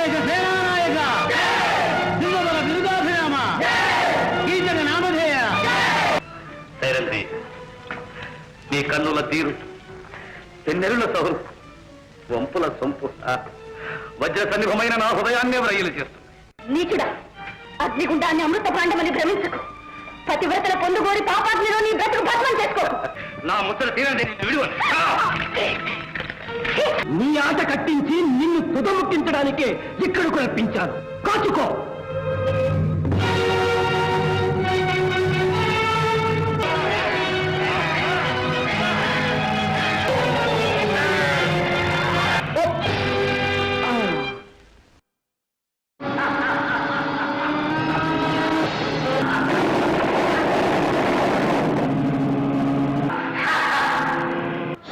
దేశ సేనానాయక సింహబల బిరుదాభిరామ కీచక నామధేయ. సైరంధ్రి, నీ కన్నుల తీరు, తెన్నెరుల సౌరు, వంపుల సొంపు వజ్ర సన్నిభమైన నా హృదయాన్నే వ్రయ్యలు చేస్తుంది. నీచుడా, అగ్నిగుండాన్ని అమృత ప్రాండమని భ్రమించకు. పతివ్రతల పొందుగోరి పాపాగ్నిలో నీ బ్రతుకు భస్మం చేసుకో. నా ముచ్చట తీరండి, విడువను. నీ ఆట కట్టించి నిన్ను తుదముట్టించడానికే ఇక్కడకు రప్పించాను. కాచుకో.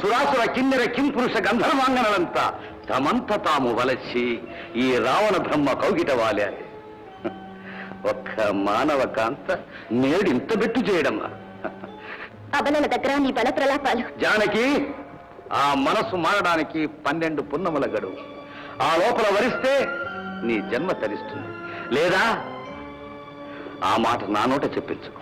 సురాసుర కిన్నెర కింపురుష గంధర్వాంగనంతా తమంత తాము వలచి ఈ రావణ బ్రహ్మ కౌగిట వాలాలి. ఒక్క మానవ కాంత నేడింత బెట్టు చేయడమ్మా. అబలల దగ్గర నీ బల ప్రలాపాలు. జానకి, ఆ మనసు మారడానికి 12 పున్నముల గడువు. ఆ లోపల వరిస్తే నీ జన్మ తరిస్తుంది. లేదా ఆ మాట నా నోట చెప్పించు.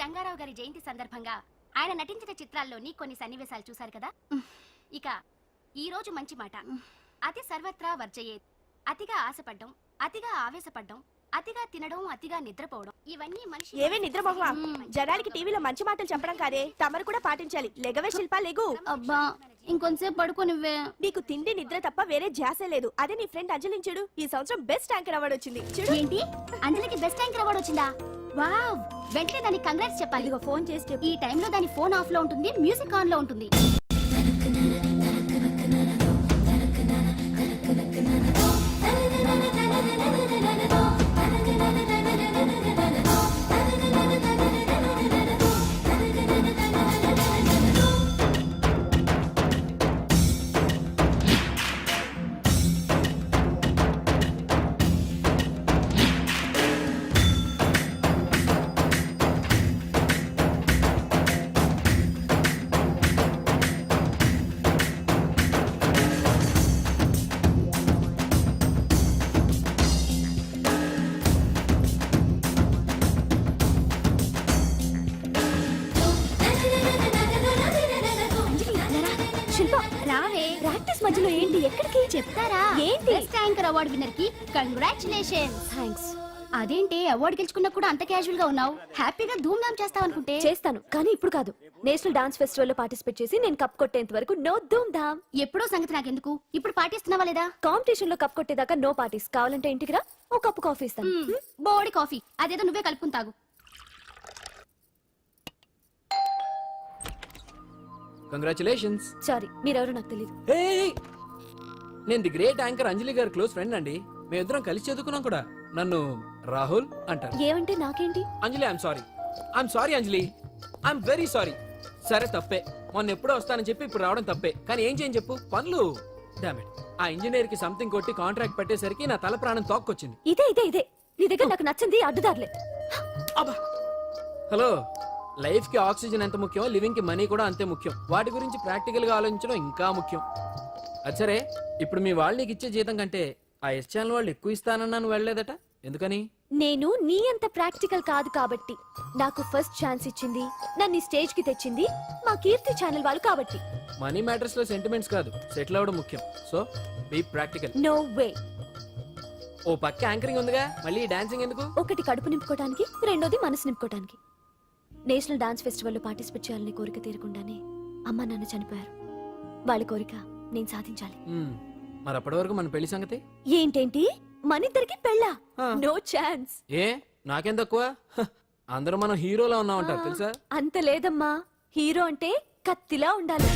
రంగారావు గారి జయంతి సందర్భంగా ఆయన నటించిన చిత్రాల్లోని కొన్ని సన్నివేశాలు చూశారు కదా. ఇక ఈ రోజు మంచి మాట. అతి సర్వత్రా వర్జయే. అతిగా ఆశపడ్డం, అతిగా ఆవేశపడ్డం, అతిగా తినడం, అతిగా నిద్రపోవడం, ఇవన్నీ మనిషి. ఏవే నిద్రమోహమా? జనానికి టీవీలో మంచి మాటలు చెప్పడం కాదే, తమరు కూడా పాటించాలి. లెగవే శిల్పా, లెగు. అబ్బా, ఇంకొంచెంసేపు పడుకోనివ్వే. నీకు తిండి నిద్ర తప్ప వేరే ధ్యాసే లేదు. అదే నీ ఫ్రెండ్ అంజలిని చూడు, ఈ సంవత్సరం బెస్ట్ యాంకర్ అవార్డు వచ్చింది. ఏంటి, అంజలికి బెస్ట్ యాంకర్ అవార్డు వచ్చిందా? వావ్, వెంటనే దానికి కంగ్రాట్స్ చెప్పాలి. ఇదిగో ఫోన్ చేసి చెప్పు. ఈ టైంలో దాని ఫోన్ ఆఫ్ లో ఉంటుంది, మ్యూజిక్ ఆన్ లో ఉంటుంది. మధ్యలో ఏంటి, ఎక్కడికి చెప్తారా? ఏంటి? బెస్ట్ యాంకర్ అవార్డు విన్నర్ కి కంగ్రాచులేషన్స్. థాంక్స్. అదేంటి అవార్డు గెలుచుకున్నా కూడా అంత క్యాజువల్ గా ఉన్నావు? హ్యాపీగా ధూమ్ ధామ్ చేస్తావు అనుకుంటే. చేస్తాను, కానీ ఇప్పుడు కాదు. నేషనల్ డాన్స్ ఫెస్టివల్ లో పార్టిసిపేట్ చేసి నేను కప్ కొట్టేంత వరకు నో ధూమ్ ధామ్. ఎప్పుడో సంగతి నాకెందుకు, ఇప్పుడు పాటిస్తున్నావా లేదా? కాంపిటీషన్ లో కప్ కొట్టేదాకా నో పార్టీస్. కావాలంటే ఇంటికి రా, ఓ కప్పు కాఫీ ఇస్తాను. బోడి కాఫీ, అదేదో నువ్వే కలుపుకుని తాగు. కంగ్రాచులేషన్స్. సారీ, మీరెవరో నాకు తెలియదు. నేను ది గ్రేట్ యాంకర్ అంజలి గారి క్లోజ్ ఫ్రెండ్ అండి. మేమిద్దరం కలిసి చదువుకున్నాం కూడా. నన్ను రాహుల్ అంటారు. ఏమంటే నాకేంటి? Anjali, I'm sorry Anjali, I'm very sorry. సరే, తప్పే. మొన్న ఎప్పుడో వస్తానని చెప్పి ఇప్పుడు రావడం తప్పే. కానీ ఏం చేయని చెప్పు, పనులు. డామిట్, ఆ ఇంజనీర్ కి సంథింగ్ కొట్టి కాంట్రాక్ట్ పెట్టేసరికి నా తల ప్రాణం తోక్కొచ్చింది. ఇదే నీ దగ్గర నాకు నచ్చింది అడ్డుదారులే. అబ్బా, హలో, లైఫ్ కి ఆక్సిజన్ ఎంత ముఖ్యం, లివింగ్ కి మనీ కూడా అంతే ముఖ్యం. వాటి గురించి ప్రాక్టికల్ గా ఆలోచించడం ఇంకా ముఖ్యం. అచ్చరే, ఇప్పుడు మీ వాళ్ళు నీకు ఇచ్చే జీతం కంటే ఆ ఎస్ ఛానల్ వాళ్ళు ఎక్కువ ఇస్తానన్నాను, వెళ్ళలేదట. ఎందుకని? నేను నీ అంత ప్రాక్టికల్ కాదు కాబట్టి. నాకు ఫస్ట్ ఛాన్స్ ఇచ్చింది, నన్ను స్టేజ్ కి తెచ్చింది మా కీర్తి ఛానల్ వాళ్ళు కాబట్టి. మనీ మ్యాటర్స్ లో సెంటిమెంట్స్ కాదు, సెటిల్ అవ్వడం ముఖ్యం. So be practical. No way. ఓ పక్క యాంకరింగ్ ఉందిగా, మళ్ళీ డాన్సింగ్ ఎందుకు? ఒకటి కడుపు నింపుకోవడానికి, రెండోది మనసు నింపుకోవడానికి. నేషనల్ డాన్స్ ఫెస్టివల్ లో పార్టిసిపేట్ చేయాలని కోరిక తీరకుండానే అమ్మ నాన్న చనిపోయారు. వాళ్ళ కోరిక నేను సాధించాలి. మరి అప్పటి వరకు మన పెళ్లి సంగతి ఏంటేంటి? మనిద్దరికి పెళ్ళా? No chance. ఏ, నాకేం తక్కువ? అందరూ మనం హీరోలా ఉన్నామంటారు తెలుసా? అంత లేదమ్మా, హీరో అంటే కత్తిలా ఉండాలి.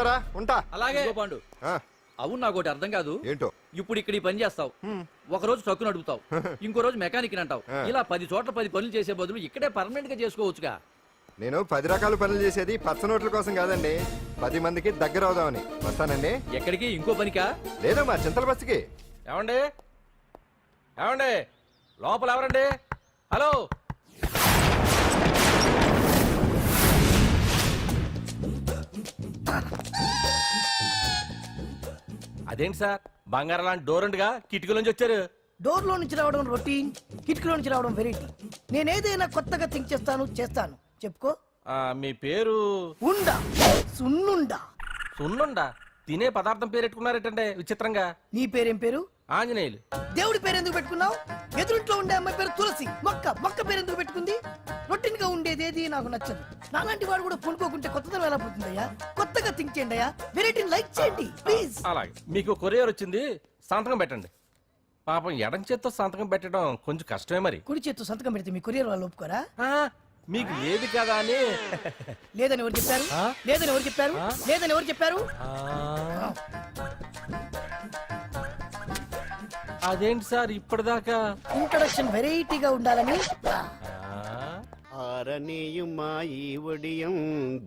వస్తారా? ఉంటా. అలాగే పాండు. ఆ, అవును నాకు ఒకటి అర్థం కాదు. ఏంటో? ఇప్పుడు ఇక్కడ ఈ పని చేస్తావు, ఒక రోజు ట్రక్కు నడుపుతావు, ఇంకో రోజు మెకానిక్ అంటావు. ఇలా 10 చోట్ల 10 పనులు చేసే బదులు ఇక్కడే పర్మనెంట్ గా చేసుకోవచ్చుగా. నేను 10 రకాల పనులు చేసేది పచ్చ నోట్ల కోసం కాదండి, 10 మందికి దగ్గర అవుదామని. వస్తానండి. ఎక్కడికి? ఇంకో పనికా? లేదు, మా చింతల బస్సుకి. ఏమండి ఏమండి లోపల ఎవరండి? హలో, అదేంటి సార్ బంగారం లాంటి డోర్ ఉండగా కిటికీలోంచి వచ్చారు? డోర్ లో నుంచి రావడం రొటీన్, కిటికీలో నుంచి రావడం వెరైటీ. నేనేదైనా కొత్తగా థింక్ చేస్తాను. చెప్పుకో. మీ పేరు? ఉండా, సున్నుండా. సున్నుండా? తినే పదార్థం పేరు పెట్టుకున్నారేటండి విచిత్రంగా. నీ పేరేం పేరు? ఆంజనేయులు. దేవుడి పేరు ఎందుకు పెట్టుకున్నావు? ఎదురింట్లో ఉండే అమ్మాయి పేరు తులసి. మొక్క పేరు ఎందుకు పెట్టుకుంది? రొటీన్ గా ఉండేదేది నాకు నచ్చదు. నాలాంటి వాడు కూడా కొనుక్కోకుంటే కొత్తదనం ఎలా పోతుందయ్యా? కొత్తగా థింక్ చేయండి అయ్యా, వెరైటీని లైక్ చేయండి ప్లీజ్. అలాగే, మీకు కొరియర్ వచ్చింది, సంతకం పెట్టండి. పాపం ఎడం చేత్తో సంతకం పెట్టడం కొంచెం కష్టమే మరి. కుడి చేత్తో సంతకం పెడితే మీ కొరియర్ వాళ్ళు ఒప్పుకోరా? ఆ, మీకు ఏది కదా అని. లేదని ఎవరు చెప్పారు? లేదని ఎవరు చెప్పారు? లేదని ఎవరు చెప్పారు? అదేంటి సార్ ఇప్పటిదాకా? ఇంట్రొడక్షన్ వెరైటీగా ఉండాలని. ആരനെയുമായി ഒടിയും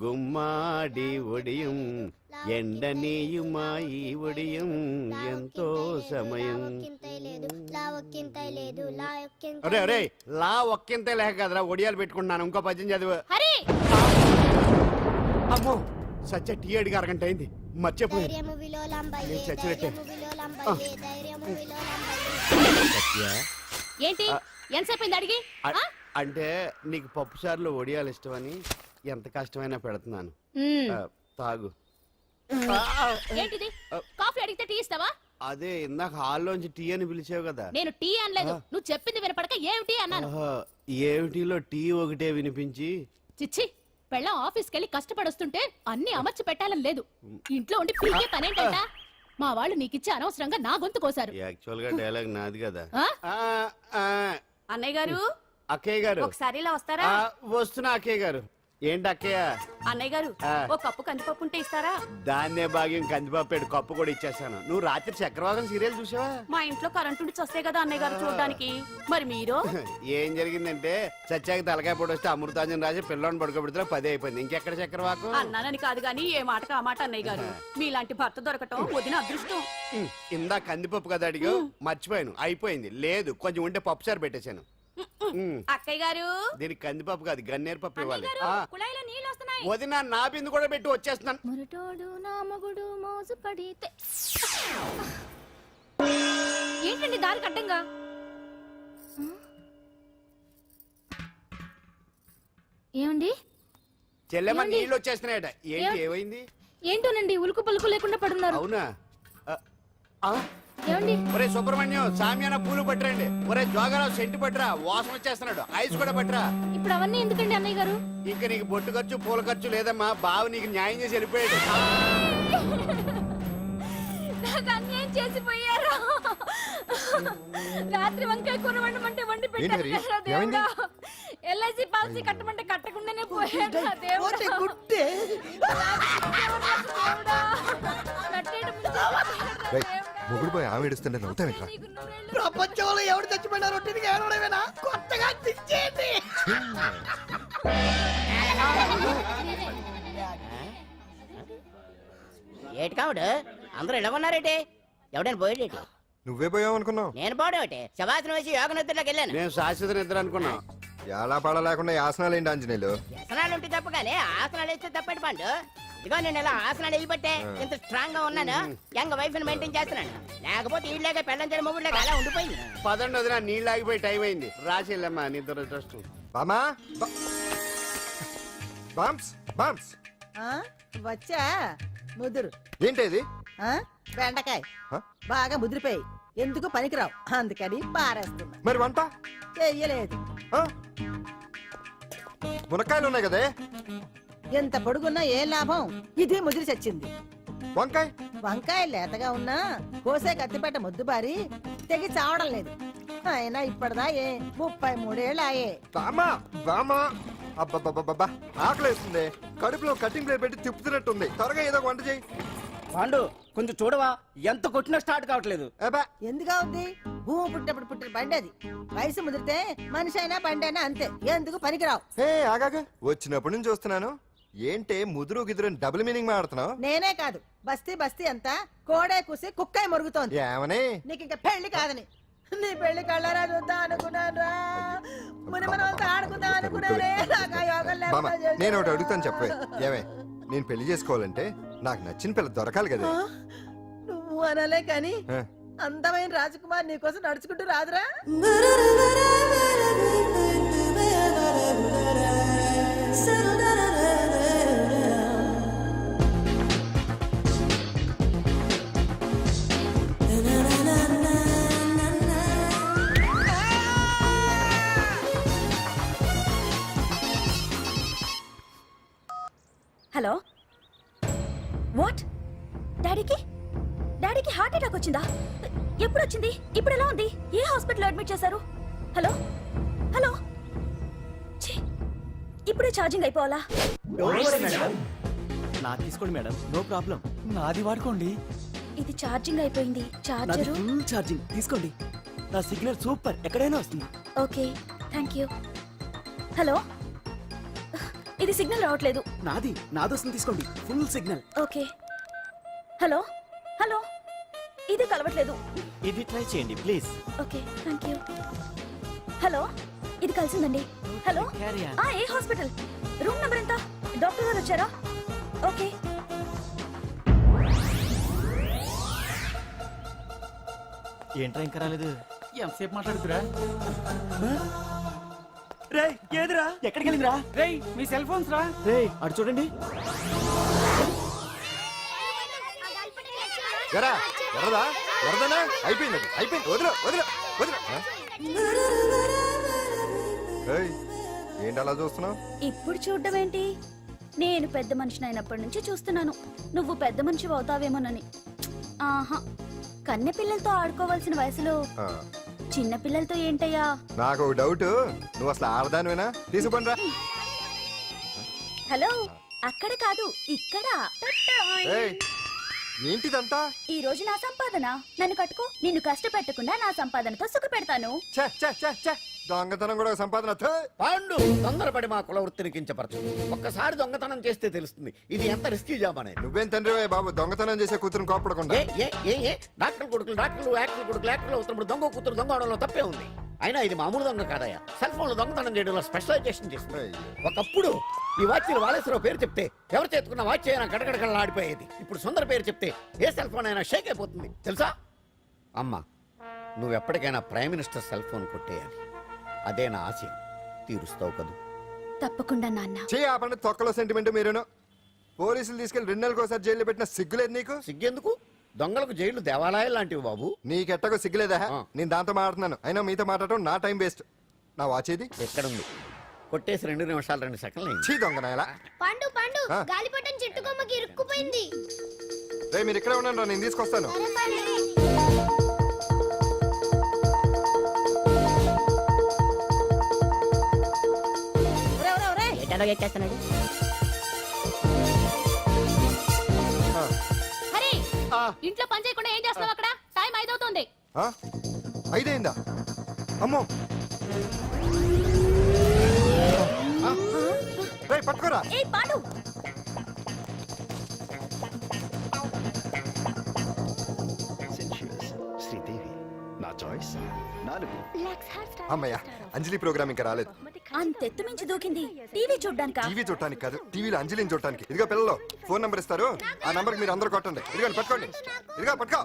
ഗുമ്മാടി ഒടിയും ఎండనీయుమాయి ఒడియం ఎంతో సమయం. అరే అరే, లా ఒక్కింతే లేక కదరా ఒడియాలు పెట్టుకుంటున్నాను. ఇంకో పద్యం చదివు. అమ్మో, సత్య టీ అడిగి అరగంట అయింది, మర్చిపోయి నేను చచ్చినట్టే. ఏంటి ఎంతసేపు అడిగి? అంటే నీకు పప్పు సార్లు ఒడియాలు ఇష్టమని ఎంత కష్టమైనా పెడుతున్నాను. తాగు. ఏంటిది? కాఫీ అడిగితే టీ ఇస్తావా? అదే ఇందాక హాల్లోంచి టీ అని పిలిచావు కదా. నేను టీ అనలేదు, నువ్వు చెప్పింది వినపడక ఏమిటి అన్నాను. ఏమిటిలో టీ ఒకటే వినిపించి. చిచ్చి, పెళ్ళం ఆఫీస్కి వెళ్ళి కష్టపడొస్తుంటే అన్ని అమర్చి పెట్టాలని లేదు. ఇంట్లో ఉండి పీకే పనేంటంట? మా వాళ్ళు నీకిచ్చి అనవసరంగా నా గొంతు కోసారు. యాక్చువల్ గా డైలాగ్ నాది కదా. అన్నయ్య గారు, అక్కయ్య గారు ఒకసారి ఇలా వస్తారా? వస్తున్నా అక్కయ్య గారు. ఏంటి అక్కయ్య? అన్నయ్య గారు, ఓ కప్పు కందిపప్పు ఉంటే ఇస్తారా? దాన్నే భాగ్యం కందిపప్పు కప్పు కూడా ఇచ్చేస్తాను. నువ్వు రాత్రి చక్రవాదం సీరియల్ చూసావా? మా ఇంట్లో కరెంటు ఉండి వస్తే కదా అన్నయ్య గారు చూడడానికి. మరి మీరు? ఏం జరిగిందంటే సత్యాకి తలకాయ పొడి వస్తే అమృతాంజన్ రాజు పిల్లని పడుకోబెడితే 10 అయిపోయింది. ఇంకెక్కడ చక్రవాకం? అన్నానని కాదు గాని ఏ మాటకు ఆ మాట అన్నయ్య గారు. మీలాంటి భర్త దొరకటం వదిన అదృష్టం. ఇందా కందిపప్పు కదా అడిగా, మర్చిపోయాను. అయిపోయింది. లేదు, కొంచెం ఉంటే పప్పు సార్ పెట్టేశాను. అక్కయ్య గారు, దీనికి కందిపప్పు కాదు గన్నేరు పప్పు ఇవ్వాలి. కుళాయిలో నీళ్ళు వస్తున్నాయి. వదిన నా బిందు కూడా పెట్టి వచ్చేస్తున్నాను. మురటోడు నా మగుడు మోజు పడితే. ఏంటండి దారి కట్టంగా? ఏమండి? చెల్లెమ్మ నీళ్ళు వచ్చేస్తున్నాయట. ఏంటి ఏమైంది? ఏంటోనండి ఉలుకు పలుకు లేకుండా పడున్నారు. అవునా? ఏమండి? ఒరే సుబ్రహ్మణ్యం, సామ్యాన పూలు పట్టరండి. ఒరే జోగరావు సెంటు పట్టరా, వాసన వచ్చేస్తున్నాడు. ఐస్ కూడా పట్టరా. ఇప్పుడు అవన్నీ ఎందుకండి అన్నయ్య గారు? ఇంకా నీకు బొట్టు ఖర్చు పూల ఖర్చు లేదమ్మా. బావ నీకు న్యాయం చేసి వెళ్ళిపోయాడు. నాకు అన్యాయం చేసిపోయారు. రాత్రి వంకాయ కూర వండమంటే వండి పెట్టారు. ఎల్ఐసి పాలసీ కట్టమంటే కట్టకుండానే పోయాడు. మొగుడు పోయి ఆమె ఏడుస్తుంటే నవ్వుతాం ఇక్కడ. ప్రపంచంలో ఎవరు చచ్చిపోయినా రొటీన్గా ఏడవడమేనా? కొత్తగా థింక్ చేయండి. ఏటి కావుడు అందరూ ఇలా ఉన్నారేటి? ఎవడైనా పోయేటి? నువ్వే పోయావు అనుకున్నావు. నేను పోవడేటి? శవాసనం వేసి యోగ నిద్రలోకి వెళ్ళాను. నేను శాశ్వత నిద్ర అనుకున్నా. ఎలా పాడ లేకుండా ఆసనాలు ఏంటి ఆంజనేయులు? వ్యసనాలు ఉంటే తప్పు కానీ ఆసనాలు వేస్తే తప్పటి పండు. ఇదిగో నేను ఇలా ఆసనాలు వేయబట్టే ఇంత స్ట్రాంగ్ గా ఉన్నాను. యంగ్ వైఫ్ ని మెయింటైన్ చేస్తున్నాను. లేకపోతే ఇళ్ళగా పెళ్ళం చేయడం మొగుడులేక అలా ఉండిపోయింది. పదండి వదిన, నీళ్ళు ఆగిపోయి టైం అయింది. రాసి వెళ్ళమ్మా నిద్ర ట్రస్ట్. బామా బామ్స్ బామ్స్ వచ్చా ముదురు. ఏంటి బెండకాయ బాగా ముదిరిపోయి ఎందుకు పనికిరావు, అందుకని పారేస్తున్నా. మరి వంట చెయ్యలేదు. మునక్కాయలు ఉన్నాయి కదే. ఎంత పొడుగున్నా ఏం లాభం, ఇది ముదిరి చచ్చింది. వంకాయ వంకాయ లేతగా ఉన్నా కోసే కత్తిపెట్ట ముద్దు బారి తెగి చావడం లేదు. అయినా ఇప్పటిదా 33 ఏళ్ళు ఆయే. బామా బామా అబ్బబ్బబ్బబ్బా ఆకలేస్తుంది. కడుపులో కటింగ్ ప్లేట్ పెట్టి తిప్పుతున్నట్టుంది. త్వరగా ఏదో ఒక వంట చేయి. పాండు కొంచెం చూడవా, ఎంత కొట్టినా స్టార్ట్ కావట్లేదు. అబ్బా ఎందుగా ఉంది? భూమి పుట్టినప్పుడు పుట్టిన బండి అది. వయసు ముదిరితే మనిషి అయినా బండి అయినా అంతే. ఎందుకు పనికిరావు. ఏ ఆగాగా, వచ్చినప్పటి నుంచి చూస్తున్నాను. ఏంటే ముదురు గిదురు డబుల్ మీనింగ్ మాడుతున్నావు? నేనే కాదు, బస్తీ బస్తీ అంతా కోడే కూసి కుక్కాయ మురుగుతోంది. ఏమని? నీకు ఇంకా పెళ్లి కాదని. నీ పెళ్లి కళ్ళారా చూద్దాం అనుకున్నాను రా. మునిమనంతా ఆడుకుందాం అనుకున్నానే. నాకు ఆ యోగం బామ్మ, లేకుండా చేశావు. నేను ఒకటి అడుగుతాను చెప్పే. ఏమే, నేను పెళ్లి చేసుకోవాలంటే నాకు నచ్చిన పిల్ల దొరకాలి కదా. ఆ? నువ్వు అనలే కాని ఆ. అందమైన రాజకుమార్ నీకోసం నడుచుకుంటూ రాదురా. Hello what? డాడీకి హార్ట్ అటాక్ వచ్చిందా? ఎప్పుడు వచ్చింది? ఇప్పుడు ఎలా ఉంది? ఏ హాస్పిటల్ అడ్మిట్ చేశారు? హలో హలో ఛీ, ఇప్పుడే ఛార్జింగ్ అయిపోవాలా? నాది తీసుకోండి మేడం, నో ప్రాబ్లం. నాది వాడుకోండి. ఇది ఛార్జింగ్ అయిపోయింది. చార్జరు ఫుల్ ఛార్జింగ్ తీసుకోండి. నా సిగ్నల్ సూపర్, ఎక్కడైనా వస్తుంది. Okay thank you. హలో ఇది సిగ్నల్ రావట్లేదు. నాది వస్తుంది తీసుకోండి, full signal. Okay hello hello ఇది కలవట్లేదు. ఇది ట్రై చేయండి please. Okay thank you. Hello ఇది కలిసిందండి. Hello Carry on. ఏ హాస్పిటల్? రూమ్ నెంబర్ ఎంత? డాక్టర్ గారు వచ్చారా? ఓకే ఏంట్రా ఇంకా రాలేదు? ఎంతసేపు మాట్లాడుతురా? రేయ్ ఏదిరా? ఎక్కడికి వెళ్ళిందిరా? రేయ్ మీ సెల్ ఫోన్స్ రా. రేయ్ అటు చూడండి. ఎరా ఎర్రదా ఎర్రదనా? అయిపోయింది అది, అయిపోయింది. వదిలు వదిలు వదిలు. ఆ? ఏయ్, ఏంటి అలా చూస్తున్నావు? ఇప్పుడు చూడడం ఏంటి? నేను పెద్ద మనిషిని అయినప్పటి నుంచి చూస్తున్నాను. నువ్వు పెద్ద మనిషి అవుతావేమోనని. ఆహా, కన్నె పిల్లలతో ఆడుకోవాల్సిన వయసులో చిన్న పిల్లలతో ఏంటయ్యా? నాకు ఒక డౌట్, నువ్వు అసలు ఆడదానివేనా? తీసుకుని రా. హలో అక్కడ కాదు ఇక్కడ. ఏయ్, ఏంటిదంతా? ఈ రోజు నా సంపాదన. నన్ను కట్టుకో. నిన్ను కష్టపెట్టకుండా నా సంపాదనతో సుఖ పెడతాను. ఛే, ఛే, ఛే, ఛే. దొంగతనం కూడా ఒక సంపాదన. థూ. పాండు తొందరపడి మా కుల వృత్తిని కించపరచు. ఒక్కసారి దొంగతనం చేస్తే తెలుస్తుంది ఇది ఎంత రిస్కీ జాబ్ అనేది. నువ్వేం తండ్రి బాబు, దొంగతనం చేసే కూతురుని కోపడకుండా. డాక్టర్ కొడుకులు డాక్టర్లు, యాక్టర్ కొడుకులు యాక్టర్లు అవుతున్నప్పుడు దొంగ కూతురు దొంగ అవడంలో తప్పే ఉంది. అయినా ఇది మామూలు దొంగ కాదయ్యా, సెల్ ఫోన్ లో దొంగతనం చేయడంలో స్పెషలైజేషన్ చేస్తుంది. ఒకప్పుడు ఈ వాచ్లు వాలేశ్వరరావు పేరు చెప్తే ఎవరు చేతుకున్న వాచ్ అయినా గడగడగడలా ఆడిపోయేది. ఇప్పుడు సుందర పేరు చెప్తే ఏ సెల్ ఫోన్ అయినా షేక్ అయిపోతుంది తెలుసా? అమ్మా, నువ్వు ఎప్పటికైనా ప్రైమ్ మినిస్టర్ సెల్ ఫోన్ కొట్టేయాలి. అదే నా ఆశయం. తీరుస్తావు కదూ? తప్పకుండా నాన్న. ఆపండి తొక్కలో సెంటిమెంట్. మీరును పోలీసులు తీసుకెళ్లి 2 నెలలకు జైల్లో పెట్టిన సిగ్గులేదు నీకు? సిగ్గెందుకు? దొంగలకు జైలు దేవాలయాలు లాంటివి బాబు. నీకెట్టకు సిగ్గులేదా? ఆ. నేను దాంతో మాట్లాడుతున్నాను. అయినా మీతో మాట్లాడటం నా టైం వేస్ట్. నా వాచ్ ఏది? ఎక్కడుంది? కొట్టేసి 2 నిమిషాలు 2 సెకండ్లు అయింది. చీ దొంగ నాయలా. పండు పండు ఆ. గాలిపటం చెట్టు కొమ్మకి ఇరుక్కుపోయింది. రే మీరు ఇక్కడే ఉండండి రా, నేను తీసుకొస్తాను. ఒరేయ్, ఒరేయ్, ఒరేయ్. ఎటలో ఎక్కేస్తున్నాడు. ఆ. హరి ఇంట్లో పని చేయకుండా ఏం చేస్తున్నావు అక్కడ? టైం 5 అవుతుంది. ఆ? 5 అయిందా? అమ్మో. రేయ్ పట్టుకోరా. ఏ పాడు. శ్రీదేవి నా చాయిస్ 4. అమ్మయ్య, అంజలి ప్రోగ్రామ్ ఇంకా రాలేదు. అంతెత్తు మించి దూకింది. టీవీ చూడ్డానికా? టీవీ చూడటానికి కాదు, టీవీలో అంజలిని చూడటానికి. ఇదిగో పిల్లలు ఫోన్ నంబర్ ఇస్తారు, ఆ నంబర్కి మీరు అందరూ కొట్టండి. ఇదిగోండి పట్టుకోండి. ఇదిగో పట్టుకో.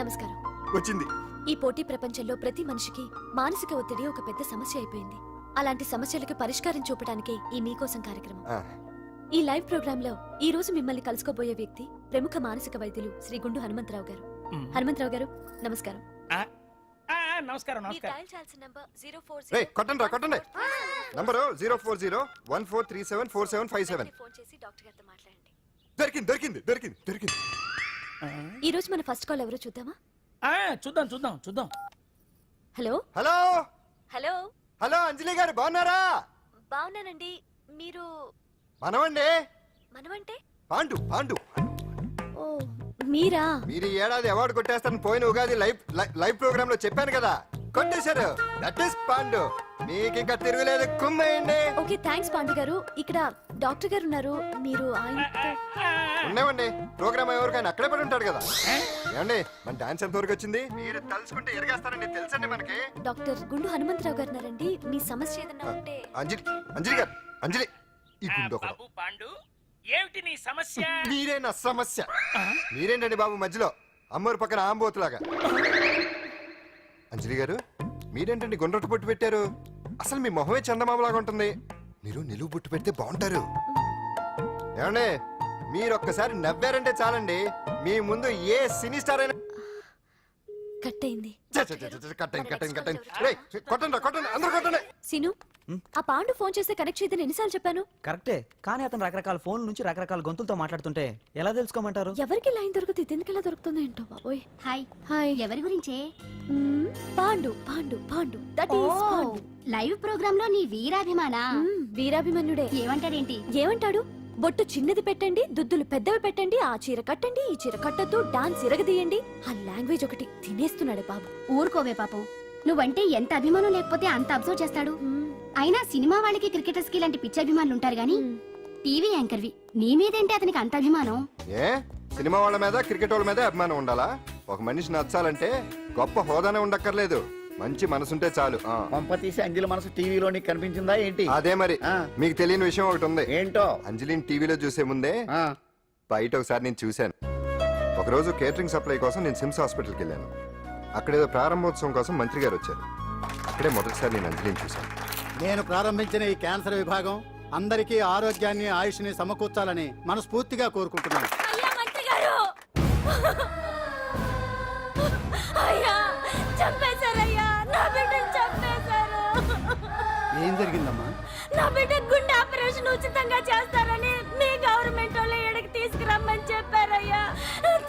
నమస్కారం. వచ్చింది. ఈ పోటీ ప్రపంచంలో ప్రతి మనిషికి మానసిక ఒత్తిడి ఒక పెద్ద సమస్య అయిపోయింది. అలాంటి సమస్యలకు పరిష్కారం చూపడానికే ఈ మీకోసం కార్యక్రమం. ఆ. ఈ లైవ్ ప్రోగ్రామ్ లో ఈ రోజు మిమ్మల్ని కలుసుకోబోయే వ్యక్తి ప్రముఖ మానసిక వైద్యులు శ్రీ గుండు హనుమంతరావు గారు. హనుమంతరావు గారు నమస్కారం. నమస్కారం మీరు డయల్ చేయాల్సిన నంబర్ 040. రేయ్ కొట్టండి రా, కొట్టండి. నంబరు 04014374757. ఫోన్ చేసి డాక్టర్ గారితో మాట్లాడండి. దొరికింది దొరికింది దొరికింది దొరికింది. ఈ రోజు మన ఫస్ట్ కాల్ ఎవరో చూద్దామా? చూద్దాం చూద్దాం చూద్దాం. హలో హలో హలో హలో అంజలి గారు బాగున్నారా? బాగున్నానండి. మీరు మనమండి మనమంటే పాండు పాండు ఓ మీరా? మీరు ఈ ఏడాది అవార్డు కొట్టేస్తారని పోయిన ఉగాది లైవ్ ప్రోగ్రామ్ లో చెప్పాను కదా, కొట్టేశారు. That is Pandu. మీకు ఇంకా తిరుగులేదు, కుమ్మేయండి. ఓకే థ్యాంక్స్ పాండు గారు. ఇక్కడ డాక్టర్ గారు ఉన్నారు, మీరు ఆయనతో ఉన్నామండి. ప్రోగ్రామ్ ఎవరికైనా అక్కడే పడి ఉంటాడు కదా. ఏమండి మన డాన్స్ ఎంత వరకు వచ్చింది? మీరు తలుచుకుంటే ఎరగేస్తారండి, తెలుసండి మనకి. డాక్టర్ గుండు హనుమంతరావు గారు ఉన్నారండి. మీ సమస్య ఏదన్నా ఉంటే అంజలి అంజలి గారు, అంజలి ఈ గుండు ఒకడు. పాండు ఏమిటి నీ సమస్య? మీరే నా సమస్య. మీరేంటండి బాబు మధ్యలో అమ్మోరు పక్కన ఆంబోతులాగా? అంజలి గారు మీరేంటండి గుండ్రటి బొట్టు పెట్టారు? అసలు మీ మొహమే చందమామలాగా ఉంటుంది. మీరు నిలువు బొట్టు పెడితే బాగుంటారు. ఏమండి మీరు ఒక్కసారి నవ్వారంటే చాలండి, మీ ముందు ఏ సినీ స్టార్ అయినా కట్ అయింది. కొట్టండి కొట్టండి అందరూ కొట్టండి. సిను ఆ పాండు ఫోన్ చేస్తే కనెక్ట్ చేయదని ఎన్నిసార్లు చెప్పాను? కరెక్టే, కానీ అతను రకరకాల ఫోన్ల నుంచి రకరకాల గొంతులతో మాట్లాడుతుంటే ఎలా తెలుసుకోమంటారు? ఎవరికి లైన్ దొరుకుతుంది, ఇది ఎలా దొరుకుతుందో ఏంటో బాబోయ్. Hi hi. ఎవరి గురించే? Pandu Pandu Pandu that is Pandu. Live program లో నీ వీరాభిమానా? వీరాభిమన్యుడే. ఏమంటాడేంటి? ఏమంటాడు? బొట్టు చిన్నది పెట్టండి, దుద్దులు పెద్దవి పెట్టండి, ఆ చీర కట్టండి, ఈ చీర కట్టద్దు, డాన్స్ ఇరగదీయండి. ఆ లాంగ్వేజ్ ఒకటి తినేస్తున్నాడే బాబు. ఊరుకోవే పాపం, నువ్వంటే ఎంత అభిమానం లేకపోతే అంత అబ్జర్వ్ చేస్తాడు. అయినా సినిమా వాళ్ళకి క్రికెటర్స్ కి ఇలాంటి పిచ్చి అభిమానులు ఉంటారు గానీ టీవీ యాంకర్వి నీ మీదేంటి అతనికి అంత అభిమానం? ఏ సినిమా వాళ్ళ మీద క్రికెట్ వాళ్ళ మీద అభిమానం ఉండాలా? ఒక మనిషి నచ్చాలంటే గొప్ప హోదానే ఉండక్కర్లేదు, మంచి మనసుంటే చాలు. పంప తీసి అంజలి మనసు టీవీలో నీకు కనిపించిందా ఏంటి? అదే మరి. మీకు తెలియని విషయం ఒకటి ఉంది. ఏంటో? అంజలిని టీవీలో చూసే ముందే బయట ఒకసారి నేను చూశాను. ఒకరోజు కేటరింగ్ సప్లై కోసం నేను సిమ్స్ హాస్పిటల్కి వెళ్ళాను. అక్కడేదో ప్రారంభోత్సవం కోసం మంత్రి గారు వచ్చారు. అక్కడే మొదటిసారి నేను అంజలిని చూశాను. నేను ప్రారంభించిన ఈ క్యాన్సర్ విభాగం అందరికీ ఆరోగ్యాన్ని ఆయుష్ని సమకూర్చాలని మనస్ఫూర్తిగా కోరుకుంటున్నాను. అయ్యా మంత్రి గారు, అయ్యా చంపేశారయ్యా, నా బిడ్డను చంపేశారు. ఏం జరిగిందమ్మా? నా బిడ్డ గుండె ఆపరేషన్ ఉచితంగా చేస్తారని మీ గవర్నమెంట్ వాళ్ళు ఇక్కడికి తీసుకురమ్మని చెప్పారయ్యా.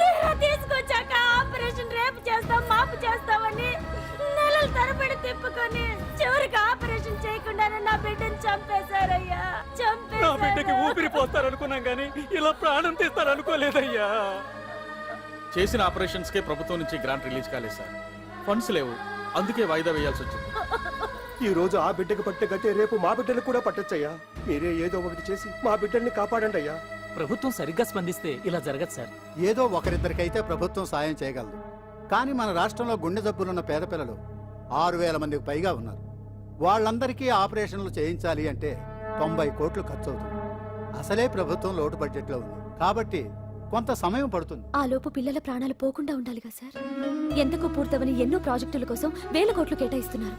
తీరా తీసుకొచ్చాక ఆపరేషన్ రేపు చేస్తాం మాపు చేస్తామని నెలల తరబడి తిప్పుకొని చివరికి ఆపరేషన్ చేయకుండానే నా బిడ్డను చంపేశారయ్యా. నా బిడ్డకి ఊపిరి పోస్తారనుకున్నాం గానీ ఇలా ప్రాణం తీస్తారనుకోలేదయ్యా. చేసిన ఆపరేషన్స్ కే ప్రభుత్వం నుంచి గ్రాంట్ రిలీజ్ కాలేదు సార్. ఫండ్స్ లేవు, అందుకే వాయిదా వేయాల్సి వచ్చింది. ఈ రోజు ఆ బిడ్డకు పట్టే గట్టే రేపు మా బిడ్డలకు కూడా పట్టొచ్చయ్యా. మీరే ఏదో ఒకటి చేసి మా బిడ్డల్ని కాపాడండి అయ్యా. ప్రభుత్వం సరిగ్గా స్పందిస్తే ఇలా జరగదు సార్. ఏదో ఒకరిద్దరికైతే ప్రభుత్వం సాయం చేయగలదు, కానీ మన రాష్ట్రంలో గుండె జబ్బులున్న పేద పిల్లలు 6,000 మందికి పైగా ఉన్నారు. వాళ్ళందరికీ ఆపరేషన్లు చేయించాలి అంటే 90 కోట్లు ఖర్చు అవుతుంది. అసలే ప్రభుత్వం లోటు బడ్జెట్లో ఉంది, కాబట్టి కొంత సమయం పడుతుంది. ఆ లోపు పిల్లల ప్రాణాలు పోకుండా ఉండాలిగా సార్. ఎంతకు పూర్తవని ఎన్నో ప్రాజెక్టుల కోసం వేల కోట్లు కేటాయిస్తున్నారు.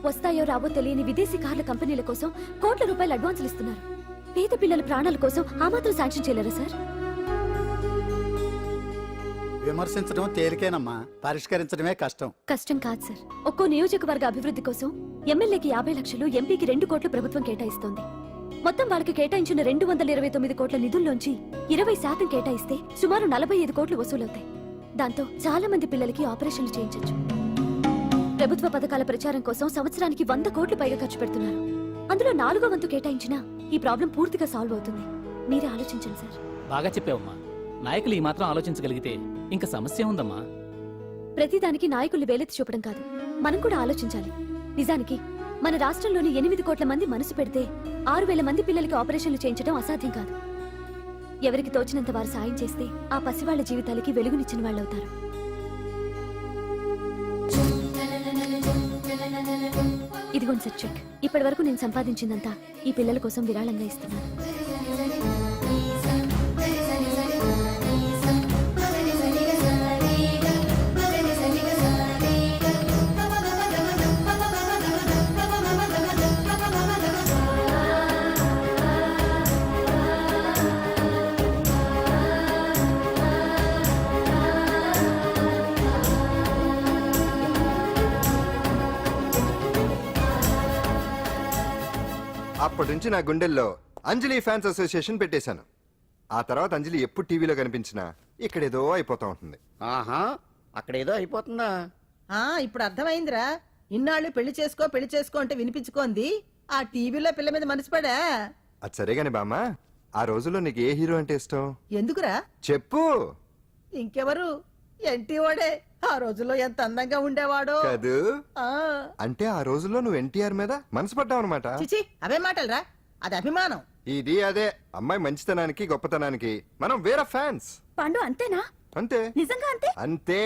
వస్తాయో రావో తెలియని విదేశీ కార్ల కంపెనీల కోసం కోట్ల రూపాయలు అడ్వాన్సులు ఇస్తున్నారు. పేద పిల్లల ప్రాణాల కోసం ఆ మాత్రం శాంక్షన్ చేయలేరా సార్? విమర్శించడం తేలికేనమ్మా, పరిష్కరించడమే కష్టం. కష్టం కాదు సార్. ఒక్కో నియోజకవర్గ అభివృద్ధి కోసం ఎమ్మెల్యేకి 50 లక్షలు, ఎంపీకి 2 కోట్లు ప్రభుత్వం కేటాయిస్తోంది. మొత్తం వాళ్ళకి కేటాయించిన 229 కోట్ల నిధుల్లోంచి 20% కేటాయిస్తే సుమారు 45 కోట్లు వసూలవుతాయి. దాంతో చాలా మంది పిల్లలకి ఆపరేషన్లు చేయించొచ్చు. ప్రభుత్వ పథకాల ప్రచారం కోసం సంవత్సరానికి 100 కోట్లు పైగా ఖర్చు పెడుతున్నారు. అందులో 4వ వంతు కేటాయించినా ఈ ప్రాబ్లం పూర్తిగా సాల్వ్ అవుతుంది. మీరే ఆలోచించండి సార్. బాగా చెప్పావమ్మా. నాయకులు ఈ మాత్రం ఆలోచించగలిగితే ఇంకా సమస్య ఉందమ్మా. ప్రతిదానికి నాయకుల్ని వేలెత్తి చూపడం కాదు, మనం కూడా ఆలోచించాలి. నిజానికి మన రాష్ట్రంలోని 8 కోట్ల మంది మనసు పెడితే 6,000 మంది పిల్లలకి ఆపరేషన్లు చేయించడం అసాధ్యం కాదు. ఎవరికి తోచినంత వారు సాయం చేస్తే ఆ పసివాళ్ల జీవితాలకి వెలుగునిచ్చిన వాళ్ళవుతారు. ఇదిగోండి సార్ చెక్. ఇప్పటి వరకు నేను సంపాదించిందంతా ఈ పిల్లల కోసం విరాళంగా ఇస్తున్నాను. అప్పటి నుంచి నా గుండెల్లో అంజలి ఫ్యాన్స్ అసోసియేషన్ పెట్టేశాను. ఆ తర్వాత అంజలి ఎప్పుడు టీవీలో కనిపించినా ఇక్కడేదో అయిపోతా ఉంటుంది. ఆహా, అక్కడేదో అయిపోతుందా? ఇప్పుడు అర్థమైందిరా. ఇన్నాళ్ళు పెళ్లి చేసుకో అంటే వినిపించుకోంది ఆ టీవీలో పిల్ల మీద మనసు పడా. అది సరే గాని బామ్మ, ఆ రోజుల్లో నీకు ఏ హీరో అంటే ఇష్టం ఎందుకురా? చెప్పు. ఇంకెవరు? ఎన్టీఓడే. ఆ రోజుల్లో ఎంత అందంగా ఉండేవాడో కదూ? ఆ. అంటే ఆ రోజుల్లో నువ్వు ఎన్టీఆర్ మీద మనసు పడ్డావు అనమాట. చిచి, అవే మాటలురా, అది అభిమానం. ఇది అదే అమ్మాయి మంచితనానికి గొప్పతనానికి మనం వేరే ఫ్యాన్స్. పండు అంతేనా? అంతే. నిజంగా అంతే? అంతే.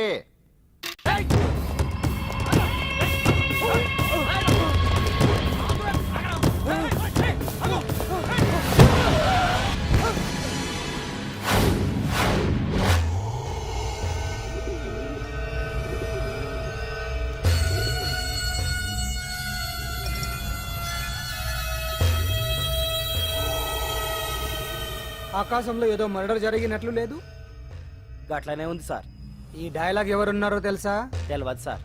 ఆకాశంలో ఏదో మర్డర్ జరిగినట్లు లేదు. గట్లనే ఉంది సార్. ఈ డైలాగ్ ఎవరున్నారో తెలుసా? తెలియదు సార్.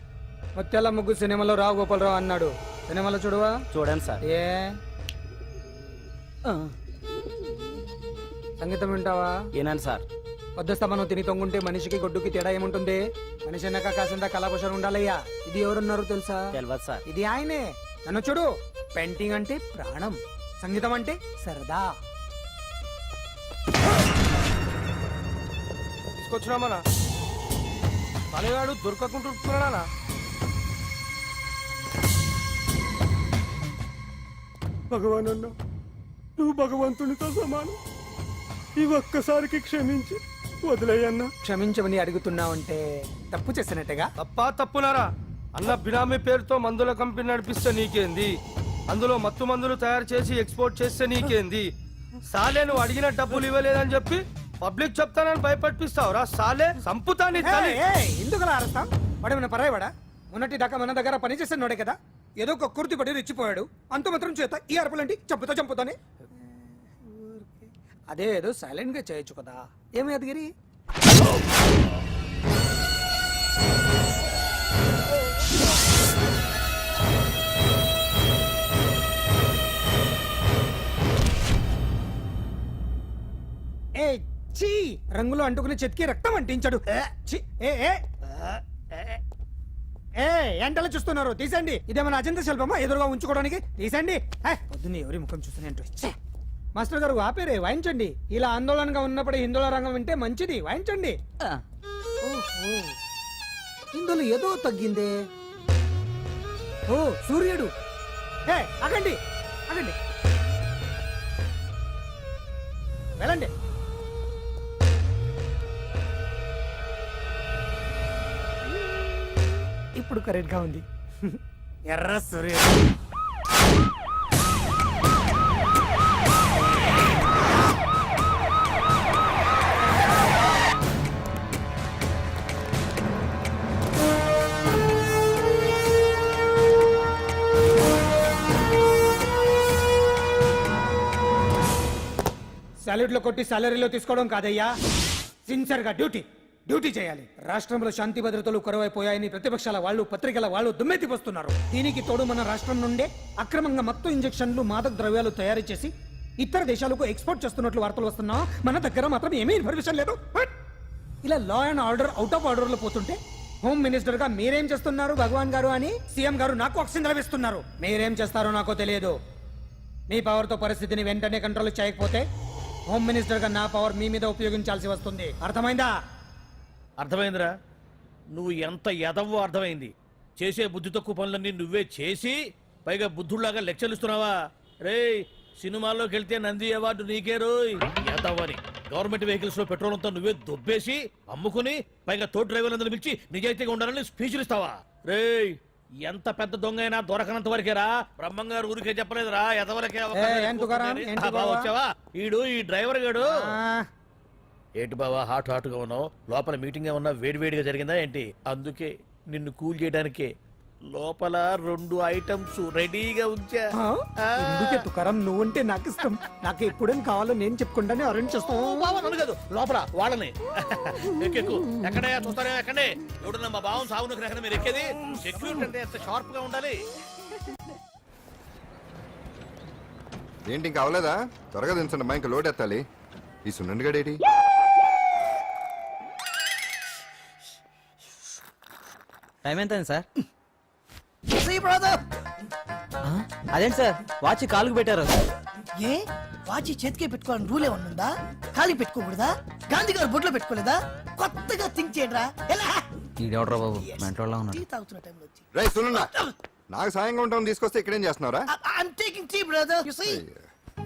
ముత్యాల ముగ్గు సినిమాలో రావు గోపాలరావు అన్నాడు. సినిమాలో చూడవా? చూడండి సార్. ఏ సంగీతం వింటావా? ఏనండి సార్. వద్దస్తా మనం తిని తొంగుంటే మనిషికి గొడ్డుకి తేడా ఏముంటుంది? మనిషి అన్నాక కాసింత కళాభూషణ ఉండాలయ్యా. ఇది ఎవరున్నారో తెలుసా? తెలియదు సార్. ఇది ఆయనే. నన్ను చూడు. పెయింటింగ్ అంటే ప్రాణం, సంగీతం అంటే సరదా. తీసుకొచ్చినామనా తలగాడు దొరకకుంటున్నానా? భగవాన్ అన్న, నువ్వు భగవంతునితో సమానం. ఈ ఒక్కసారికి క్షమించి వదిలేయన్నా. క్షమించమని అడుగుతున్నావంటే తప్పు చేసినట్టుగా. తప్పా తప్పునారా? అన్న బినామీ పేరుతో మందుల కంపెనీ నడిపిస్తే నీకేంది? అందులో మత్తు మందులు తయారు చేసి ఎక్స్పోర్ట్ చేస్తే నీకేంది? సాలే నువ్వు అడిగిన డబ్బులు ఇవ్వలేదని చెప్పి పబ్లిక్ చెప్తానని భయపడిపిస్తావురా? సాలే సంపుతాని తల్లి. ఎందుకు అలా అరుస్తాం? వాడేమైనా పరాయవాడా? మొన్నటి దాకా మన దగ్గర పని చేస్తున్నాడే కదా. ఏదో ఒక కుర్తి పడి రెచ్చిపోయాడు. అంత మాత్రం చేత ఈ అరుపులంటి చంపుతానే. అదే ఏదో సైలెంట్ గా చేయొచ్చు కదా. ఏమి అదిగిరి? ఏ చీ, రంగులో అంటుకుని చెతికి రక్తం అంటించాడు. ఎంటలో చూస్తున్నారు, తీసండి. ఇదేమన్నా అజంత శిల్పమా ఎదురుగా ఉంచుకోవడానికి? తీసండి. పొద్దున్న ఎవరి ముఖం చూస్తున్నా. మాస్టర్ గారు ఆపేరే, వాయించండి. ఇలా ఆందోళనగా ఉన్నప్పుడు హిందువుల రంగం వింటే మంచిది, వాయించండి. ఓహో, ఇందులో ఏదో తగ్గిందే. ఓ సూర్యుడు. ఆగండి ఆగండి, వెళ్ళండి. ఇప్పుడు కరెక్ట్ గా ఉంది. ఎర్ర సూర్యుడు. సాలరీలో కొట్టి సాలరీలో తీసుకోవడం కాదయ్యా, సిన్సియర్ గా డ్యూటీ చేయాలి. రాష్ట్రంలో శాంతి భద్రతలు కొరవైపోయాయని ప్రతిపక్షాల వాళ్ళు, పత్రికల వాళ్ళు దుమ్మెత్తిపోస్తున్నారు. దీనికి తోడు మన రాష్ట్రం నుండే అక్రమంగా మత్తు ఇంజెక్షన్లు, మాదక ద్రవ్యాలు తయారు చేసి ఇతర దేశాలకు ఎక్స్పోర్ట్ చేస్తున్నట్లు వార్తలు వస్తున్నా మన దగ్గర మాత్రం ఏమీ ఇన్ఫర్మేషన్ లేదు. ఇలా law and order out of order లో పోతుంటే హోమ్ మినిస్టర్ గా మీరేం చేస్తున్నారు భగవాన్ గారు అని సీఎం గారు నాకు ఆక్సిజన్ లభిస్తున్నారు. మీరేం చేస్తారో నాకు తెలియదు. మీ పవర్ తో పరిస్థితిని వెంటనే కంట్రోల్ చేయకపోతే హోమ్ మినిస్టర్ గా నా పవర్ మీ మీద ఉపయోగించాల్సి వస్తుంది. అర్థమైందా? అర్థమైందిరా. నువ్వు ఎంత ఎదవో అర్థమైంది. చేసే బుద్ధి తక్కువ పనులన్నీ నువ్వే చేసి పైగా బుద్ధుళ్లాగా లెక్చర్లు ఇస్తున్నావా? రేయ్, సినిమాల్లోకి వెళ్తే నంది అవార్డు నీకే రోయ్ ఎదవని. గవర్నమెంట్ వెహికల్స్ లో పెట్రోల్ అంతా నువ్వే దొబ్బేసి అమ్ముకుని పైగా తోటి డ్రైవర్లందరూ పిలిచి నిజాయితీగా ఉండాలని స్పీచ్లు ఇస్తావా? రేయ్, ఎంత పెద్ద దొంగ అయినా దొరకనంత వరకేరా. బ్రహ్మంగారు ఊరికే చెప్పలేదురా ఎదవలకే వచ్చావా? ఈడు ఈ డ్రైవర్ గాడు. ఏంటి బావా హాట్ గా ఉన్నావు? లోపల మీటింగ్ ఏమన్నా వేడివేడిగా జరిగిందా ఏంటి? అందుకే నిన్ను కూల్ చేయడానికే లోపల 2 ఐటమ్స్ రెడీగా ఉంచా. తుకారం, నువ్వంటే నాకు ఇష్టం. నాకు ఎప్పుడేం కావాలో నేను చెప్పుకుంటానే అరేంజ్ చేస్తాను. కాదు లోపల వాళ్ళని ఎక్కెక్కు. ఎక్కడే చూస్తారే ఎక్కడే. ఎవడన్నా మా బావం సాగునకు ఎక్కడ మీరు ఎక్కేది? సెక్యూరిటీ అంటే ఎంత షార్ప్ గా ఉండాలి. ఏంటి ఇంకా అవలేదా? త్వరగా దించండి, మా ఇంకా లోడ్ ఎత్తాలి. ఈ సున్నండి గడేటి టైం ఎంత సార్? See, brother. అదేంటి సార్ వాచ్ కాలుకు పెట్టారు? ఏ వాచి చేతికే పెట్టుకోవాలని రూల్ ఏమన్నా ఉందా? ఖాళీ పెట్టుకోకూడదా? గాంధీ గారు బొట్లో పెట్టుకోలేదా? కొత్తగా థింక్ చేయండిరా. ఎలా టీ తాగుతున్న టైంలో వచ్చి రై సున్నా నాకు సాయంగా ఉంటాం తీసుకొస్తే ఇక్కడేం చేస్తున్నారా? I'm taking tea brother. You see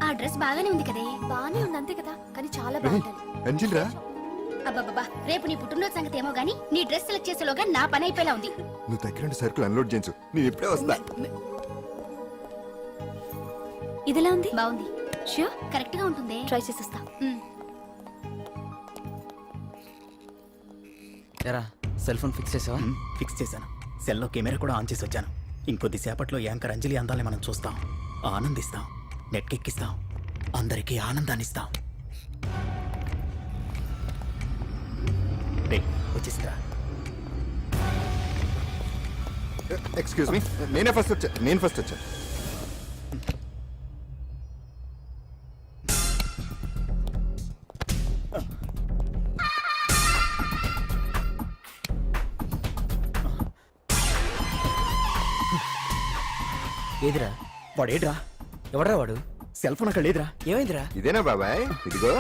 ఆ డ్రెస్ బాగానే ఉంది కదే. బానే ఉంది అంతే కదా, కానీ చాలా బాగుంటుంది. అంజలి రా, అబ్బబ్బబ్బా, రేపు నీ పుట్టినరోజు సంగతి ఏమో గానీ నీ డ్రెస్ సెలెక్ట్ చేసేలోగా నా పని అయిపోయేలా ఉంది. నువ్వు దగ్గర సరుకులు అన్లోడ్ చేయించు, నేను ఇప్పుడే వస్తా. ఇదిలా ఉంది. బాగుంది. ష్యూర్, కరెక్ట్ గా ఉంటుంది. ట్రై చేసేస్తా. సెల్ ఫోన్ ఫిక్స్ చేసావా? ఫిక్స్ చేశాను. సెల్లో కెమెరా కూడా ఆన్ చేసి వచ్చాను. ఇంకొద్ది సేపట్లో యాంకర్ అంజలి అందాలని మనం చూస్తాం, ఆనందిస్తాం, నెట్కెక్కిస్తాం, అందరికీ ఆనందాన్ని ఇస్తాం. వచ్చేసిందా? ఎక్స్క్యూజ్ మీ, నేను ఫస్ట్ వచ్చా. ఏదిరా వాడేడ్రా? ఎవడ్రా వాడు? సెల్ ఫోన్ అక్కడ లేదురా. ఏమైందిరా? ఇదేనా బాబాయ్? ఇదిగో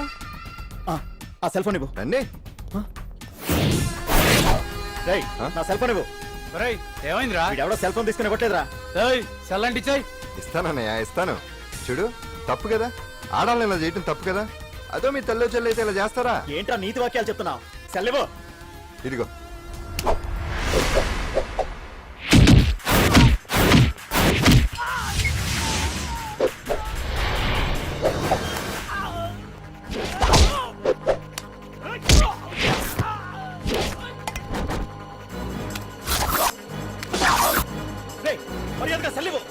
ఆ సెల్ ఫోన్ ఇవ్వు. రండి. రేయ్, నా సెల్ ఫోన్ ఇవ్వు. ఏమైందిరా? వీడెవడో సెల్ ఫోన్ తీసుకుని ఇవ్వట్లేదురా. చల్లంటి చాయ్ ఇస్తానన్నయ్య, ఇస్తాను. చూడు, తప్పు కదా, ఆడాలని ఇలా చేయటం తప్పు కదా. అదో మీ తల్లో చెల్లి అయితే ఇలా చేస్తారా? ఏంట్రా నీతి వాక్యాలు చెప్తున్నావు? సెల్ ఇవ్వు. ఇదిగో. రేయ్, మర్యాదగా సెల్ ఇవ్వు.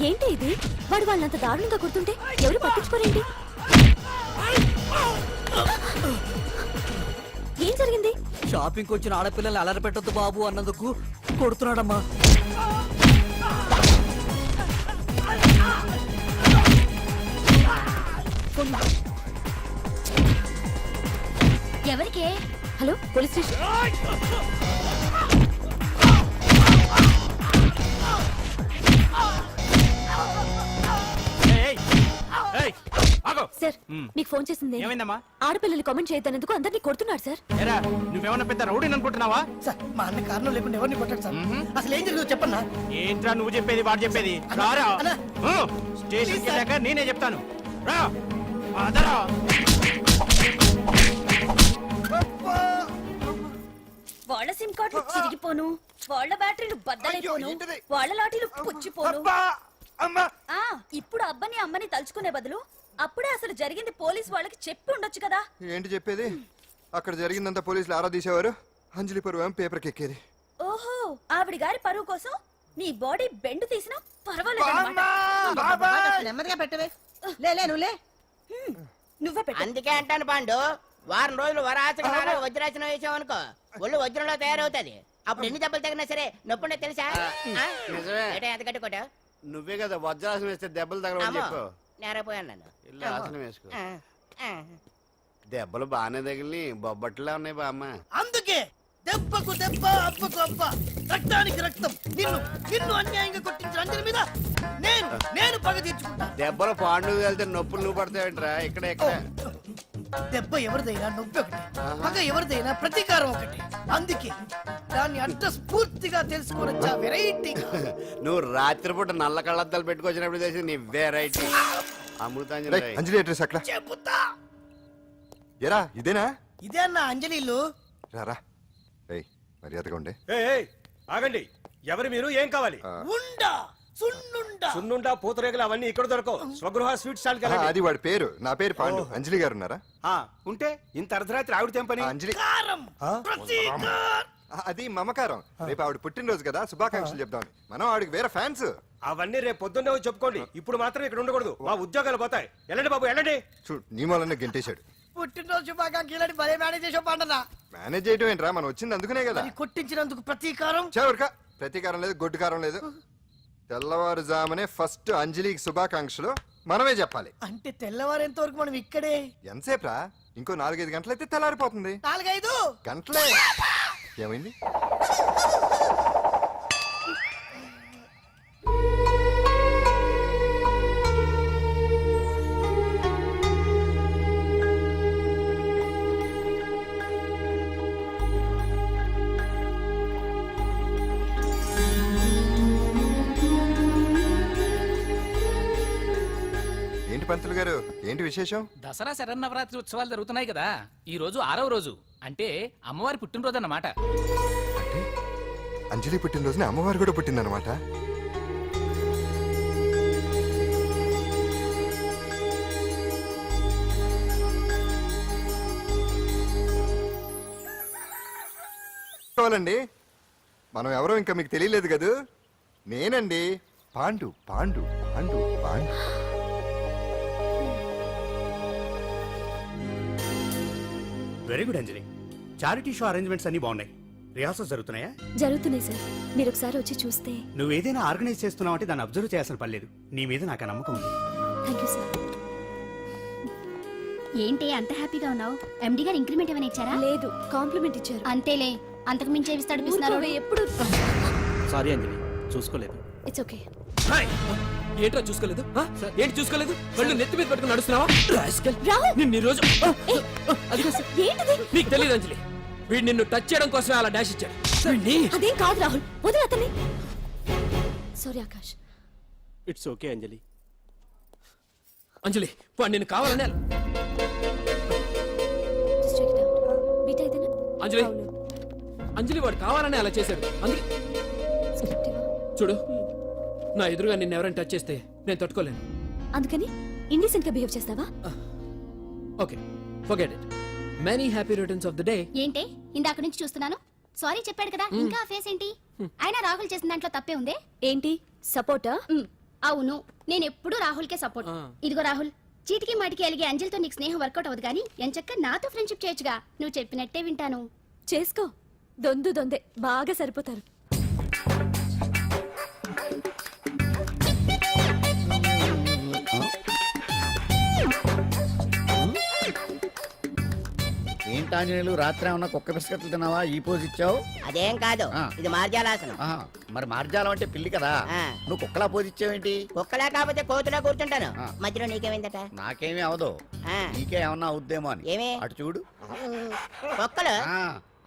ఏంటి ఇది? వాడు వాళ్ళంత దారుణంగా గుర్తుంటే ఎవరు పట్టించుకోరేంటి? ఏం జరిగింది? షాపింగ్ వచ్చిన ఆడపిల్లల్ని అలర పెట్టొద్దు బాబు అన్నందుకు కొడుతున్నాడమ్మా. ఎవరికే? Hello, police station. సార్, మీకు ఫోన్ చేసింది ఏమైందమ్మా? ఆడపిల్లలు కామెంట్ చేయొద్దనేందుకు అందరినీ కొడుతున్నాడు సార్. ఏరా, నువ్వేమన్నా పెద్ద రౌడీని అనుకుంటున్నావా? సార్, మా అన్న కారణం లేకుండా ఎవరిని కొట్టాడు సార్? అసలు ఏం జరిగిందో చెప్పన్నా. ఏంట్రా నువ్వు చెప్పేది వాడు చెప్పేది? రారా స్టేషన్కి వెళ్ళాక నేనే చెప్తాను. రా అదరా. వాళ్ళ సిమ్ కార్డులు చిరిగిపోను, వాళ్ళ బ్యాటరీలు బద్దలైపోను, వాళ్ళ లాఠీలు పుచ్చిపోను. ఆ, ఇప్పుడు అబ్బని అమ్మని తలుచుకునే బదులు అప్పుడే అసలు జరిగింది పోలీస్ వాళ్ళకి చెప్పి ఉండొచ్చు కదా. ఏంటి చెప్పేది? అక్కడ జరిగిందంతా పోలీసులు ఆరా తీసేవారు, అంజలి పరువు పేపర్కి ఎక్కేది. ఓహో, ఆవిడ గారి పరువు కోసం నీ బాడీ బెండ్ తీసినా పర్వాలేదు. నెమ్మదిగా పెట్టవే. లే నువ్వులే. నువ్వే పెట్టు. అందుకే అంటాను పాండు, వారం రోజులు వరాచకం వజ్రాసనం వేసావనుకో ఒళ్ళు వజ్రంలో తయారవుతుంది. అప్పుడు ఎన్ని దెబ్బలు తగినా సరే నొప్పుండే తెలుసా? ఎంత కట్టుకోట నువ్వే కదా వజ్రాసనం వేస్తే దెబ్బలు తగలవని చెప్పు. నేరపోయాను నన్ను. ఇల్లు ఆసనం వేసుకో. దెబ్బలు బాగానే తగిలి బొబ్బట్లా ఉన్నాయి బామ్మ. అందుకే దెబ్బకు దెబ్బ, అబ్బకు అబ్బ, రక్తానికి రక్తం. నిన్ను అన్యాయంగా కొట్టించిన అంజలి మీద నేను పగ తీర్చుకుంటా. దెబ్బలు పాండు వెళ్తే నొప్పులు నువ్వు పడతావేంట్రా? ఇక్కడ దెబ్బ ఎవరిదైనా నొప్పి ఒకటి, పగ ఎవరిదైనా ప్రతీకారం ఒకటి. అందుకే దాన్ని అంత స్ఫూర్తిగా తెలుసుకోవచ్చా వెరైటీ. నువ్వు రాత్రిపూట నల్ల కళ్ళద్దాలు పెట్టుకొచ్చినప్పుడు చేసి నీ వెరైటీ అమృతాంజలి. అంజలి అడ్రస్ అక్కడ చెబుతా. ఎరా ఇదేనా? ఇదే అన్న అంజలి ఇల్లు. రారా, మర్యాదగా ఉండే. ఆగండి, ఎవరు మీరు? ఏం కావాలి? ఉండా సున్నుండా సున్నుండా పూతరేగలు అవన్నీ ఇక్కడ దొరకవు. స్వగృహ స్వీట్ స్టాల్ అది వాడి పేరు. నా పేరు పాండు. అంజలి గారు ఉన్నారా? ఉంటే ఇంత అర్ధరాత్రి ఆవిడ తెంపని. అంజలి కారం ప్రతీకారం. అది మమకారం. రేపు ఆవిడ పుట్టినరోజు కదా, శుభాకాంక్షలు చెప్దామని. మనం ఆవిడకి వేరే ఫ్యాన్స్. అవన్నీ రేపు పొద్దున్నే వచ్చి చెప్పుకోండి. ఇప్పుడు మాత్రం ఇక్కడ ఉండకూడదు, మా ఉద్యోగాలు పోతాయి. వెళ్ళండి బాబు, వెళ్ళండి. చూడు, నీ మూలనే గెంటేశాడు. పుట్టినరోజు శుభాకాంక్షలని భలే మేనేజ్ చేసావు పండనా. మేనేజ్ చేయటం ఏంట్రా, మనం వచ్చింది అందుకునే కదా. మరి కొట్టించినందుకు ప్రతీకారం. చవరికా ప్రతీకారం లేదు, గొడ్డుకారం లేదు. తెల్లవారుజామునే ఫస్ట్ అంజలికి శుభాకాంక్షలు మనమే చెప్పాలి. అంటే తెల్లవారేంత వరకు మనం ఇక్కడే. ఎంతసేపురా? ఇంకో 4-5 గంటలైతే తెల్లారిపోతుంది. 4-5 గంటలే. ఏమైంది? ఏంటి పంతులు గారు, ఏంటి విశేషం? దసరా శరన్నవరాత్రి ఉత్సవాలు జరుగుతున్నాయి కదా, ఈ రోజు 6వ రోజు, అంటే అమ్మవారి పుట్టినరోజు అన్నమాట. అంటే అంజలి పుట్టినరోజున అమ్మవారు కూడా పుట్టిందనమాట. కావాలండి, మనం ఎవరో ఇంకా మీకు తెలియలేదు కదూ. నేనండి, పాండు పాండు పాండు పాండు. వెరీ గుడ్ అంజలి. చారిటీ షో అరేంజ్మెంట్స్ అన్ని బాగున్నాయి. రిహార్సల్స్ జరుగుతున్నాయా? జరుగుతున్నాయి సార్, మీరు ఒకసారి వచ్చి చూస్తే. నువ్వు ఏదైనా ఆర్గనైజ్ చేస్తున్నావు అంటే దాన్ని అబ్జర్వ్ చేయాల్సిన పని లేదు. నీ మీద నాకు ఆ నమ్మకం ఉంది. Thank you sir. ఏంటి అంత హ్యాపీగా ఉన్నావు? ఎండి గారు ఇంక్రిమెంట్ ఏమైనా ఇచ్చారా? లేదు, కాంప్లిమెంట్ ఇచ్చారు. అంతేలే, అంతకు మించి ఏమి తడిపిస్తున్నారు? ఊరుకోవే, ఎప్పుడు. సారీ అంజలి, చూసుకోలేదు. It's okay. ఏంట్రా చూసుకోలేదు? ఏంటి చూసుకోలేదు? కళ్ళు నెత్తి మీద పెట్టుకుని నడుస్తున్నావా? రాహుల్! నిన్ను ఈ రోజు అది కాదు సార్. ఏంటిది? నీకు తెలియదు అంజలి, వీడు నిన్ను టచ్ చేయడం కోసమే అలా డాష్ ఇచ్చాడు. అదేం కాదు రాహుల్, వదిలే అతన్ని. సారీ ఆకాష్. ఇట్స్ ఓకే అంజలి. అంజలి, వాడు నిన్ను కావాలని Just check it out. Beat అయితేనా? అంజలి, అంజలి వాడు కావాలని అలా చేశాడు. అందుకే Script ఇవ్వా? చూడు, నా ఎదురుగా నిన్ను ఎవరైనా టచ్ చేస్తే నేను తట్టుకోలేను. అందుకని ఇండిసెంట్ గా బిహేవ్ చేస్తావా? Okay, forget it. Many happy returns of the day. ఏంటి ఇందాక నుంచి చూస్తున్నాను? సారీ చెప్పాడు కదా, ఇంకా ఆ ఫేస్ ఏంటి? అయినా రాహుల్ చేసిన దాంట్లో తప్పే ఉందే. ఏంటి సపోర్టా? అవును, నేను ఎప్పుడు రాహుల్ కే సపోర్ట్. ఇదిగో రాహుల్, చీటికి మాటికి అలిగే అంజలితో నీకు స్నేహం వర్కౌట్ అవ్వదు కానీ ఎంచక్క నాతో ఫ్రెండ్షిప్ చేయొచ్చుగా. నువ్వు చెప్పినట్టే వింటాను. చేసుకో, దొందే బాగా సరిపోతారు. ఏంటాంజనేయులు, రాత్రి ఏమన్నా కుక్క బిస్కెట్లు తిన్నావా? ఈ పోజ్ ఇచ్చావు. అదేం కాదు, ఇది మార్జాలాసనం. మరి మార్జాలం అంటే పిల్లి కదా, నువ్వు కుక్కలా పోజ్ ఇచ్చావేంటి? కుక్కలా కాకపోతే కోతులా కూర్చుంటాను. మధ్యలో నీకేమైందట? నాకేమీ అవదు, నీకే ఏమన్నా అవుద్దేమో అని. ఏమి? అటు చూడు. కుక్కలు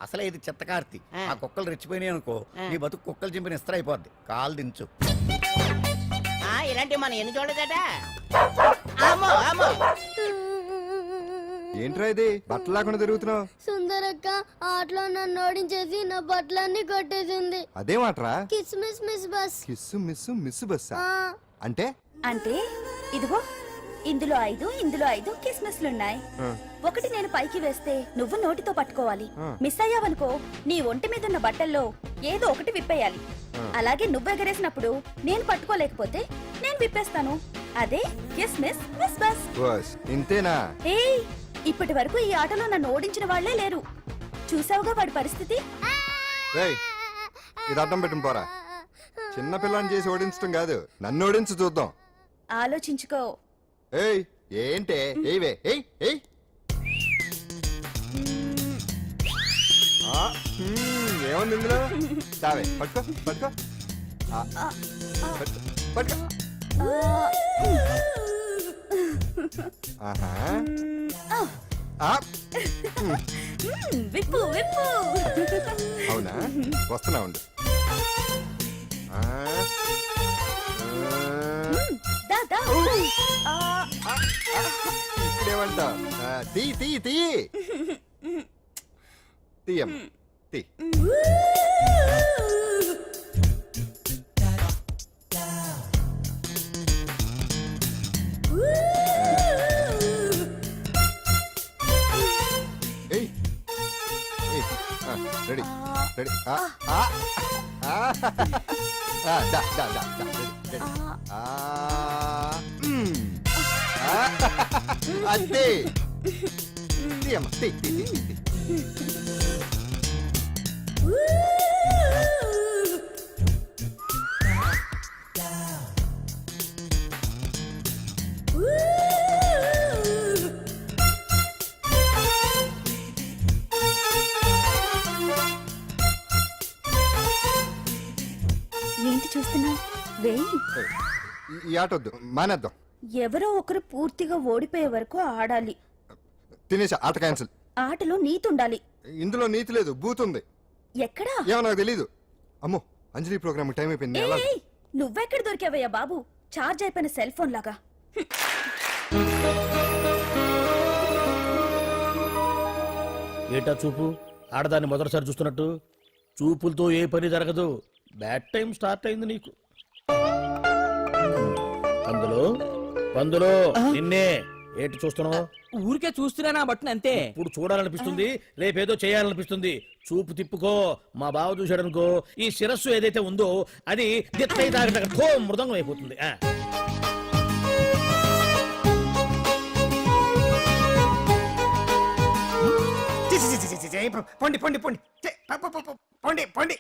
అసలే ఇది చిత్తకార్తి. ఆ కుక్కలు రెచ్చిపోయినాయి అనుకో, నీ బతుకు కుక్కలు చింపిన ఇస్త్ర అయిపోద్ది. కాలు దించు. ఇలాంటివి మనం ఎన్ని చూడదట. అమ్మో అమ్మో, ఏంట్రా ఇది, బట్టలు లేకుండా తిరుగుతున్నావు? సుందరక్క ఆటలో నన్ను ఓడించేసి నా బట్టలన్నీ కొట్టేసింది. అదేమాట్రా? కిస్మిస్ miss bus. Kiss miss miss బస్సా అంటే? అంటే ఇదిగో ఇందులో 5 కిస్మిస్లున్నాయి. ఒకటి నేను పైకి వేస్తే నువ్వు నోటితో పట్టుకోవాలి. మిస్ అయ్యావనుకో నీ ఒంటి మీద ఉన్న బట్టల్లో ఏదో ఒకటి విప్పేయాలి. అలాగే నువ్వు ఎగరేసినప్పుడు నేను పట్టుకోలేకపోతే నేను విప్పేస్తాను. అదే కిస్మిస్ మిస్ బస్. ఇంతేనా? ఏయ్, ఇప్పటి వరకు ఈ ఆటలో నన్ను ఓడించిన వాళ్లే లేరు. చూసావుగా వాడి పరిస్థితి. ఇది అడ్డం పెట్టిన పోరా. చిన్న పిల్లని చేసి ఓడించడం కాదు, నన్ను ఓడించి చూద్దాం. ఆలోచించుకో. ఏయ్ ఏంటే, ఏవే ఏయ్ ఏయ్. ఏముంది ఇందులో? చావే పట్టుకో పట్టుకో పట్టుకో. ఆహా, విప్పు విప్పు. అవునా, వస్తున్నా ఉండు. ఇప్పుడేమంట? తీ తీ తీ తీయం తీ. Ready ready. అంతే. తీయమ్మా, తీ, తీ, తీ, తీ. ఏంటి చూస్తున్నావు? వేయి. ఈ ఆట వద్దు, మానేద్దాం. ఎవరో ఒకరు పూర్తిగా ఓడిపోయే వరకు ఆడాలి. తినేసా, ఆట క్యాన్సిల్. ఆటలో నీతి ఉండాలి. ఇందులో నీతి లేదు, బూత్ ఉంది. ఎక్కడా? ఏమో నాకు తెలీదు. అమ్మో, అంజలి ప్రోగ్రామ్ టైం అయిపోయింది. ఎలా? ఏయ్, నువ్వెక్కడ దొరికావయ్యా బాబు? చార్జ్ అయిపోయిన సెల్ ఫోన్ లాగా. ఏటా చూపు, ఆడదాన్ని మొదటిసారి చూస్తున్నట్టు. చూపులతో ఏ పని జరగదు. బ్యాడ్ టైం స్టార్ట్ అయింది నీకు. పందులో నిన్నే. ఏంటి చూస్తున్నావు? ఊరికే చూస్తున్నానా బట్టన్ అంతే. ఇప్పుడు చూడాలనిపిస్తుంది, రేపేదో చేయాలనిపిస్తుంది. చూపు తిప్పుకో. మా బావ చూశాడనుకో, ఈ శిరస్సు ఏదైతే ఉందో అది దిత్తై తాగట మృదంగం అయిపోతుంది. పొండి పొండి పొండి పొండి పొండి.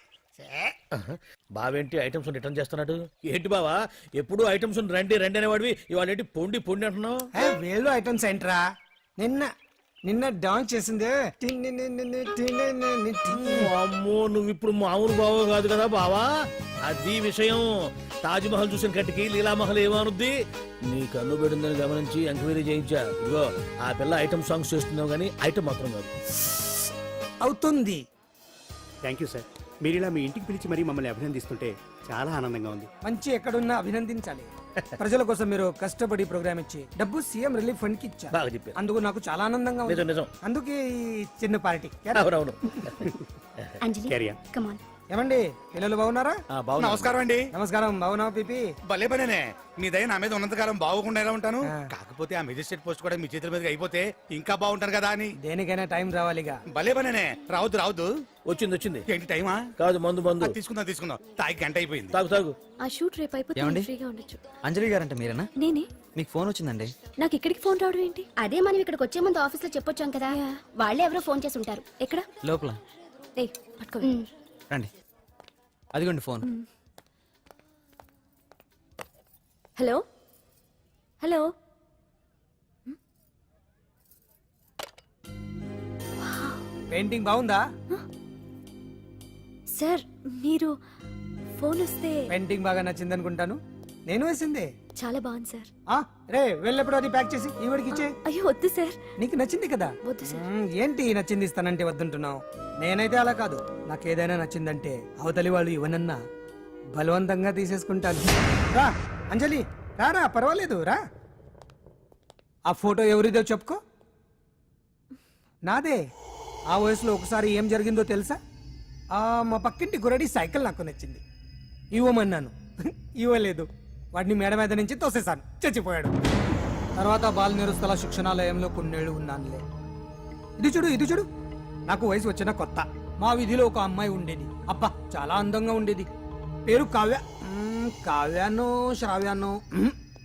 బావేంటి ఐటమ్స్ రిటర్న్ చేస్తున్నాడు? ఏంటి బావా, ఎప్పుడు ఐటమ్స్ రండి రండి అనేవాడివి, ఇవాళ ఏంటి పొండి పొండి అంటున్నావు? వేలు ఐటమ్స్ ఏంట్రా? నిన్న డాన్స్ చేసిందే. అమ్మో, నువ్వు ఇప్పుడు మామూలు బావ కాదు కదా బావా. అది విషయం. తాజ్ మహల్ చూసిన కట్టికి లీలామహల్ ఏమనుద్ది? నీ కన్ను పెడిందని గమనించి ఎంక్వైరీ చేయించా. ఇదిగో ఆ పిల్ల ఐటమ్ సాంగ్స్ చేస్తున్నావు కానీ ఐటమ్ మాత్రం కాదు. అవుతుంది. Thank you sir. మీరు ఇలా మీ ఇంటికి పిలిచి మరీ మమ్మల్ని అభినందిస్తుంటే చాలా ఆనందంగా ఉంది. మంచి ఎక్కడున్నా అభినందించాలి. ప్రజల కోసం మీరు కష్టపడి ప్రోగ్రామ్ ఇచ్చి డబ్బు సీఎం రిలీఫ్ ఫండ్ కి ఇచ్చారు. బాగా చెప్పారు. అందుకు నాకు చాలా ఆనందంగా ఉంది. నిజం నిజం. అందుకే ఈ చిన్న పార్టీ. అవునవును. అంజలి, come on. ఏమండి, పిల్లలు బాగున్నారా? నమస్కారం అండి. నమస్కారం. బాగున్నావు పిపి? భలే పనేనే. మీ దయ నా మీద ఉన్నంతకాలం బాగుకుండా ఎలా ఉంటాను. కాకపోతే ఆ మెజిస్ట్రేట్ పోస్ట్ కూడా మీ చేతుల మీదకి అయిపోతే ఇంకా బాగుంటాను కదా అని. దేనికైనా టైం రావాలిగా. భలే పనేనే. రావద్దు. వచ్చింది. ఏంటి టైమా? కాదు, మందు. తీసుకుందాం. తాగి గంట అయిపోయింది. తాగు. ఆ షూట్ రేపు అయిపోతే ఫ్రీగా ఉండొచ్చు. అంజలి గారంటే మీరేనా? నేనే. మీకు ఫోన్ వచ్చిందండి. నాకు ఇక్కడికి ఫోన్ రావడం ఏంటి? అదే మనం ఇక్కడికి వచ్చే ముందు ఆఫీస్ లో చెప్పొచ్చాం కదా, వాళ్ళే ఎవరో ఫోన్ చేసి ఉంటారు. ఎక్కడ? లోపల ఏయ్, పట్టుకో. రండి. అదిగోండి ఫోన్. Hello hello. పెయింటింగ్ బాగుందా? సార్, మీరు ఫోన్ వస్తే పెయింటింగ్ బాగా నచ్చింది అనుకుంటాను. నేను వేసిందే. చాలా బాగుంది సార్. రే, వెళ్ళప్పుడు అది ప్యాక్ చేసి ఈవిడికి ఇచ్చే. అయ్యో వద్దు సార్. నీకు నచ్చింది కదా. వద్దు సార్. ఏంటి నచ్చింది ఇస్తానంటే వద్దంటున్నావు? నేనైతే అలా కాదు. నాకు ఏదైనా నచ్చిందంటే అవతలి వాళ్ళు ఇవ్వనన్నా బలవంతంగా తీసేసుకుంటాను. రా అంజలి, రా పర్వాలేదు రా. ఆ ఫోటో ఎవరిదో చెప్పుకో. నాదే. ఆ వయసులో ఒకసారి ఏం జరిగిందో తెలుసా? మా పక్కింటి గురడి సైకిల్ నాకు నచ్చింది. ఇవ్వమన్నాను, ఇవ్వలేదు. వాడిని మేడ మీద నుంచి తోసేశాను, చచ్చిపోయాడు. తర్వాత బాల నిరుస్తల శిక్షణాలయంలో కొన్నేళ్లు ఉన్నానులే. ఇది చూడు. నాకు వయసు వచ్చిన కొత్త. మా వీధిలో ఒక అమ్మాయి ఉండేది. అబ్బా, చాలా అందంగా ఉండేది. పేరు కావ్య. కావ్యానో శ్రావ్యానో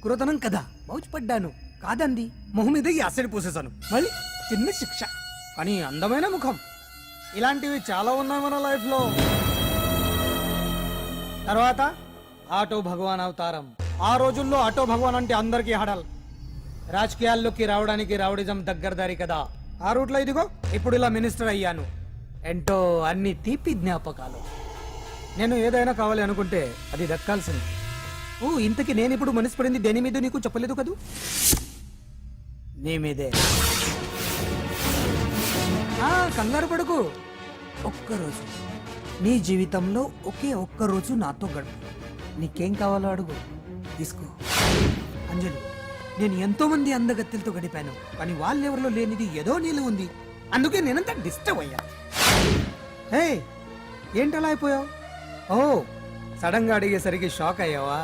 కురతనం కదా. మౌచిపడ్డాను. కాదండి, మొహం మీద యాసిడ్ పూసేశాను. మళ్ళీ చిన్న శిక్ష, కానీ అందమైన ముఖం. ఇలాంటివి చాలా ఉన్నాయి మన లైఫ్ లో. తర్వాత ఆటో భగవాన్ అవతారం. ఆ రోజుల్లో ఆటో భగవాన్ అంటే అందరికీ హడల్. రాజకీయాల్లోకి రావడానికి రౌడిజం దగ్గరదారి కదా. ఆ రూట్లో ఇదిగో ఇప్పుడు ఇలా మినిస్టర్ అయ్యాను. ఏంటో అన్ని తీపి జ్ఞాపకాలు. నేను ఏదైనా కావాలి అనుకుంటే అది దక్కాల్సింది. ఇంతకీ నేను ఇప్పుడు మనసు పడింది దేని మీద నీకు చెప్పలేదు కదూ? నీ మీదే. కంగారు పడుకు. ఒక్కరోజు నీ జీవితంలో ఒక్క రోజు నాతో గడుపు. నీకేం కావాలో అడుగు, తీసుకో. అంజలి, నేను ఎంతో మంది అందగత్తెలతో గడిపాను, కానీ వాళ్ళెవరిలో లేనిది ఏదో నీళ్ళు ఉంది. అందుకే నేనంతా డిస్టర్బ్ అయ్యా. హే, ఏంటలా అయిపోయావు? సడన్ గా అడిగేసరికి షాక్ అయ్యావా?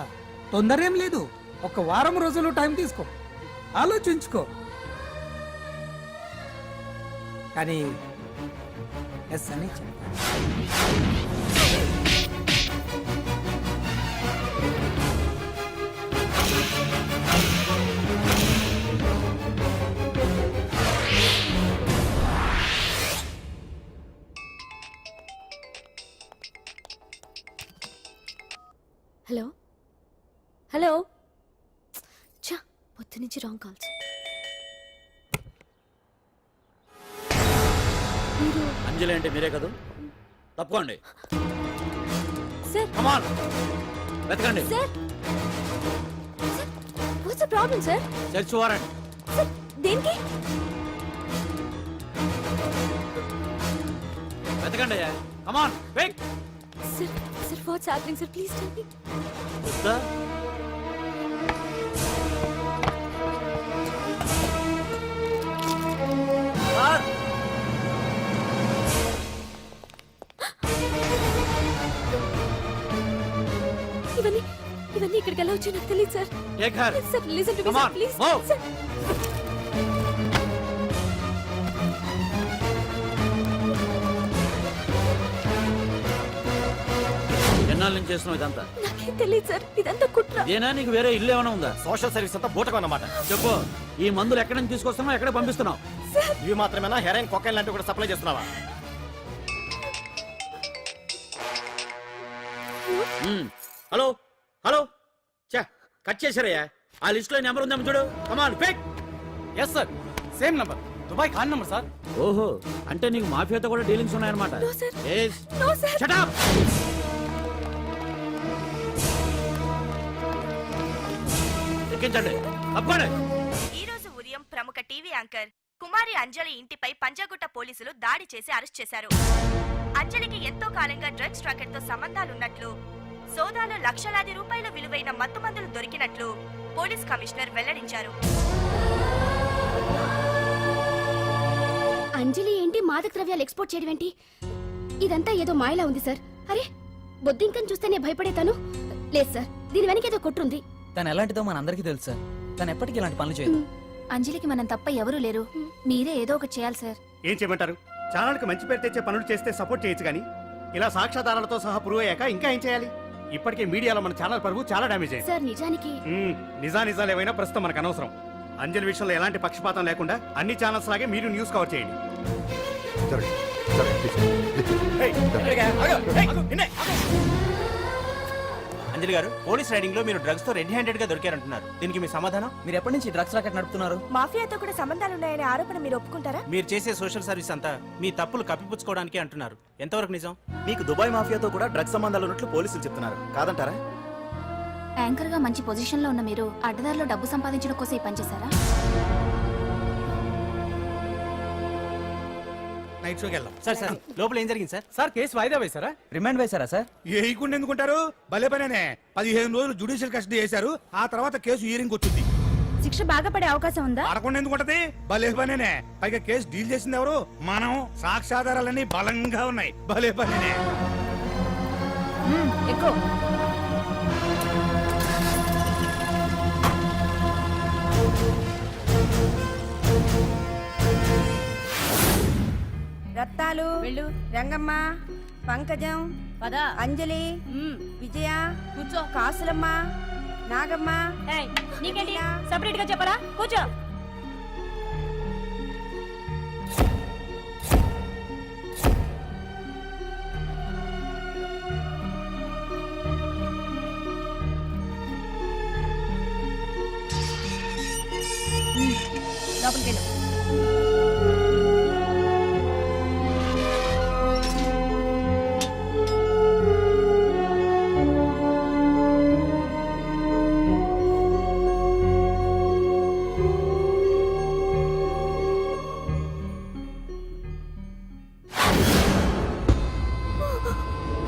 తొందర ఏం లేదు. 1 వారం రోజులు టైం తీసుకో, ఆలోచించుకో. కానీ ఎస్ అని చెప్పాను. హలో హలో చా పొద్దు నుంచి రాంగ్ కాల్స్. మీరు అంజలి అంటే మీరే కదా, తప్పుకోండి. సార్ కమాన్ వెతకండి. Sir what's the problem sir? Search warrant. Sir దేనికి? వెతకండి. Come on quick. Sir sir what's happening sir? Please tell me. వస్తా. సార్ ఇవన్నీ ఇవన్నీ ఇక్కడికి ఎలా వచ్చాయో నాకు తెలియదు sir. Take her. Sir listen to me Come sir on, please. move. Sir ఎన్నాళ్ళ నుంచి చేస్తున్నావు ఇదంతా? నాకేం తెలియదు సార్, ఇదంతా కుట్ర. ఇదేనా నీకు వేరే ఇల్లు ఏమైనా ఉందా? సోషల్ సర్వీస్ అంతా బూటకం అన్నమాట. చెప్పు, ఈ మందులు ఎక్కడి నుంచి తీసుకొస్తున్నావు, ఎక్కడ పంపిస్తున్నావు? ఇవి మాత్రమేనా? హెరాయిన్, కొకైన్ లాంటివి కూడా సప్లై చేస్తున్నావా? హలో హలో, చా కట్ చేశారయ్యా. ఆ లిస్ట్ లో నెంబర్ ఉందేమో చూడు. Come on pick. Yes sir, same number, Dubai Khan number sir. ఓహో, అంటే నీకు మాఫియాతో కూడా డీలింగ్స్ ఉన్నాయన్నమాట. No, sir. Yes. No sir. Shut up. ఎక్కించండి, తప్పండి. ఈ రోజు ఉదయం ప్రముఖ టీవీ యాంకర్ కుమారి అంజలి ఇంటిపై పంజాగుట్ట పోలీసులు దాడి చేసి అరెస్ట్ చేశారు. అంజలికి ఎంతో కాలంగా డ్రగ్స్ రాకెట్ తో సంబంధాలున్నట్లు, సోదాలో లక్షలాది రూపాయల విలువైన మత్తుమందులు దొరికినట్లు పోలీస్ కమిషనర్ వెల్లడించారు. అంజలి ఏంటి మాదక ద్రవ్యాలు ఎక్స్పోర్ట్ చేయడం ఏంటి? ఇదంతా ఏదో మాయలా ఉంది సార్. అరే బొద్దింకని చూస్తేనే భయపడేతాను. లేదు సార్, దీని వెనక ఏదో కొట్టుంది. తను ఎలాంటిదో మనందరికీ తెలుసు సార్. తను ఎప్పటికీ ఇలాంటి పనులు చేయదు. అంజలికి మనం తప్ప ఎవరూ లేరు. మీరే ఏదో ఒకటి చేయాలి సార్. ఏం చేయమంటారు? ఛానల్కి మంచి పేరు తెచ్చే పనులు చేస్తే సపోర్ట్ చేయొచ్చు కానీ ఇలా సాక్ష్యాధారాలతో సహా ప్రూవ్ అయ్యాక ఇంకా ఏం చేయాలి? ఇప్పటికే మీడియాలో మన ఛానల్ పరువు చాలా డ్యామేజ్ అయింది. సార్ నిజానికి నిజాలు ఏమైనా ప్రస్తుతం మనకు అనవసరం. అంజలి విషయంలో ఎలాంటి పక్షపాతం లేకుండా అన్ని ఛానల్స్ లాగే మీరు న్యూస్ కవర్ చేయండి. అంజలి గారు, పోలీస్ రైడింగ్ లో మీరు డ్రగ్స్ తో రెడ్ హ్యాండెడ్ గా దొరికారంటున్నారు. దీనికి మీ సమాధానం? మీరు ఎప్పటి నుంచి డ్రగ్స్ రాకెట్ నడుపుతున్నారు? మాఫియాతో కూడా సంబంధాలున్నాయనే ఆరోపణ మీరు ఒప్పుకుంటారా? మీరు చేసే సోషల్ సర్వీస్ అంతా మీ తప్పులు కప్పిపుచ్చుకోవడానికి అంటున్నారు. ఎంతవరకు నిజం? మీకు దుబాయ్ మాఫియాతో కూడా డ్రగ్స్ సంబంధాలు ఉన్నట్లు పోలీసులు చెప్తున్నారు. కాదంటారా? యాంకర్ గా మంచి పొజిషన్ లో ఉన్న మీరు అడ్డదారిలో డబ్బు సంపాదించడం కోసం ఈ పని చేశారా? నైట్ షోకి వెళ్దాం. సార్ సార్, లోపల ఏం జరిగింది సార్? సార్, కేసు వాయిదా వేశారా? రిమాండ్ వేశారా సార్? ఏయకుండా ఎందుకుంటారు? భలే పనేనే. 15 రోజులు జుడిషియల్ కస్టడీ చేశారు. ఆ తర్వాత కేసు హియరింగ్ వచ్చింది. శిక్ష బాగా పడే అవకాశం ఉందా? పడకుండా ఎందుకుంటది? భలే పనేనే. పైగా కేసు డీల్ చేసింది ఎవరు? మనం. సాక్ష్యాధారాలన్నీ బలంగా ఉన్నాయి. భలే పనేనే. ఎక్కువ రత్తాలు, రంగమ్మ, పంకజం, అంజలి, విజయ, కూర్చో, కాసులమ్మ, నాగమ్మ. నీకేంటి సెపరేట్ గా చెప్పరా? కూర్చో. లోపలికి వెళ్ళు.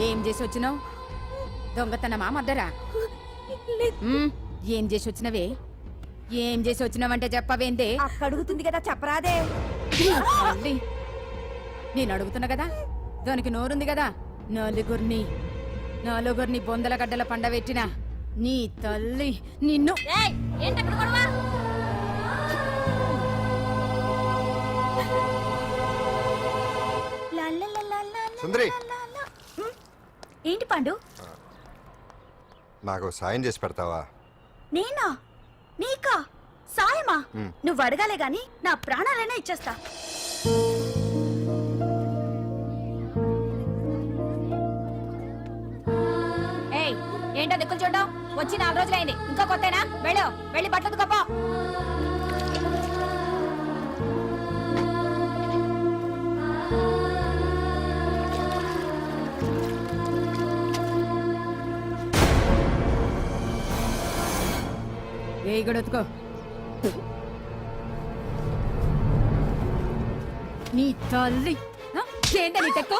ఏం చేసి వచ్చినావు? దొంగతనమా మద్దరా? ఏం చేసి వచ్చినవే? ఏం చేసి వచ్చినావంటే చెప్పవేందే? అడుగుతుంది కదా, చెప్పరాదే. నేను అడుగుతున్నా కదా, దానికి నోరుంది కదా. నలుగురిని బొందల గడ్డల పండబెట్టిన నీ తల్లి నిన్ను. సుందరి, ఏంటి పండు? నాకు సాయం చేసి పెడతావా? నేనా? నీకా సాయమా? నువ్వు అడగాలే గాని నా ప్రాణాలైనా ఇచ్చేస్తా. ఏంటో దిక్కులు చూడడం వచ్చి 4 రోజులైంది ఇంకా కొత్తేనా వెళ్ళి బట్టలు ఉతుకోపో. ఏ గడెత్తుకో నీ తల్లి ఏంటే నీ టెక్కు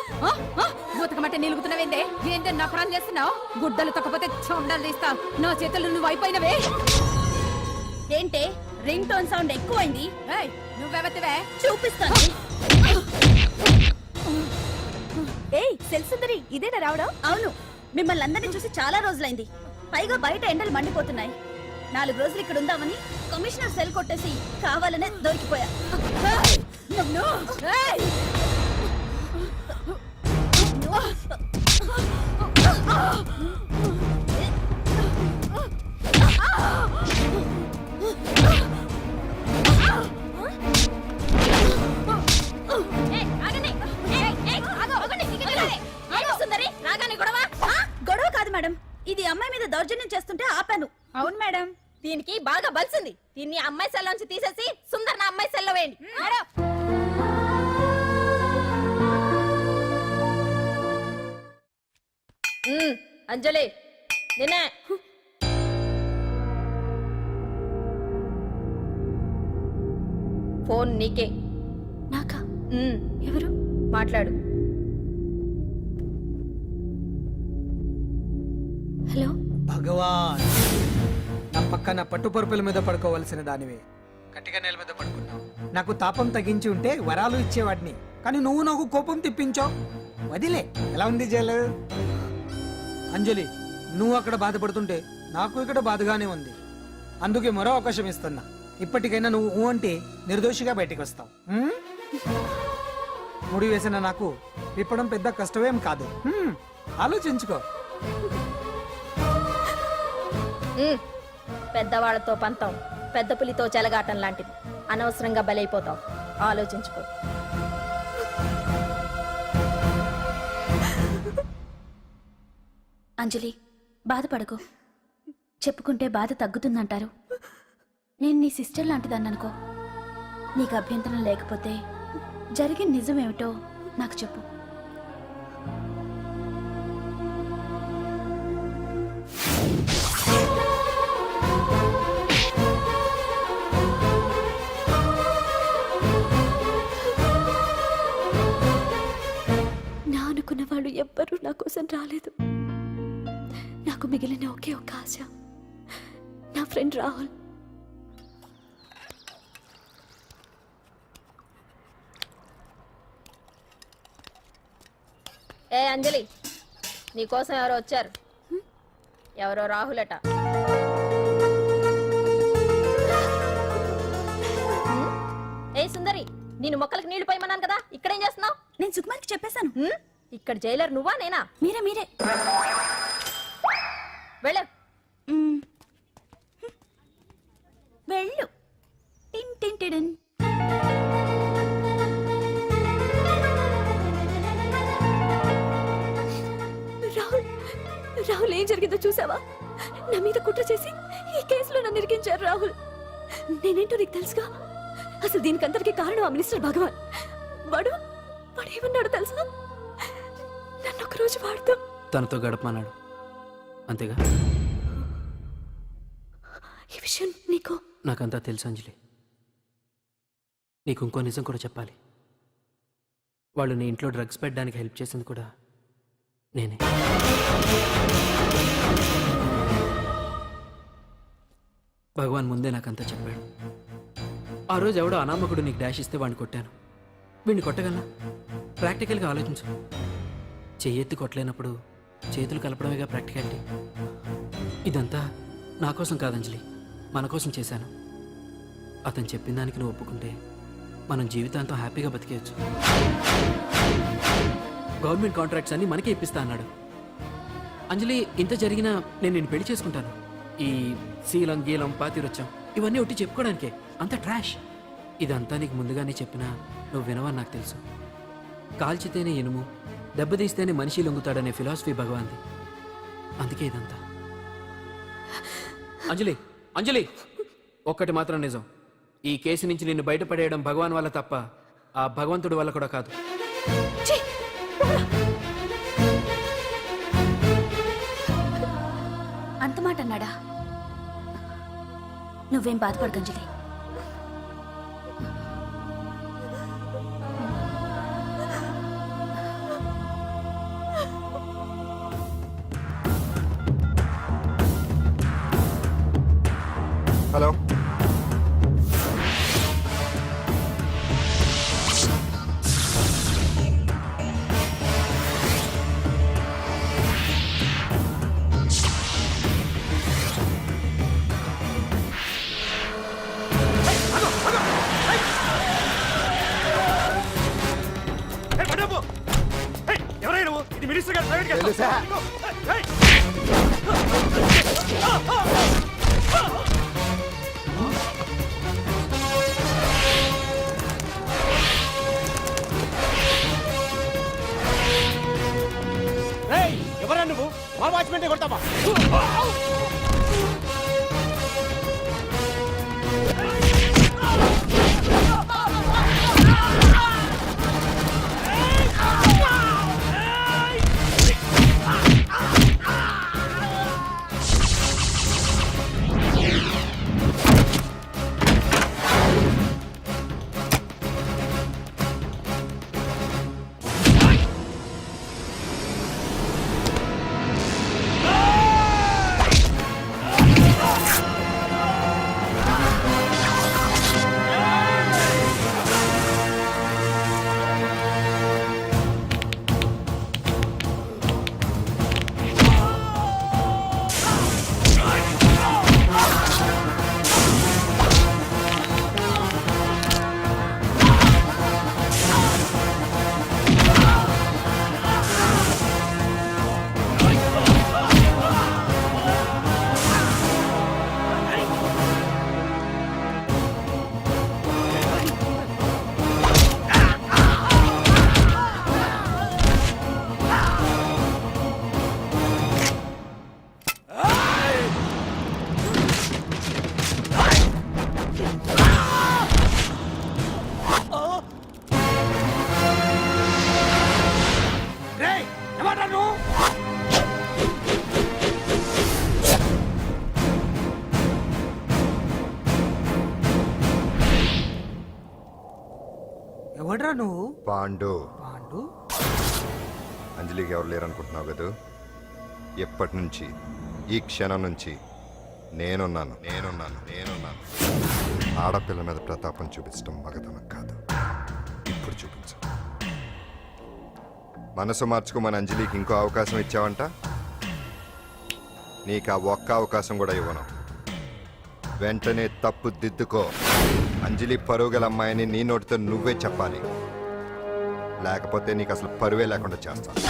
బూతకమంటే నిలుగుతున్నావేందే ఏంటే నకరం చేస్తున్నావు గుడ్డలు తక్కపోతే చొండలు తీస్తా నా చేతులు నువ్వు అయిపోయినవే ఏంటే రింగ్ టోన్ సౌండ్ ఎక్కువైంది నువ్వెవతివే చూపిస్తాను ఏయ్ సెల్సుందరి ఇదేనా రావడం అవును మిమ్మల్ని అందరినీ చూసి చాలా రోజులైంది పైగా బయట ఎండలు మండిపోతున్నాయి 4 రోజులు ఇక్కడ ఉందామని కమిషనర్ సెల్ కొట్టేసి కావాలనే దొరికిపోయా గొడవ కాదు మేడం ఇది అమ్మాయి మీద దౌర్జన్యం చేస్తుంటే ఆపాను అవును మేడం దీనికి బాగా బలిసింది దీన్ని అమ్మాయి సెల్ నుంచి తీసేసి సుందర్ నా అమ్మాయి సెల్లో వేయండి అంజలి నిన్నే ఫోన్ నీకే నాకా ఎవరు మాట్లాడు హలో భగవాన్ నా పక్కన పట్టుపరుపుల మీద పడుకోవలసిన దానివే గట్టిగా నేల మీద పడుకున్నావు నాకు తాపం తగ్గించి ఉంటే వరాలు ఇచ్చేవాడిని కానీ నువ్వు నాకు కోపం తెప్పించావు వదిలే ఎలా ఉంది జైలు అంజలి నువ్వు అక్కడ బాధపడుతుంటే నాకు ఇక్కడ బాధగానే ఉంది అందుకే మరో అవకాశం ఇస్తున్నా ఇప్పటికైనా నువ్వు అంటే నిర్దోషిగా బయటికి వస్తావు ముడి వేసిన నాకు విప్పడం పెద్ద కష్టమేం కాదు ఆలోచించుకో పెద్దవాళ్లతో పంతం పెద్ద పులితో చెలగాటం లాంటిది అనవసరంగా బలైపోతావు ఆలోచించుకో అంజలి బాధపడకు చెప్పుకుంటే బాధ తగ్గుతుందంటారు నేను నీ సిస్టర్ లాంటిదన్ననుకో నీకు అభ్యంతరం లేకపోతే జరిగిన నిజమేమిటో నాకు చెప్పు నా అనుకున్న వాళ్ళు ఎవ్వరూ నా కోసం రాలేదు నాకు మిగిలిన ఒకే ఒక ఆశ నా ఫ్రెండ్ రాహుల్ ఏ అంజలి నీకోసం ఎవరో వచ్చారు ఎవరో రాహుల్ అట ఏ సుందరి నేను మొక్కలకు నీళ్లు పోయమన్నాను కదా ఇక్కడేం చేస్తున్నావు నేను సుకుమార్కి చెప్పేశాను ఇక్కడ జైలర్ నువ్వా నేనా మీరే వెళ్ళు వెళ్ళు టిన్ టిన్ టిడిన్ రాహుల్ ఏం జరిగిందో చూసావా నా మీద కుట్ర చేసి ఈ కేసులో నన్ను ఇరికించారు రాహుల్ నేనేంటో నీకు తెలుసుగా అసలు దీనికంతటికీ కారణం ఆ మినిస్టర్ భగవాన్ వాడు ఏమన్నాడు తెలుసా నన్ను ఒకరోజు వాడుతూ తనతో గడపమన్నాడు అంతేగా ఈ విషయం నీకు నాకంతా తెలుసు అంజలి నీకు ఇంకో నిజం కూడా చెప్పాలి వాళ్ళు నీ ఇంట్లో డ్రగ్స్ పెట్టడానికి హెల్ప్ చేసింది కూడా నేనే భగవాన్ ముందే నాకంతా చెప్పాడు ఆ రోజు ఎవడో అనామకుడు నీకు డాష్ ఇస్తే వాడిని కొట్టాను వీడిని కొట్టగలనా ప్రాక్టికల్గా ఆలోచించు చెయ్యెత్తి కొట్టలేనప్పుడు చేతులు కలపడమేగా ప్రాక్టికాలిటీ ఇదంతా నా కోసం కాదంజలి మన కోసం చేశాను అతను చెప్పిన దానికి నువ్వు ఒప్పుకుంటే మనం జీవితాంతం హ్యాపీగా బతికేయచ్చు గవర్నమెంట్ కాంట్రాక్ట్స్ అన్ని మనకే ఇప్పిస్తా అన్నాడు అంజలి ఇంత జరిగినా నేను నిన్ను పెళ్లి చేసుకుంటాను ఈ శీలం గీలం పాతిరొచ్చాం ఇవన్నీ ఒట్టి చెప్పుకోవడానికే అంత ట్రాష్ ఇదంతా నీకు ముందుగానే చెప్పినా నువ్వు వినవని నాకు తెలుసు కాల్చితేనే ఇనుము దెబ్బతీస్తేనే మనిషి లొంగుతాడనే ఫిలాసఫీ భగవాన్ది అందుకే ఇదంతా అంజలి అంజలి ఒక్కటి మాత్రం నిజం, ఈ కేసు నుంచి నిన్ను బయటపడేయడం భగవాన్ వల్ల తప్ప ఆ భగవంతుడి వల్ల కూడా కాదు. ఛీ! పోరా. అంత మాట అన్నాడా? నువ్వేం బాధపడకు అంజలి. హలో ఎవరైనా నువ్వు? ఇది మినిస్టర్ గారు ప్రైవేట్ గెస్ట్ హౌస్. తెలుసా? ఏయ్! ఏయ్! ఎవరా నువ్వు? మా వాచ్మెన్ కొడతావా? ఎవడ్రా నువ్వు? పాండు. పాండు? అంజలికి ఎవరు లేరనుకుంటున్నావు కదా? ఎప్పటి నుంచి, ఈ క్షణం నుంచి నేనున్నాను. ఆడపిల్ల మీద ప్రతాపం చూపించడం మగతనం కాదు. ఇప్పుడు చూపించు. మనసు మార్చుకోమని అంజలికి ఇంకో అవకాశం ఇచ్చావంట. నీకు ఆ ఒక్క అవకాశం కూడా ఇవ్వను. వెంటనే తప్పు దిద్దుకో. అంజలి పరుగల అమ్మాయిని నీ నోటితో నువ్వే చెప్పాలి, లేకపోతే నీకు అసలు పరువే లేకుండా చేస్తాను.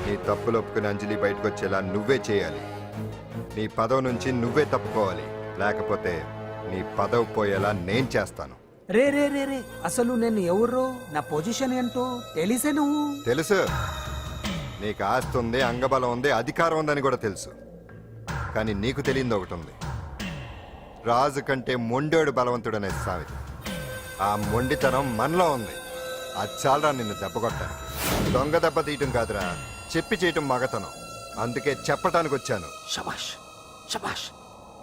నీ తప్పులు ఒప్పుకుని అంజలి బయటకు వచ్చేలా నువ్వే చేయాలి. నీ పదవి నుంచి నువ్వే తప్పుకోవాలి, లేకపోతే నీ పదవి పోయేలా నేను చేస్తాను. రే రే రే రే అసలు నేను ఎవరో, నా పొజిషన్ ఏంటో తెలిసే నువ్వు. తెలుసు, నీకు ఆస్తి ఉంది, అంగబలం ఉంది, అధికారం ఉందని కూడా తెలుసు. కానీ నీకు తెలియంది ఒకటి ఉంది. రాజు కంటే మొండోడు బలవంతుడనే సామెత. ఆ మొండితనం మనలో ఉంది. అది చాలరా నిన్ను దెబ్బ కొట్టాను. దొంగ దెబ్బ తీయటం కాదురా, చెప్పి చేయటం మగతనం. అందుకే చెప్పటానికి వచ్చాను. శబాష్ శబాష్,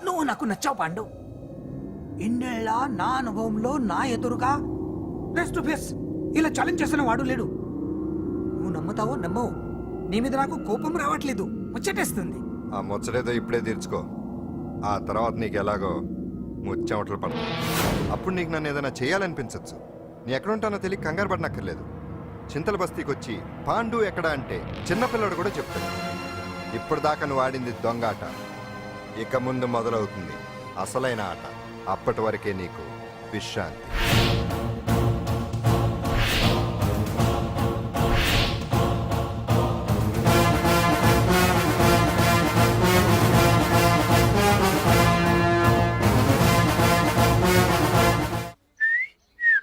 నువ్వు నాకు నచ్చావు పాండు. ఇన్నేళ్ళ నా అనుభవంలో నా ఎదురుగా ఫేస్ టు ఫేస్ ఇలా ఛాలెంజ్ చేసిన వాడు లేడు. నువ్వు నమ్ముతావో నమ్మవు, నీ మీద నాకు కోపం రావట్లేదు, ముచ్చటేస్తుంది. ఆ ముచ్చటేదో ఇప్పుడే తీర్చుకో. ఆ తర్వాత నీకు ఎలాగో ముచ్చెమటలు పడతాయి. అప్పుడు నీకు నన్ను ఏదైనా చేయాలనిపించచ్చు. నీ ఎక్కడుంటానో తెలియ కంగారు పడనక్కర్లేదు. చింతల బస్తీకి వచ్చి పాండు ఎక్కడ అంటే చిన్నపిల్లడు కూడా చెప్తాడు. ఇప్పుడు దాకా నువ్వు ఆడింది దొంగ ఆట, ఇక ముందు మొదలవుతుంది అసలైన ఆట. అప్పటి వరకే నీకు విశ్రాంతి.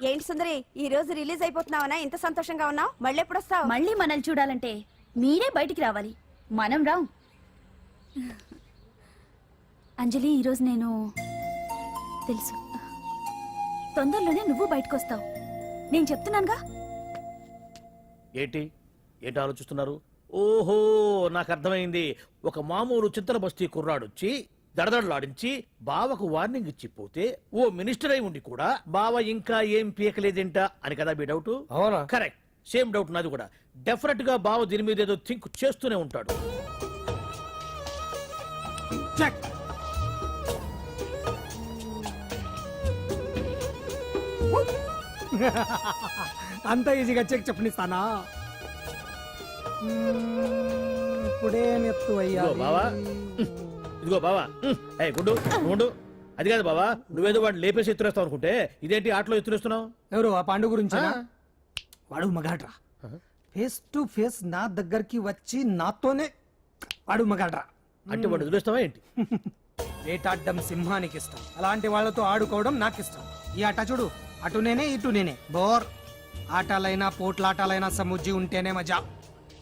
ఏంటి సుందరి, ఈ రోజు రిలీజ్ అయిపోతున్నావనా? ఇంత సంతోషంగా ఉన్నావు? మళ్ళీ ఎప్పుడు వస్తావు? మళ్ళీ మనల్ని చూడాలంటే మీరే బయటికి రావాలి, మనం రాం. అంజలి ఈరోజు నేను తెలుసు తొందరలోనే నువ్వు బయటకు వస్తావు నేను చెప్తున్నానుగా. ఏంటి ఏంటి ఆలోచిస్తున్నారు? ఓహో, నాకు అర్థమైంది. ఒక మామూలు చింతల బస్తీ కుర్రాడొచ్చి దడదడలాడించి బావకు వార్నింగ్ ఇచ్చి పోతే ఓ మినిస్టర్ అయి ఉండి కూడా బావ ఇంకా ఏం పీకలేదేంట అని కదా మీ డౌట్? అవునా? కరెక్ట్, సేమ్ డౌట్ నాది కూడా. డెఫినెట్ గా బావ దీని మీద ఏదో థింక్ చేస్తూనే ఉంటాడు. చెక్. అంత ఈజీగా చెక్ చెప్పనిస్తానా? ఇప్పుడే నెత్తు ఇదిగో బావా, ఇదిగో బావా. ఏ గుడ్డు గుండు, అది కాదు బావా, నువ్వేదో వాడు లేపేసి ఎత్తురేస్తావు అనుకుంటే ఇదేంటి ఆటలో ఎత్తురేస్తున్నావు? ఎవరు ఆ పాండు గురించి? వాడు మగాడ్రా. ఫేస్ టు ఫేస్ నా దగ్గరికి వచ్చి నాతోనే వాడు మగాడ్రా. అంటే వాడు వదిలేస్తావా ఏంటి? వేటాడ్డం సింహానికి ఇష్టం, అలాంటి వాళ్ళతో ఆడుకోవడం నాకు ఇష్టం. ఈ ఆట చూడు, అటు నేనే ఇటు నేనే. బోర్. ఆటలైనా పోట్లాటలైనా సముజ్జి ఉంటేనే మజా.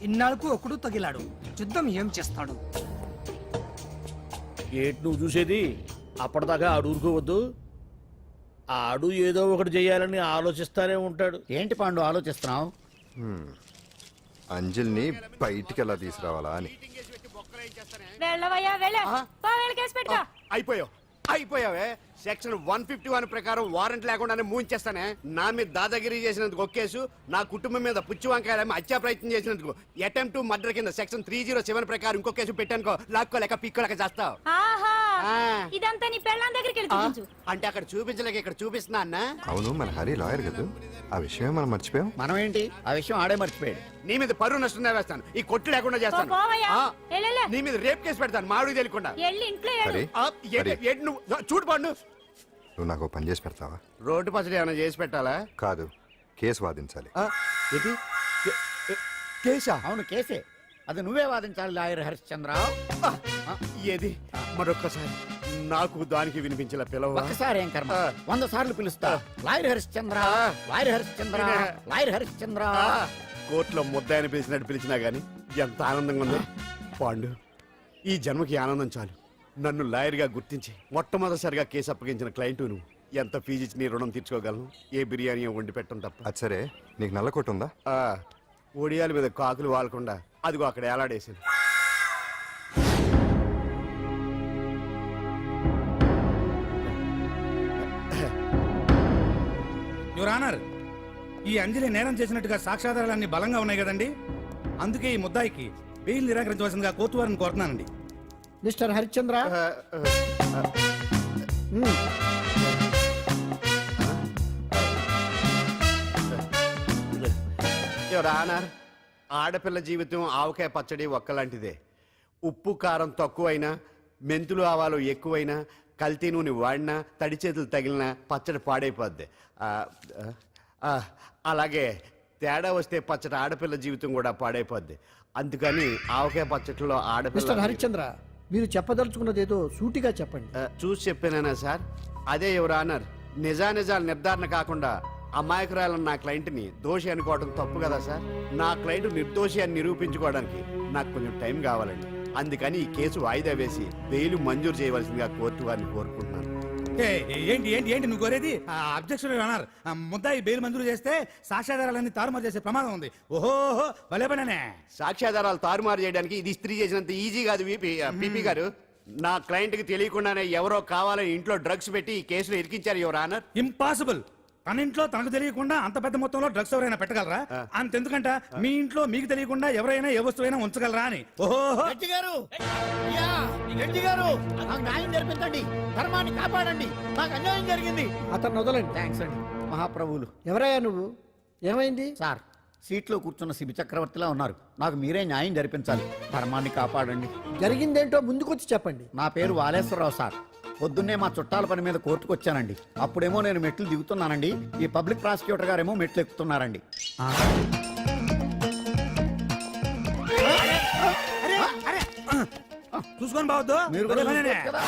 ఇన్నాళ్ళకు ఒకడు తగిలాడు, యుద్ధం ఏం చేస్తాడు? ఏంటి నువ్వు చూసేది? అప్పటిదాకా ఆడు ఊరుకోవద్దు. ఆడు ఏదో ఒకటి చేయాలని ఆలోచిస్తానే ఉంటాడు. ఏంటి పాండు ఆలోచిస్తున్నావు? అంజలిని బయటికి ఎలా తీసుకురావాలా అని. అయిపోయావే. సెక్షన్ 151 ప్రకారం వారెంట్ లేకుండానే మూయించేస్తానే. నా మీద దాదాగిరి చేసినందుకు ఒక కేసు, నా కుటుంబం మీద పుచ్చి వంకాయలేమి హత్యా ప్రయత్నం చేసినందుకు అటెంప్ట్ టు మర్డర్ కింద సెక్షన్ 307 ప్రకారం ఇంకో కేసు పెట్టానుకో, లాక్కోలేక పిక్కోలేక చేస్తావు. ఇదంతా నీ పెళ్ళాం దగ్గరికి అంటే అక్కడ చూపించలేక ఇక్కడ చూపిస్తున్నా అన్న. అవును, మన హరి లాయర్ కదా, ఆ విషయం మనం మర్చిపోయాం. మనం ఏంటి ఆ విషయం ఆడే మర్చిపోయాడు. నీ మీద పరువు నష్టం వేస్తాను, ఈ కొట్టు లేకుండా చేస్తాను. నీ మీద రేప్ కేసు పెడతాను మాడు తెలియకుండా. హరి, హరి, నువ్వు చూడు పండు, నువ్వు నాకు ఓ పని చేసి పెడతావా? రోడ్డు పసడి ఏమైనా చేసి పెట్టాలా? కాదు, కేసు వాదించాలి. ఏంటి కేసా? అవును కేసే, అది నువ్వే వాదించాలి లాయర్ హరిశ్చంద్ర. ఏది మరొక్కసారి నాకు దానికి వినిపించిన పిలవ. ఒక్కసారి ఏం కర్మ, 100 సార్లు పిలుస్తా. Lawyer Harishchandra, lawyer Harishchandra, lawyer Harishchandra. కోర్టులో ముద్దాయని పిలిచినట్టు పిలిచినా గానీ ఎంత ఆనందంగా ఉంది పాండు. ఈ జన్మకి ఆనందం చాలు. నన్ను లాయర్గా గుర్తించి మొట్టమొదటిసారిగా కేసు అప్పగించిన క్లయింట్ నువ్వు. ఎంత ఫీజు ఇచ్చి నీ రుణం తీర్చుకోగలను? ఏ బిర్యానీ వండి పెట్టడం తప్ప. అది సరే, నీకు నల్ల కొట్టు ఉందా? ఒడియాల మీద కాకులు వాలకుండా అదిగో అక్కడ ఏలాడేసింది. యువర్ ఆనర్, ఈ అంజలి నేరం చేసినట్టుగా సాక్ష్యాధారాలన్నీ బలంగా ఉన్నాయి కదండి. అందుకే ఈ ముద్దాయికి బెయిల్ నిరాకరించవలసిందిగా కోర్టు వారిని కోరుతున్నానండి. మిస్టర్ హరిశ్చంద్ర, యువర్ ఆనర్, ఆడపిల్ల జీవితం ఆవకాయ పచ్చడి ఒక్కలాంటిదే. ఉప్పు కారం తక్కువైనా, మెంతులు ఆవాలు ఎక్కువైనా, కల్తీ నూనె వాడినా, తడి చేతులు తగిలినా పచ్చడి పాడైపోద్ది. అలాగే తేడా వస్తే పచ్చడి ఆడపిల్ల జీవితం కూడా పాడైపోద్ది. అందుకని ఆవకాయ పచ్చడిలో ఆడపిల్ల. హరిశ్చంద్ర, మీరు చెప్పదలుచుకున్నది ఏదో సూటిగా చెప్పండి. చూసి చెప్పానా సార్? అదే యువర్ ఆనర్, నిజానిజాలు నిర్ధారణ కాకుండా అమాయకురాలన్న నా క్లయింట్ని దోషి అనుకోవడం తప్పు కదా సార్? నా క్లయింట్ నిర్దోషి అని నిరూపించుకోవడానికి నాకు కొంచెం టైం కావాలండి. అందుకని ఈ కేసు వాయిదా వేసి బెయిల్ మంజూరు చేయవలసిందిగా కోర్టు వారిని కోరుకుంటున్నాను. ఏంటి ఏంటి ఏంటి నువ్వు కోరేది? అబ్జెక్షన్ యువర్ ఆనర్, ముద్దాయి బెయిల్ మంజూరు చేస్తే సాక్ష్యాధారాలన్నీ తారుమారు చేసే ప్రమాదం ఉంది. ఓహో, భలే పనేనే. సాక్ష్యాధారాలు తారుమారు చేయడానికి ఇది ఇస్త్రీ చేసినంత ఈజీ కాదు పీపీ గారు. నా క్లయింట్ కి తెలియకుండానే ఎవరో కావాలని ఇంట్లో డ్రగ్స్ పెట్టి ఈ కేసులో ఇరికించారు యువర్ ఆనర్. ఇంపాసిబుల్. తన ఇంట్లో తనకు తెలియకుండా అంత పెద్ద మొత్తంలో డ్రగ్స్ ఎవరైనా పెట్టగలరా? అంతెందుకంట మీ ఇంట్లో మీకు తెలియకుండా ఎవరైనా ఏ వస్తువైనా ఉంచగలరా అని. ఓహో, నాకు న్యాయం జరిపించండి, ధర్మాన్ని కాపాడండి, నాకు అన్యాయం జరిగింది. అతను వదలండి. థ్యాంక్స్ అండి మహాప్రభువులు. ఎవరయ్యా నువ్వు? ఏమైంది? సార్, సీట్లో కూర్చున్న శిబి చక్రవర్తిలా ఉన్నారు. నాకు మీరే న్యాయం జరిపించాలి, ధర్మాన్ని కాపాడండి. జరిగిందేంటో ముందుకొచ్చి చెప్పండి. నా పేరు వాలేశ్వరరావు సార్. పొద్దున్నే మా చుట్టాల పని మీద కోర్టుకు వచ్చానండి. అప్పుడేమో నేను మెట్లు దిగుతున్నానండి, ఈ పబ్లిక్ ప్రాసిక్యూటర్ గారేమో మెట్లు ఎక్కుతున్నారండి. చూసుకొని బావద్దు. మీరు కూడా చూసుకోవచ్చు కదా.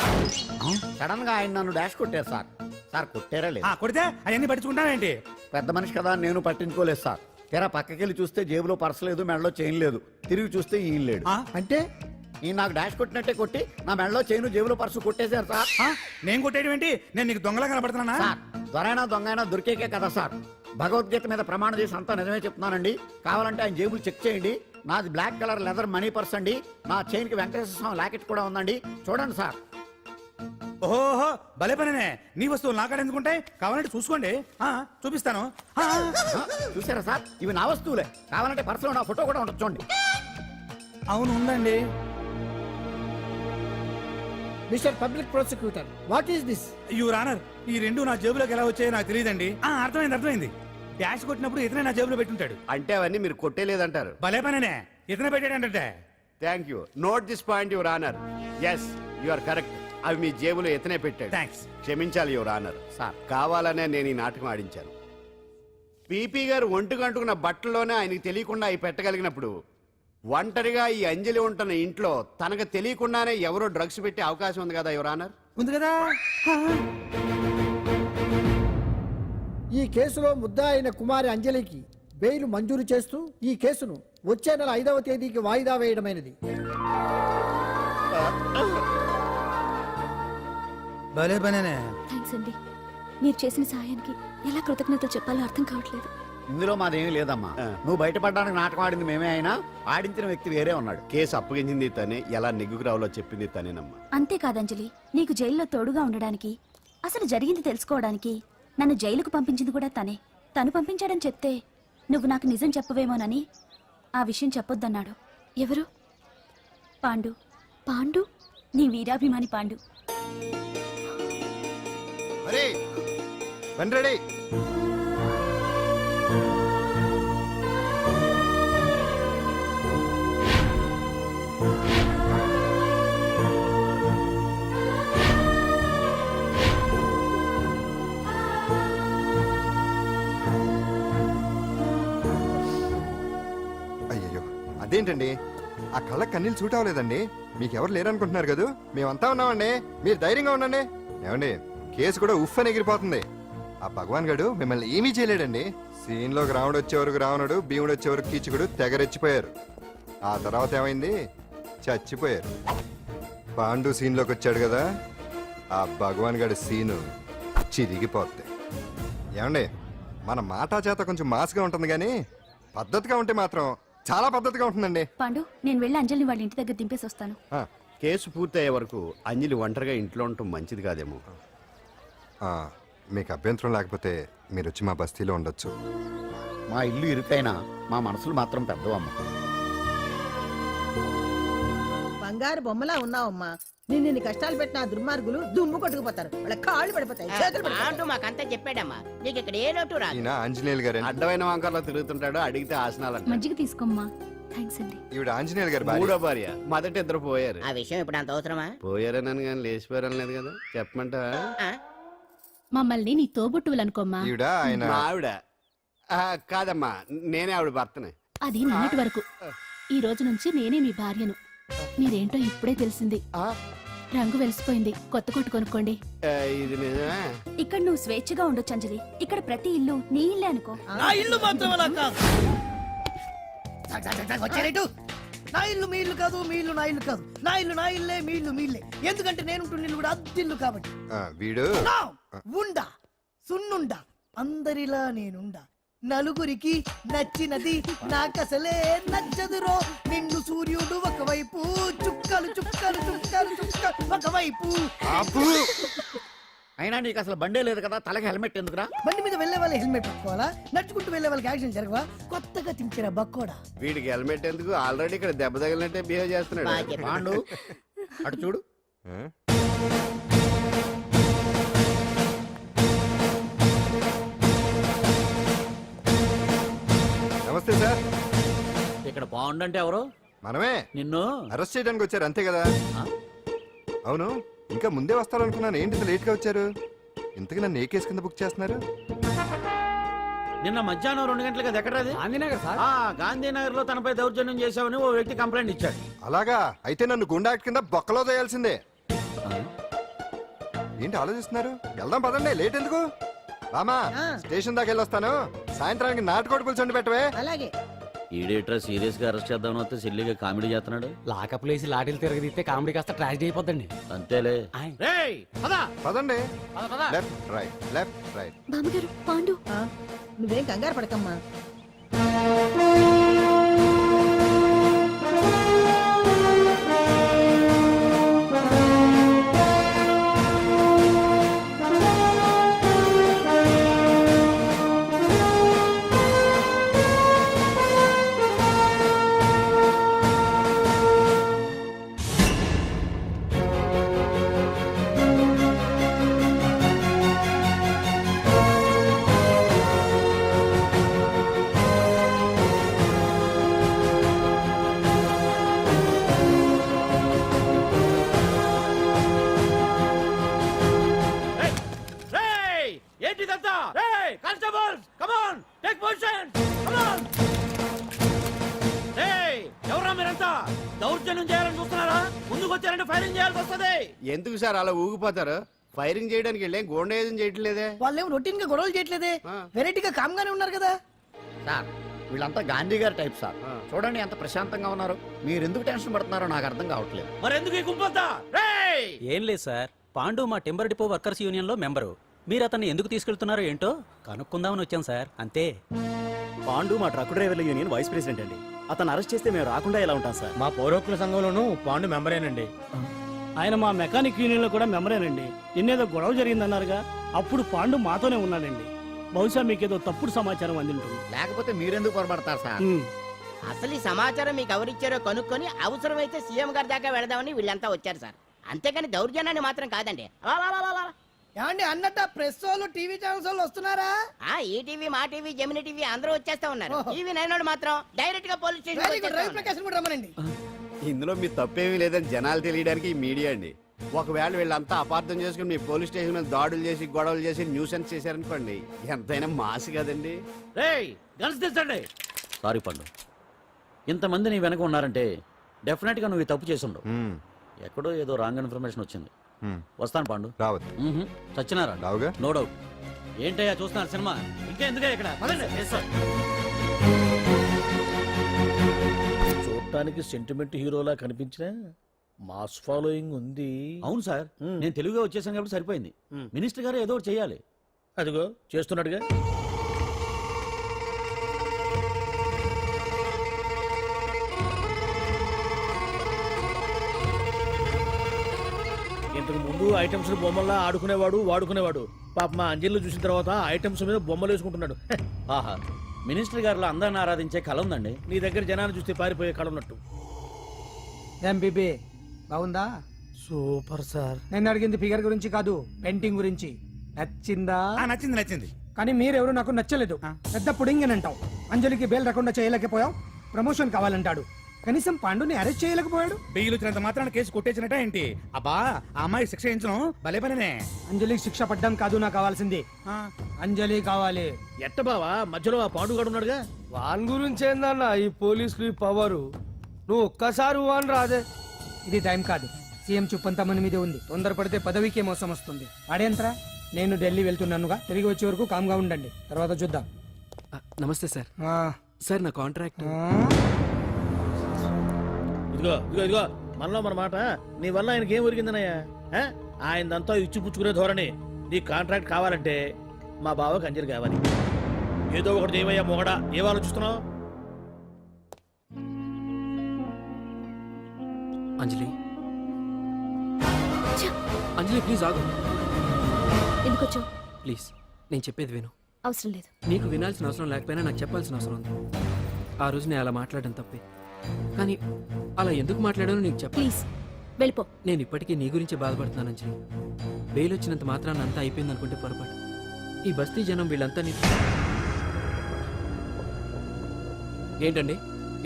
సడన్ గా ఆయన నన్ను డాష్ కొట్టారు సార్. సార్ కొట్టారా లేదు? కొడితే అవన్నీ పట్టించుకుంటావేంటి? పెద్ద మనిషి కదా నేను పట్టించుకోలేదు సార్. తెరా పక్కకెళ్ళి చూస్తే జేబులో పర్స్ లేదు, మెడలో చైన్ లేదు. తిరిగి చూస్తే ఈయన లేడు. అంటే నేను నాకు డాష్ కొట్టినట్టే కొట్టి నా మెడలో చైను జేబులో పర్సు కొట్టేశారు సార్. నేను కొట్టేయడం ఏంటి? నేను నీకు దొంగలా కనబడుతున్నానా? సార్ దొరైనా దొంగైనా దొరికేకే కదా సార్. భగవద్గీత మీద ప్రమాణం చేసి అంతా నిజమే చెప్తున్నానండి. కావాలంటే ఆయన జేబులు చెక్ చేయండి. నాది black colour leather money purse అండి. నా చైన్ కి వెంకటేశ్వర స్వామి లాకెట్ కూడా ఉందండి. చూడండి సార్. ఓహో భలే పనినే. నీ వస్తువులు నాకాడ ఎందుకుంటాయి? కావాలంటే చూసుకోండి. చూపిస్తాను. చూసారా సార్, ఇవి నా వస్తువులే. కావాలంటే పర్సులో నా ఫోటో కూడా ఉండదు చూడండి. అవును ఉందండి. Mister public prosecutor, what is this? Your honour, ఈ రెండు నా జేబులోకి ఎలా వచ్చాయో నాకు తెలియదండి. అర్థమైంది. డాష్ కొట్టినప్పుడు ఇతనే నా జేబులో పెట్టుంటాడు. అంటే అవన్నీ మీరు కొట్టేలేదంటారు. భలే పనినే, ఇతనే పెట్టాడంటే. Thank you. Note this point your honour. Yes you are correct. అవి మీ జేబులో ఎత్తనే పెట్టాడు. థ్యాంక్స్. క్షమించాలి యువర్ ఆనర్. సార్ కావాలనే నేను ఈ నాటకం ఆడించాను. పీపీ గారు ఒంటికంటుకున్న బట్టల్లోనే ఆయనకి తెలియకుండా అవి పెట్టగలిగినప్పుడు ఒంటరిగా ఈ అంజలి ఉంటున్న ఇంట్లో తనకు తెలియకుండానే ఎవరో డ్రగ్స్ పెట్టే అవకాశం ఉంది కదా యువర్ ఆనర్. ఉంది కదా. ఈ కేసులో ముద్దా అయిన కుమారి అంజలికి బెయిల్ మంజూరు చేస్తూ ఈ కేసును వచ్చే నెల 5వ తేదీకి వాయిదా వేయడమైనది. భలే పనేనే. థ్యాంక్స్ అండి. మీరు చేసిన సహాయానికి ఎలా కృతజ్ఞతలు చెప్పాలో అర్థం కావట్లేదు. ఇందులో మాదేమీ లేదమ్మా. నువ్వు బయటపడడానికి నాటకం ఆడింది మేమే అయినా ఆడించిన వ్యక్తి వేరే ఉన్నాడు. కేసు అప్పగించింది తనే, ఎలా నెగ్గుకు రావాలో చెప్పింది తనేనమ్మా. అంతేకాదంజలి, నీకు జైల్లో తోడుగా ఉండడానికి, అసలు జరిగింది తెలుసుకోవడానికి నన్ను జైలుకు పంపించింది కూడా తనే. తను పంపించాడని చెప్తే నువ్వు నాకు నిజం చెప్పవేమోనని ఆ విషయం చెప్పొద్దన్నాడు. ఎవరు? పాండు. పాండు, నీ వీరాభిమాని పాండు. రెడీ. అయ్యయ్యో, అదేంటండి ఆ కళ్ళ కన్నీళ్ళు సూట్ అవ్వలేదండి. మీకెవరు లేరనుకుంటున్నారు కదా, మేమంతా ఉన్నామండి. మీరు ధైర్యంగా ఉండండి. ఏమండి, కేసు కూడా ఉఫ్ అని ఎగిరిపోతుంది. ఆ భగవాన్ గడు మిమ్మల్ని ఏమీ చేయలేడండి. సీన్లోకి రావణుడు వచ్చేవరకు రావణుడు, భీముడు వచ్చేవరకు కీచుకుడు తెగరెచ్చిపోయారు. ఆ తర్వాత ఏమైంది? చచ్చిపోయారు. పాండు సీన్లోకి వచ్చాడు కదా, ఆ భగవాన్ గడి సీను చిరిగిపోద్ది. ఏమండి, మన మాటా చేత కొంచెం మాస్గా ఉంటుంది కానీ పద్ధతిగా ఉంటే మాత్రం చాలా పద్ధతిగా ఉంటుందండి. పాండు, నేను వెళ్ళి అంజలిని వాళ్ళ ఇంటి దగ్గర దింపేసి వస్తాను. కేసు పూర్తయ్యే వరకు అంజలి ఒంటరిగా ఇంట్లో ఉండటం మంచిది కాదేమో. మీకు అభ్యంతరం లేకపోతే మీరు వచ్చి మా బస్తీలో ఉండొచ్చు. మా ఇల్లు ఇరుకైనా మా మనసులు మాత్రం పెద్దవమ్మ. బంగారు బొమ్మలా ఉన్నావమ్మా. నిన్ను కష్టాలు పెట్టిన ఆ దుర్మార్గులు దుమ్ము కొట్టుకుపోతారు. వాళ్ళ కాళ్ళు పడిపోతాయి, చేతులు పడిపోతాయి. అంటూ మాకంతా చెప్పాడమ్మా. నీకు ఇక్కడ ఏ లోటు రాదు. ఈయన ఆంజనేయులు గారు. అడ్డమైన వంకర్లో తిరుగుతుంటాడు, అడిగితే ఆసనాలు. మజ్జిగ తీసుకోమ్మా. థ్యాంక్స్ అండి. ఈవిడ ఆంజనేయులు గారు భార్య. మూడో భార్య. మొదట ఇద్దరు పోయారు. ఆ విషయం ఇప్పుడు అంత అవసరమా? పోయారనని కానీ లేచిపోయారని లేదు కదా. చెప్పమంటా? మమ్మల్ని నీ తోబుట్టువులనుకోమ్మా. ఈవిడ ఆయన ఆవిడ కాదమ్మా, నేనే ఆవిడ భర్తనే. అది నిన్నటి వరకు. ఈ రోజు నుంచి నేనే మీ భార్యను. మీరేంటో ఇప్పుడే తెలిసింది. రంగు వెలిసిపోయింది, కొత్త కొట్టు కొనుక్కోండి. ఇది నిజమే. ఇక్కడ నువ్వు స్వేచ్ఛగా ఉండొచ్చు అంజలి. ఇక్కడ ప్రతి ఇల్లు నీ ఇల్లే అనుకో. నా ఇల్లు మాత్రం అలా కాదు. వచ్చారేటు. నా ఇల్లు మీ ఇల్లు కాదు, మీ ఇల్లు నా ఇల్లు కాదు. నా ఇల్లు నా ఇల్లే, మీ ఇల్లు మీ ఇల్లే. ఎందుకంటే నేనుంటున్న ఇల్లు కూడా అద్దిల్లు కాబట్టి. వీడు ఉండా సున్నుండా అందరిలా నేనుండా. నలుగురికి నచ్చినది నాకసలే నచ్చదురో. నిన్ను సూర్యుడు ఒకవైపు, చుక్కలు చుక్కలు చుక్కలు చుక్కలు ఒకవైపు. అయినా నీకు అసలు బండే లేదు కదా, తలకి హెల్మెట్ ఎందుకురా? బండి మీద వెళ్లే వాళ్ళు హెల్మెట్ పెట్టుకోవాలా? నడుచుకుంటూ వెళ్లే వాళ్ళకి యాక్సిడెంట్ జరగవా? కొత్తగా తింటారా బక్కోడా? వీడికి హెల్మెట్ ఎందుకు? ఆల్రెడీ ఇక్కడ దెబ్బ తగిలినట్టే బిహేవ్ చేస్తున్నాడు. పాండు అటు చూడు. నమస్తే సార్. ఇక్కడ బాగుండంటే ఎవరు? మనమే. నిన్ను అరెస్ట్ చేయడానికి వచ్చారు అంతే కదా? అవును, ఇంకా ముందే వస్తారనుకున్నాను. ఏంటి ఇంత లేట్ గా వచ్చారు? ఇంతకీ నన్ను ఏ కేసు కింద బుక్ చేస్తున్నారు? నిన్న మధ్యాహ్నం 2 గంటలకు అది ఎక్కడది? గాంధీనగర్ సార్. గాంధీనగర్ లో తనపై దౌర్జన్యం చేశామని ఓ వ్యక్తి కంప్లైంట్ ఇచ్చాడు. అలాగా? అయితే నన్ను గుండా యాక్ట్ కింద బొక్కలో చేయాల్సిందే. ఏంటి ఆలోచిస్తున్నారు? వెళ్దాం పదండి, లేట్ ఎందుకు? రామా, స్టేషన్ దాకా వెళ్ళొస్తాను. సాయంత్రానికి నాటుకోడి పులుసు వండి పెట్టవే. అలాగే. ఈడేట్రా సీరియస్ గా అరెస్ట్ చేద్దామని వస్తే సిల్లిగా కామెడీ చేస్తున్నాడు. లాకప్ లేసి లాఠీలు తిరగదీస్తే కామెడీ కాస్త ట్రాజడీ అయిపోద్దండి. అంతేలే. రేయ్ పద పదండి. Left right left right. బామ్మగారు పాండు నువ్వేం కంగారు పడకమ్మా. రేయ్ ఏంటిదంతా? రేయ్ constables come on take position come on. రేయ్ ఎవరా మీరంతా? దౌర్జన్యం చేయాలని చూస్తున్నారా? ముందుకు వచ్చారంటే ఫైరింగ్ చేయాల్సి వస్తది. ఎందుకు సార్ అలా ఊగిపోతారు? ఫైరింగ్ చేయడానికి వెళ్ళేం గోండేజం చేయట్లేదే. వాళ్ళేం రొటీన్ గా గొడవలు చేయట్లేదే, వెరైటీగా కామ్ గానే ఉన్నారు కదా. సార్ వీళ్ళంతా గాంధీ గారి టైప్ సార్. చూడండి ఎంత ప్రశాంతంగా ఉన్నారు. మీరు ఎందుకు టెన్షన్ పడుతున్నారో నాకు అర్థం కావట్లేదు. మరి ఎందుకు ఈ గుంపంతా? రేయ్ ఏం లేదు సార్, పాండు మా టింబర్ డిపో వర్కర్స్ యూనియన్ లో మెంబరు. మీరు అతన్ని ఎందుకు తీసుకెళ్తున్నారో ఏంటో కనుక్కుందామని వచ్చాం సార్, అంతే. పాండు మా ట్రక్ డ్రైవర్ల యూనియన్ వైస్ ప్రెసిడెంట్ అండి. అతను అరెస్ట్ చేస్తే మేము రాకుండా ఎలా ఉంటాం సార్? మా పౌరకుల సంఘంలోనూ పాండు మెంబరేనండి. ఆయన మా మెకానిక్ యూనియన్ లో కూడా మెంబరేనండి. నిన్నేదో గొడవ జరిగిందన్నారుగా, అప్పుడు పాండు మాతోనే ఉన్నాడండి. బహుశా మీకేదో తప్పుడు సమాచారం అందింటుంది. లేకపోతే మీరెందుకు పొరపడతారు సార్? అసలు ఈ సమాచారం మీకు ఎవరిచ్చారో కనుక్కొని అవసరమైతే సీఎం గారి దాకా వెళదామని వీళ్ళంతా వచ్చారు సార్. అంతేగాని దౌర్జన్యాన్ని మాత్రం కాదండి. ఏమండి అన్నట్ట ప్రెస్ వాళ్ళు టీవీ ఛానల్స్ వాళ్ళు వస్తున్నారా? ఈ టీవీ మా టీవీ జమిని టీవీ అందరూ వచ్చేస్తా ఉన్నారు. టీవీ నైన్ మాత్రం డైరెక్ట్ గా పోలీస్ స్టేషన్ రవిప్రకాశ్ కూడా రమ్మనండి. ఇందులో మీ తప్పేమీ లేదని జనాలు తెలియడానికి ఈ మీడియా అండి. ఒకవేళ వీళ్ళంతా అపార్థం చేసుకుని మీ పోలీస్ స్టేషన్ మీద దాడులు చేసి గొడవలు చేసి న్యూసెన్స్ చేశారనుకోండి, ఎంతైనా మాసి కదండి. రేయ్ గన్స్ తెచ్చండి. సారీ పండు, ఇంతమంది నీ వెనక ఉన్నారంటే డెఫినెట్ గా నువ్వు ఈ తప్పు చేసి ఉండవు. ఎక్కడో ఏదో రాంగ్ ఇన్ఫర్మేషన్ వచ్చింది. వస్తాను పాండు. రావద్దు. చచ్చినారా? రావుగా. No doubt. ఏంటయ్యా చూస్తున్నారు సినిమా? ఇంకా ఎందుకే ఇక్కడ పదండి. చూడటానికి సెంటిమెంట్ హీరోలా కనిపించిన మాస్ ఫాలోయింగ్ ఉంది. అవును సార్, నేను తెలుగుగా వచ్చేసాను కాబట్టి సరిపోయింది. మినిస్టర్ గారు ఏదో ఒకటి చేయాలి. అదిగో చేస్తున్నాడుగా. ఇంతకు ముందు ఐటమ్స్ బొమ్మల్లా ఆడుకునేవాడు వాడుకునేవాడు. పాప మా అంజలిలో చూసిన తర్వాత ఐటమ్స్ మీద బొమ్మలు వేసుకుంటున్నాడు. ఆహా, మినిస్టర్ గారిలో అందరిని ఆరాధించే కళ ఉందండి. నీ దగ్గర జనాన్ని చూస్తే పారిపోయే కళ ఉన్నట్టు. ఎంబీబీ బాగుందా? Super sir. నేను అడిగింది ఫిగర్ గురించి కాదు, పెయింటింగ్ గురించి. నచ్చిందా? నచ్చింది నచ్చింది. కానీ మీరెవరు నాకు నచ్చలేదు. పెద్ద పుడింగనంటావు. అంజలికి బెయిల్ రాకుండా చేయలేకపోయావు. ప్రమోషన్ కావాలంటాడు. కనీసం పాండుని అరెస్ట్ చేయలేకపోయాడు. బెయిల్ వచ్చినంత మాత్రాన కేసు కొట్టేసినట్ట ఏంటి? అబ్బా ఆ అమ్మాయి శిక్ష వేయించడం భలే పనినే. అంజలికి శిక్ష పడ్డం కాదు నాకు కావాల్సింది. అంజలి కావాలి. ఎట్ట బావా మధ్యలో ఆ పాండుగాడు ఉన్నాడుగా. వాన్ గురించి ఏందన్నా ఈ పోలీసులు ఈ పవరు? నువ్వు ఒక్కసారి వాన్ రాదే. ఇది టైం కాదు. సీఎం చూపంతా మన మీదే ఉంది. తొందరపడితే పదవికే మోసం వస్తుంది. అడేంట్రా, నేను ఢిల్లీ వెళ్తున్నానుగా. తిరిగి వచ్చే వరకు కామ్గా ఉండండి, తర్వాత చూద్దాం. నమస్తే సార్. సార్ నా కాంట్రాక్ట్. ఇదిగో ఇదిగో ఇదిగో మనలో మన మాట. నీ వల్ల ఆయనకి ఏం ఒరిగిందనయ్యా? ఆయనదంతా ఇచ్చిపుచ్చుకునే ధోరణి. నీ కాంట్రాక్ట్ కావాలంటే మా బావకి అంజలి కావాలి. ఏదో ఒకటి ఏమయ్యా మొగడా, ఏం ఆలోచిస్తున్నావు? అంజలి, అంజలి ప్లీజ్ ఆగు. ఎందుకు వచ్చావు? ప్లీజ్ నేను చెప్పేది విను. అవసరం లేదు. నీకు వినాల్సిన అవసరం లేకపోయినా నాకు చెప్పాల్సిన అవసరం ఉంది. ఆ రోజు నేను అలా మాట్లాడడం తప్పే, కానీ అలా ఎందుకు మాట్లాడానో నీకు చెప్ప. ప్లీజ్ వెళ్ళిపో. నేను ఇప్పటికీ నీ గురించి బాధపడుతున్నాను అంజలి. బెయిల్ వచ్చినంత మాత్రాన్ని అంతా అయిపోయింది అనుకుంటే పొరపాటు. ఈ బస్తీ జనం వీళ్ళంతా ఏంటండి?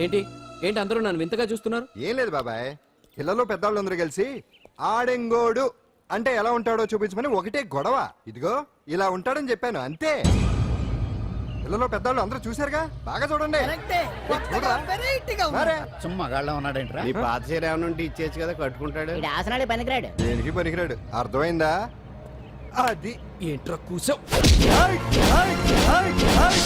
ఏంటి ఏంటి అందరూ నన్ను వింతగా చూస్తున్నారు? ఏం లేదు బాబాయ్, పిల్లలు పెద్దవాళ్ళు అందరూ కలిసి ఆడెంగోడు అంటే ఎలా ఉంటాడో చూపించమని ఒకటే గొడవ. ఇదిగో ఇలా ఉంటాడని చెప్పాను అంతే. పిల్లలు పెద్దవాళ్ళు అందరూ చూశారుగా, బాగా చూడండి. మగాళ్ళ ఉన్నాడేంట్రా? నీ పాత చీర ఏమైనా ఉంటే ఇచ్చేచ్చు కదా, కట్టుకుంటాడు. ఆసనాడే పనికిరాడు. దేనికి పనికిరాడు, అర్థమైందా? అది ఏంట్రా కూసావ్? ఏయ్, ఏయ్, ఏయ్, ఏయ్.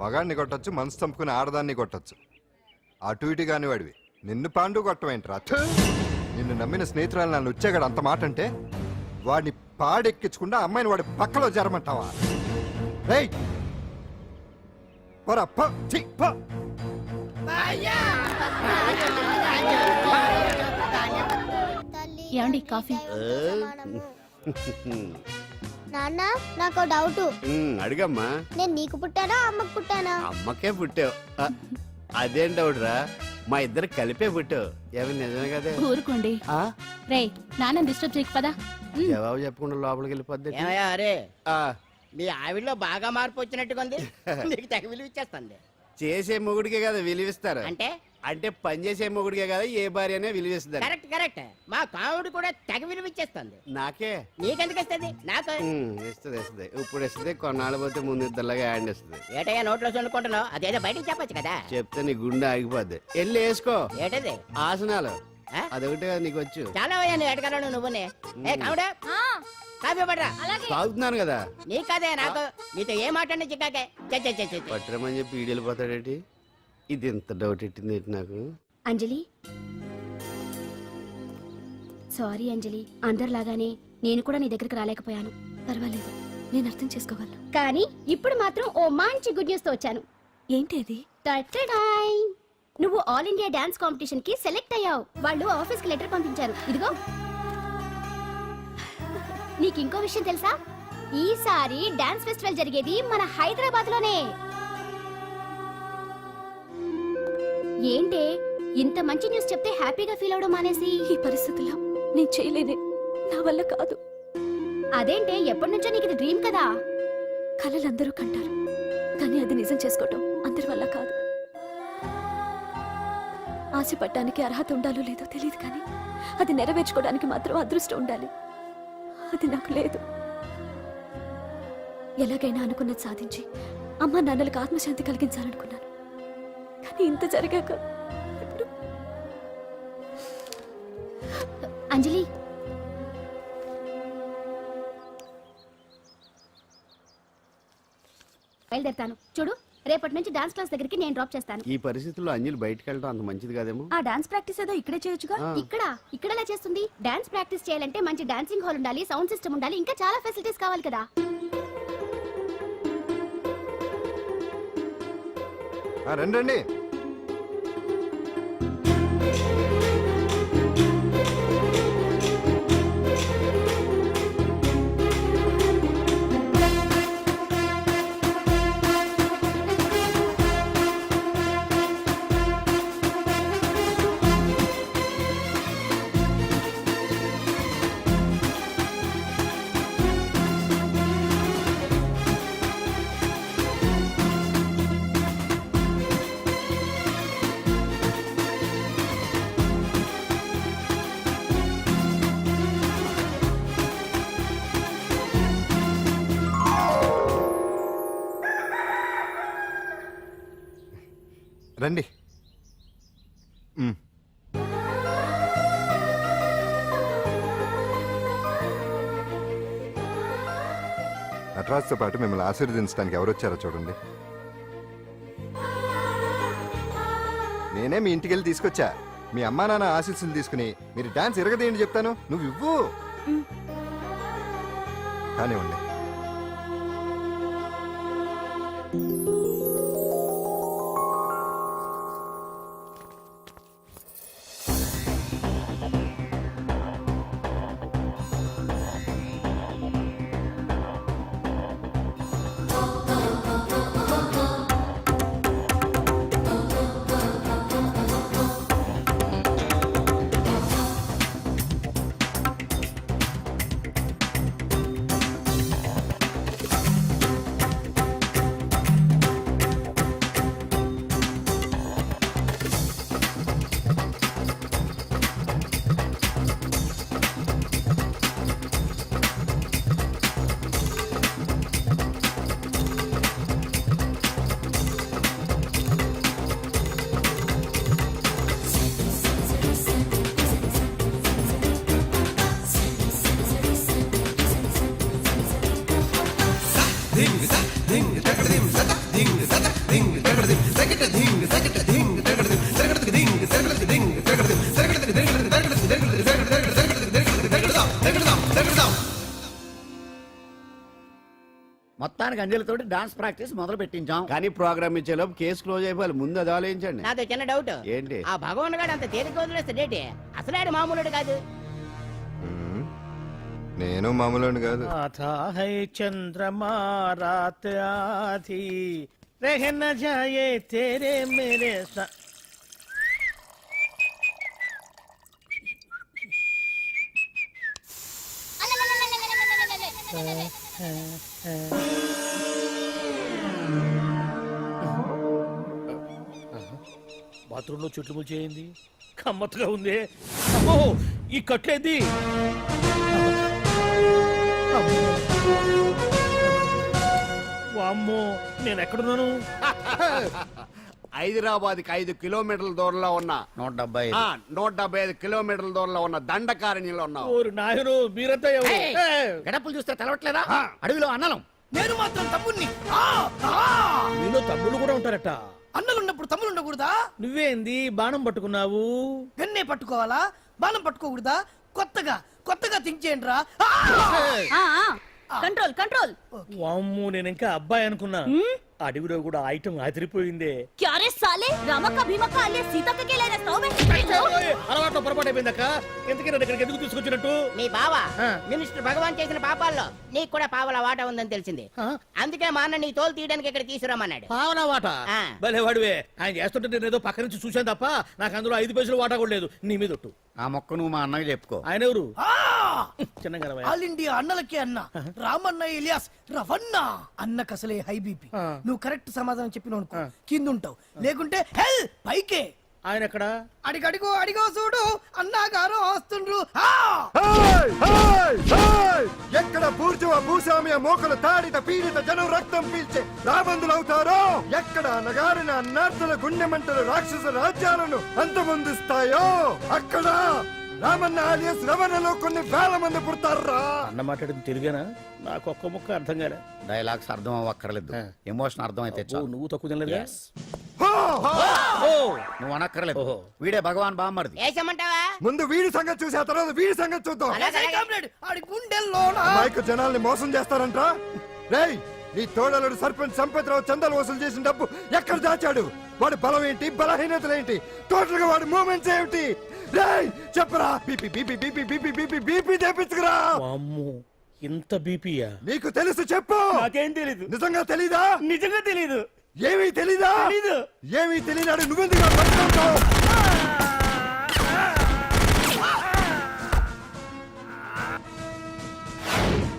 మగాడిని కొట్టచ్చు, మనసు చంపుకుని ఆడదాన్ని కొట్టచ్చు. అటు ఇటు కాని వాడివి నిన్ను పాండు కొట్టమేంట్రా? థు! నిన్ను నమ్మిన స్నేహితురాలు నన్ను వచ్చాగాడు అంత మాట అంటే వాడిని పాడెక్కించకుండా అమ్మాయిని వాడి పక్కలో జరమంటావా? రేయ్ పోరా, పో, ఛీ, పో. ఏమండి కాఫీ? నాన్న నాకు డౌట్. అడిగమ్మా. నేను నీకు పుట్టానా అమ్మకు పుట్టానా? అమ్మకే పుట్టావు. అదేం డౌట్ రా, మా ఇద్దరు కలిపే పుట్టావు. ఏమి నిజమే కదే? ఊరుకోండి. ఆ? రే నాన్న డిస్టర్బ్ చేయకు పదా. జవాబు చెప్పకుండా లోపలికి వెళ్ళిపోద్ది. ఏమయ్యా అరే, ఆ, మీ ఆవిడలో బాగా మార్పు వచ్చినట్టుగా ఉంది. నీకు తెగ విలువ ఇచ్చేస్తుంది. చేసే మొగుడికే కదా విలువిస్తారు. అంటే అంటే పని చేసే మొగుడికే కదా ఏ భార్య అనే విలువిస్తారు. Correct correct. మా కావుడు కూడా తెగ విలువ ఇచ్చేస్తుంది. నాకే నీకెందుకు ఇస్తుంది? నాకు ఇస్తుంది ఇస్తుంది. ఇప్పుడు ఇస్తుంది, కొన్నాళ్ళు పోతే ముందు ఇద్దరులాగా హ్యాండ్ ఇస్తుంది. ఏటయ్యా నోట్లో చల్లుకుంటున్నావు? అదేదో బయటికి చెప్పొచ్చు కదా. చెప్తే నీ గుండె ఆగిపోద్ది. వెళ్ళి వేసుకో ఏటది? ఆసనాలు. ఆ? అదొకటే కదా నీకు వచ్చు. చాలా అయ్యా నువ్వు ఎడగలను నువ్వునే. ఏ కావుడా కాఫీ పడరా. తాగుతున్నాను కదా. నీ కదే నాకు. నీతో ఏ మాట్లాడి చిక్కాకే. పట్టరమని చెప్పి ఈడు వెళ్ళిపోతాడేటి? ఇది ఎంత డౌట్ ఎట్టింది ఏంటి నాకు? అంజలి సారీ అంజలి, అందరిలాగానే నేను కూడా నీ దగ్గరికి రాలేకపోయాను. పర్వాలేదు, నేను అర్థం చేసుకోగలను. కానీ ఇప్పుడు మాత్రం ఓ మంచి గుడ్ న్యూస్ తో వచ్చాను. ఏంటి అది? టటడాయ్! నువ్వు ఆల్ ఇండియా డాన్స్ కాంపిటీషన్ కి సెలెక్ట్ అయ్యావు. వాళ్ళు ఆఫీస్ కి లెటర్ పంపించారు. ఇదిగో. నీకు ఇంకో విషయం తెలుసా? ఈసారి డాన్స్ ఫెస్టివల్ జరిగేది మన హైదరాబాద్ లోనే. ఏంటే ఇంత మంచి న్యూస్ చెప్తే హ్యాపీగా ఫీల్ అవడం మానేసి? ఈ పరిస్థితుల్లో నేను చేయలేనే, నా వల్ల కాదు. అదేంటే ఎప్పటి నుంచో నీకు ఇది డ్రీమ్ కదా? కలలందరూ కంటారు, కానీ అది నిజం చేసుకోవటం అందరి వల్ల కాదు. ఆశపడటానికి అర్హత ఉండాలో లేదో తెలియదు, కానీ అది నెరవేర్చుకోవడానికి మాత్రం అదృష్టం ఉండాలి. అది నాకు లేదు. ఎలాగైనా అనుకున్నది సాధించి అమ్మా నాన్నలకు ఆత్మశాంతి కలిగించాలనుకున్నాను, కానీ ఇంత జరిగాక ఇప్పుడు అంజలి బయలుదేరుతాను. చూడు, రేపటి నుంచి డాన్స్ క్లాస్ దగ్గరికి నేను డ్రాప్ చేస్తాను. ఈ పరిస్థితుల్లో అంజలి బయటకు వెళ్ళడం అంత మంచిది కాదేమో. ఆ డాన్స్ ప్రాక్టీస్ ఏదో ఇక్కడే చేయొచ్చుగా. ఇక్కడ ఎలా చేస్తుంది? డాన్స్ ప్రాక్టీస్ చేయాలంటే మంచి డాన్సింగ్ హాల్ ఉండాలి, సౌండ్ సిస్టమ్ ఉండాలి, ఇంకా చాలా ఫెసిలిటీస్ కావాలి కదా. రండి. రండి. నటరాజ్తో పాటు మిమ్మల్ని ఆశీర్వదించడానికి ఎవరు వచ్చారో చూడండి. నేనే మీ ఇంటికి వెళ్ళి తీసుకొచ్చా. మీ అమ్మా నాన్న ఆశీస్సులు తీసుకుని మీరు డాన్స్ ఎరగదేంటి చెప్తాను. నువ్వు ఇవ్వు. కానివ్వండి. ding, ding, ding, ding, ding, ding, ding, ding, మొత్తానికి అంజలితో డాన్స్ ప్రాక్టీస్ మొదలు పెట్టించాం. కానీ ప్రోగ్రామ్ ఇచ్చేలోపు కేసు క్లోజ్ అయిపోవాలి. ముందు అది ఆలోచించండి. నాదో చిన్న డౌట్. ఏంటి? ఆ భగవాన్ గారు అంత తేలిక వదిలేస్తాడేటి? అసలు ఆడు మామూలుడు కాదు. ఉమ్, నేను మామూలు కాదు. आता है चंद्रमा रात आधी रह न जाए तेरे मेरे साथ. బాత్రూంలో చెట్లు ముచ్చేయింది, కమ్మత్తుగా ఉంది. అమ్మో, ఈ కట్లేది? వామ్మో, నేను ఎక్కడున్నాను? హైదరాబాద్కి 5 కిలోమీటర్ల దూరంలో ఉన్న 175 కిలోమీటర్ల దూరంలో ఉన్న దండకారణ్యంలో ఉన్నావు. ఓరి నాయనో, మీరంతా ఎవరు? గడపలు చూస్తే తెలవట్లేదా? అడవిలో అన్నలం. నేను మాత్రం తమ్ముణ్ణి. మీలో తమ్ముళ్ళు కూడా ఉంటారట. అన్నలున్నప్పుడు తమ్ముడు ఉండకూడదా? నువ్వేంది బాణం పట్టుకున్నావు? గన్నే పట్టుకోవాలా? బాణం పట్టుకోకూడదా? కొత్తగా థింక్ చేయండి రా. Control control. వామ్మో, నేను ఇంకా అబ్బాయి అనుకున్నా. అడవిలో కూడా ఐటమ్ అదిరిపోయిందే. क्या रे साले रामा का भीमा का alias सीता का केला रस्ता में అలవాట్లో పొరపాటు అయిపోయిందక్క. ఎందుకని నన్ను ఇక్కడికి ఎందుకు తీసుకొచ్చినట్టు? మీ బావా మినిస్టర్ భగవాన్ చేసిన పాపాల్లో నీకు కూడా పావల వాటా ఉందని తెలిసింది. అందుకే మా అన్న నీ తోలు తీయడానికి ఇక్కడ తీసుకురామన్నాడు. పావనా వాట? ఆ. భలే వాడివే. ఆయన చేస్తుంటే నేను ఏదో పక్క నుంచి చూశాను తప్ప నాకు అందులో 5 పైసలు వాటా కూడా లేదు. నీ మీద ఒట్టు. ఆ మొక్క నువ్వు మా అన్నకి చెప్పుకో. ఆయన ఎవరు? చిన్నగా ఆల్ ఇండియా అన్నలకే అన్న రామన్న ఇలియాస్ రవన్న. అన్నకు అసలే హై బీపీ. నువ్వు కరెక్ట్ సమాధానం చెప్పినావు అనుకో కింద ఉంటావు, లేకుంటే హెల్ పైకే. ఆయన ఎక్కడ? అడిగో చూడు అన్నగారు వస్తుండ్రు. ఎక్కడ బూర్జువ భూస్వామ్య మోకలు తాడిత పీడిత జనం రక్తం పీల్చే రాబందులవుతారో, ఎక్కడ నగారిన అన్నార్థుల గుండె మంటలు రాక్షస రాజ్యాలను అంతమొందిస్తాయో, అక్కడ రామన్న ఆలియస్ రవణలో కొన్ని వేల మంది పుడతారా. అన్న మాట్లాడింది తెలుగేనా? నాకు ఒక్క ముక్క అర్థం కాలే. డైలాగ్స్ అర్థం అవ్వక్కర్లేదు, ఎమోషన్ అర్థం అయితే చాలు. నువ్వు తక్కువ తినలేదా? నువ్వు అనక్కర్లేదు. వీడే భగవాన్ బామ్మర్ది. వేసమంటావా? ముందు వీడి సంగతి చూసి ఆ తర్వాత వీడి సంగతి చూద్దాం. ఆడి గుండెల్లో అమాయక జనాల్ని మోసం చేస్తారంట. రేయ్, నీ తోడలుడు సర్పంచ్ సంపత్రావు చందాలు వసూలు చేసిన డబ్బు ఎక్కడ దాచాడు? వాడి బలం ఏంటి, బలహీనతలు ఏంటి, టోటల్ గా వాడి మూమెంట్స్ ఏమిటి? రేయ్ చెప్పరా. BP BP BP BP BP BP తెప్పించుకురా. అమ్మో, ఇంత బీపీయా? నీకు తెలుసు చెప్పు. నాకేం తెలీదు. నిజంగా తెలీదా? నిజంగా తెలీదు. ఏమీ తెలీదా? ఏమీ తెలియనాడు నువ్వెందుకు పట్టుకుంటావు?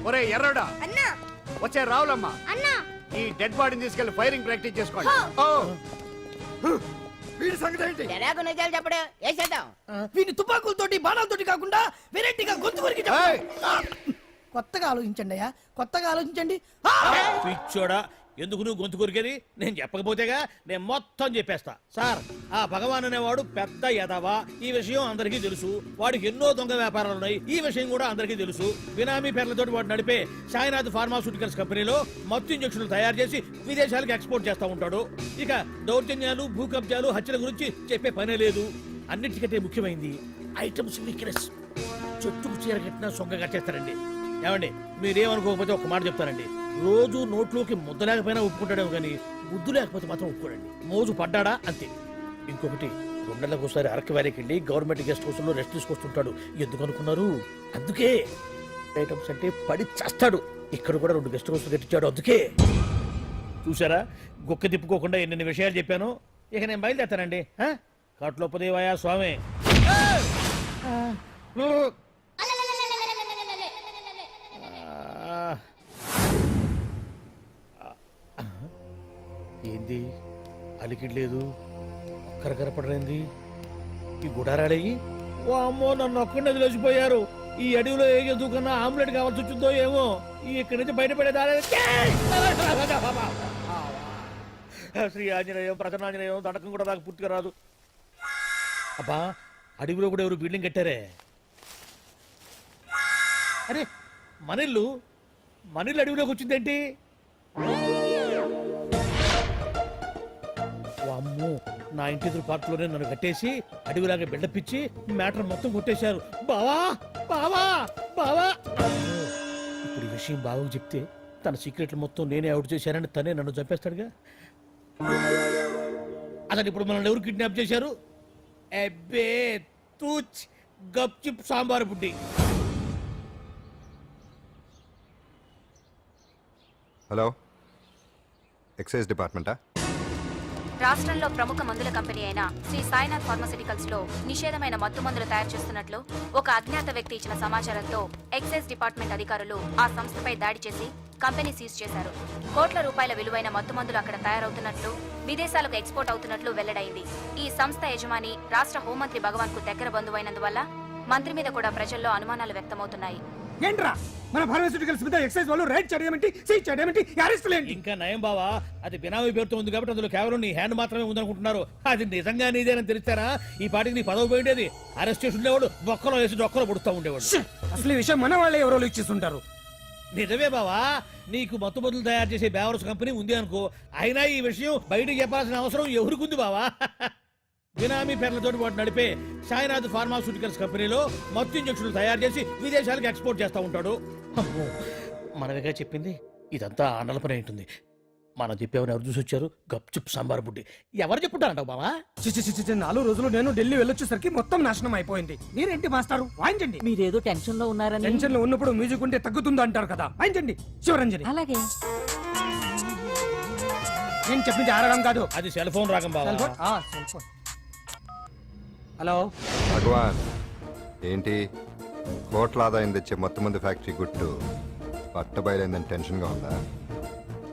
ఒరే ఎర్రడా, వచ్చే రావులమ్మ, ఈ డెడ్ బాడీని తీసుకెళ్లి ఫైరింగ్ ప్రాక్టీస్ చేసుకోండి. వీడి సంగతి ఏంటి? ఎలాగో నిజాలు చెప్పడు. వేసేద్దాం. వీని తుపాకులతోటి బాణాలతోటి కాకుండా వెరైటీగా గొంతు వరకు కొత్తగా ఆలోచించండి అయ్యా, కొత్తగా ఆలోచించండి. పిచ్చోడా, ఎందుకు నువ్వు గొంతు కొరికేది? నేను చెప్పకపోతేగా నేను మొత్తం చెప్పేస్తా. సార్, ఆ భగవాన్ అనేవాడు పెద్ద యదవా. ఈ విషయం అందరికీ తెలుసు. వాడికి ఎన్నో దొంగ వ్యాపారాలు ఉన్నాయి. ఈ విషయం కూడా అందరికీ తెలుసు. బినామీ పేర్లతోటి వాడు నడిపే సాయినాథ్ ఫార్మాస్యూటికల్స్ కంపెనీలో మత్తు ఇంజక్షన్లు తయారు చేసి విదేశాలకు ఎక్స్పోర్ట్ చేస్తా ఉంటాడు. ఇక దౌర్జన్యాలు, భూ కబ్జాలు, హత్యల గురించి చెప్పే పనే లేదు. అన్నిటికంటే ముఖ్యమైంది ఐటమ్స్ వీక్నెస్. చెట్టుకు చీర కట్టినా సొంగగా చేస్తారండి. ఏమండి, మీరేమనుకోకపోతే ఒక మాట చెప్తారండి. రోజు నోట్లోకి ముద్ద లేకపోయినా ఒప్పుకుంటాడేమో కానీ ముద్దు లేకపోతే మాత్రం ఒప్పుకోడండి. మోజు పడ్డాడా అంతే. ఇంకొకటి, 2 నెలలకు ఒకసారి అరకు వ్యాలీకి వెళ్ళి గవర్నమెంట్ గెస్ట్ హౌస్ లో రెస్ట్ తీసుకొస్తుంటాడు. ఎందుకు అనుకున్నారు? అందుకే. ఐటమ్స్ అంటే పడి చేస్తాడు. ఇక్కడ కూడా 2 గెస్ట్ హౌస్ కట్టించాడు. అందుకే. చూసారా, గుక్క తిప్పుకోకుండా ఎన్ని విషయాలు చెప్పాను. ఇక నేను బయలుదేరుతానండి. కాట్లోపదేవాయా స్వామి. ఏంది అలికిడ్లేదు, ఒక్కరు కనపడలేంది? ఈ గుడారాడయ్యి ఓ అమ్మో, నన్ను ఒక్కడిని వదిలేసిపోయారు. ఈ అడవిలో ఏ జంతువుకన్నా ఆమ్లెట్ కావాల్సి వచ్చిందో ఏమో. ఇక్కడి నుంచి బయటపడేదారే. శ్రీ ఆంజనేయం, ప్రసన్నాంజనేయం, దండకం కూడా నాకు పూర్తిగా రాదు. అబ్బా, అడవిలో కూడా ఎవరు బిల్డింగ్ కట్టారే? అరే, మనిల్లు అడవిలోకి వచ్చిందేంటి? అమ్మో, నా ఇంటి ఎదురు పార్కులోనే నన్ను కట్టేసి అడవిలాగా బిల్డప్ ఇచ్చి మ్యాటర్ మొత్తం కొట్టేశారు. బావా బావా బావా. ఇప్పుడు ఈ విషయం బావకు చెప్తే తన సీక్రెట్లు మొత్తం నేనే అవుట్ చేశానని తనే నన్ను చంపేస్తాడుగా. అతను ఇప్పుడు మనల్ని ఎవరు కిడ్నాప్ చేశారు? అబ్బే తూచ్ గప్చిప్ సాంబార్ బుడ్డి. హలో, ఎక్సైజ్ డిపార్ట్మెంటా? రాష్ట్రంలో ప్రముఖ మందుల కంపెనీ అయిన శ్రీ సాయినాథ్ ఫార్మాస్యూటికల్స్ లో నిషేధమైన మత్తు మందులు తయారు చేస్తున్నట్లు ఒక అజ్ఞాత వ్యక్తి ఇచ్చిన సమాచారంతో ఎక్సైజ్ డిపార్ట్మెంట్ అధికారులు ఆ సంస్థపై దాడి చేసి కంపెనీ సీజ్ చేశారు. కోట్ల రూపాయల విలువైన మత్తు మందులు అక్కడ తయారవుతున్నట్లు, విదేశాలకు ఎక్స్పోర్ట్ అవుతున్నట్లు వెల్లడైంది. ఈ సంస్థ యజమాని రాష్ట్ర హోంమంత్రి భగవాన్ కు దగ్గర బంధువైనందువల్ల మంత్రి మీద కూడా ప్రజల్లో అనుమానాలు వ్యక్తమవుతున్నాయి. ఏంట్రా మన ఫార్మాస్యూటికల్స్ మీద ఎక్సైజ్ వాళ్ళు రైడ్ చేయడమేంటి, సీజ్ చేయడమేంటి, అరెస్టులు ఏంటి? ఇంకా నయం బావా, అది బినామీ పేరుతో ఉంది కాబట్టి అందులో కేవలం నీ హ్యాండ్ మాత్రమే ఉందనుకుంటున్నారు. అది నిజంగా నీదేనని తెలిస్తారా ఈ పాటికి నీ పదవి పోయిండేది. అరెస్ట్ చేసి ఉండేవాడు, బొక్కలో వేసి డొక్కలో పుడుతూ ఉండేవాడు. అసలు ఈ విషయం మన వాళ్ళే ఎవరో ఇచ్చేస్తుంటారు. నిజమే బావా, నీకు మత్తు మందులు తయారు చేసే బేవర్స్ కంపెనీ ఉంది అనుకో, అయినా ఈ విషయం బయటకు చెప్పాల్సిన అవసరం ఎవరికుంది బావా? బినామీ పేర్లతో వాడు నడిపే సాయినాథ్ ఫార్మాస్యూటికల్స్ కంపెనీలో మత్తు ఇంజక్షన్లు తయారు చేసి విదేశాలకు ఎక్స్పోర్ట్ చేస్తూ ఉంటాడు. అమ్మో, మనమేగా చెప్పింది, ఇదంతా ఆండల పని ఉంటుంది. మనం చెప్పేవని ఎవరు చూసి వచ్చారు? గప్చుప్ సాంబార్ బుడ్డి. ఎవరు చెప్పుంటారంటావు బావా? 4 రోజులు నేను ఢిల్లీ వెళ్ళొచ్చేసరికి మొత్తం నాశనం అయిపోయింది. మీరేంటి మాస్టారు, వాయించండి. మీరేదో టెన్షన్ లో ఉన్నారని. టెన్షన్ లో ఉన్నప్పుడు మ్యూజిక్ ఉంటే తగ్గుతుందో అంటారు కదా, వాయించండి శివరంజని. అలాగే. నేను చెప్పింది ఆరడం కాదు, అది సెల్ ఫోన్ రాగం బావా. Cell phone. హలో భగవాన్, ఏంటి కోట్ల ఆదాయం తెచ్చే మొత్తం మంది ఫ్యాక్టరీ గుట్టు పట్టబయలైందని టెన్షన్గా ఉందా?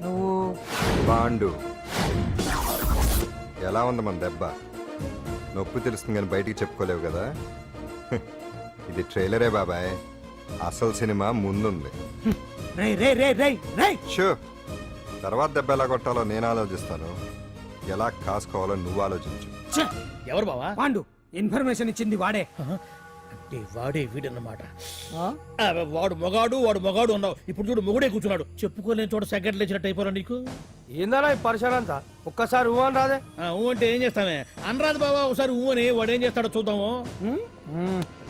నువ్వు బాండు ఎలా ఉంది మన దెబ్బ? నొప్పి తెలుస్తుంది కానీ బయటికి చెప్పుకోలేవు కదా. ఇది ట్రైలరే బాబాయ్, అసలు సినిమా ముందుంది. షో, తర్వాత దెబ్బ ఎలా కొట్టాలో నేను ఆలోచిస్తాను, ఎలా కాసుకోవాలో నువ్వు ఆలోచించు. ఎవరు బావా? పాండు ఇన్ఫర్మేషన్ ఇచ్చింది వాడే. అంటే వాడే వీడన్నమాట. వాడు మొగాడు అన్నావు, ఇప్పుడు చూడు మొగుడే కూర్చున్నాడు. చెప్పుకోలేని చోట సెకండ్ లేచినట్టు అయిపోరా నీకు. ఏందన్నా ఈ పరిశాన్ అంతా? ఒక్కసారి ఊ అని రాదే? ఊ అంటే ఏం చేస్తామే? అనరాదు బాబా, ఒకసారి ఊ అని. వాడు ఏం చేస్తాడో చూద్దాము.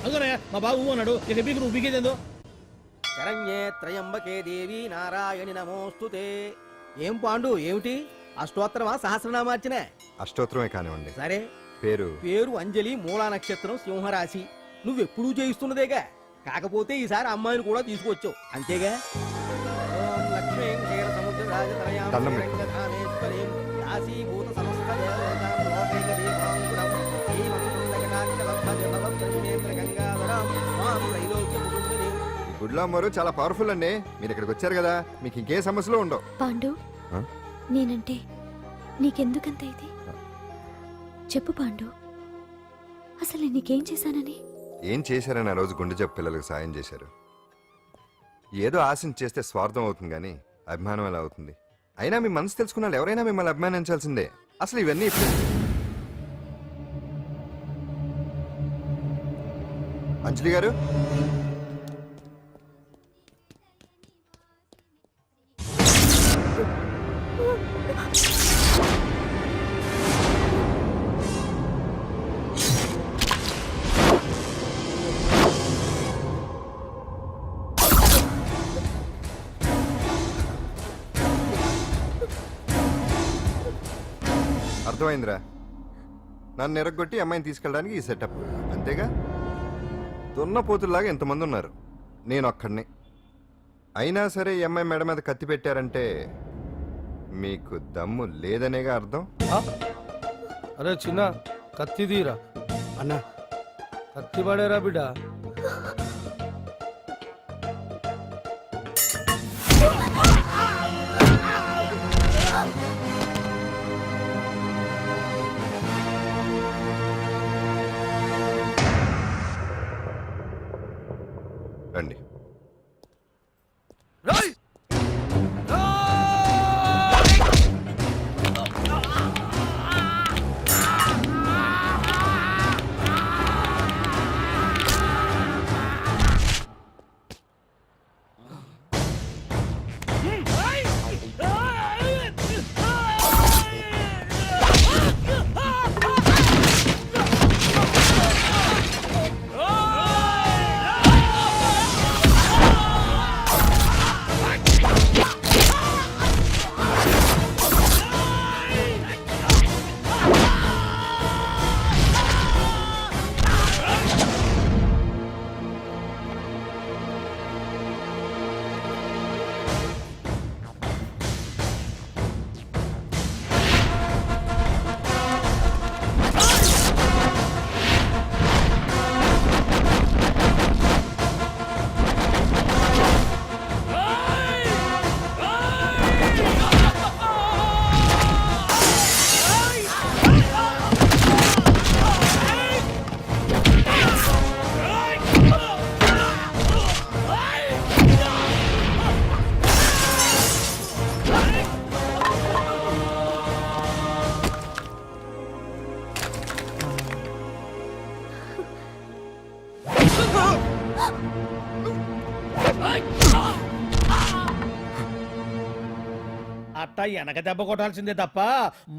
అందుకనే మా బాబు ఊ అన్నాడు, ఇక బీకు నువ్వు బీకేదేందో. శరణ్యే త్రయంబకే దేవి నారాయణి నమోస్తుతే. ఏం పాండు, ఏమిటి అష్టోత్తరమా సహస్రనామార్చనే? అష్టోత్తరమే కానివ్వండి. సరే, పేరు అంజలి, మూలా నక్షత్రం, సింహరాశి. నువ్వెప్పుడూ చేయిస్తున్నదేగా, కాకపోతే ఈసారి అమ్మాయిని కూడా తీసుకొచ్చావు అంతేగా. ఓం లక్ష్మీం క్షీరసముద్రరాజతనయాం దండం శ్రీరంగధామేశ్వరీం దాసీభూత సమస్త దేవతాం లోకైక దీపాంకురం శ్రీమంతులగనాక్షలబ్ధజలవద్రవినేత్రగంగాధరాం మాం త్రైలోక్యకుటుంబినీం. ఈ గుడ్లో అమ్మరు చాలా పవర్ఫుల్ అండి. మీరు ఇక్కడికి వచ్చారు కదా, మీకు ఇంకే సమస్యలు ఉండవు. పాండు, ఆ? నేనంటే నీకెందుకంత ఇది? చెప్పు పాండు, అసలు నేను నీకేం చేశానని? ఏం చేశారని ఆ రోజు గుండె జబ్బు పిల్లలకు సాయం చేశారు. ఏదో ఆశించి చేస్తే స్వార్థం అవుతుంది కానీ అభిమానం ఎలా అవుతుంది? అయినా మీ మనసు తెలుసుకున్న వాళ్ళు ఎవరైనా మిమ్మల్ని అభిమానించాల్సిందే. అసలు ఇవన్నీ ఇప్పుడు అంజలి గారు, అర్థమైందిరా. నన్ను ఎరగొట్టి అమ్మాయిని తీసుకెళ్ళడానికి ఈ సెటప్ అంతేగా. దున్నపోతుల్లాగా ఎంతమంది ఉన్నారు, నేను ఒక్కడిని. అయినా సరే ఈ అమ్మాయి మెడ మీద కత్తి పెట్టారంటే మీకు దమ్ము లేదనేగా అర్థం. అరే చిన్న కత్తి తీరా అన్నా. కత్తి పడేరా బిడ్డ. రండి. వెనక దెబ్బ కొట్టాల్సిందే తప్ప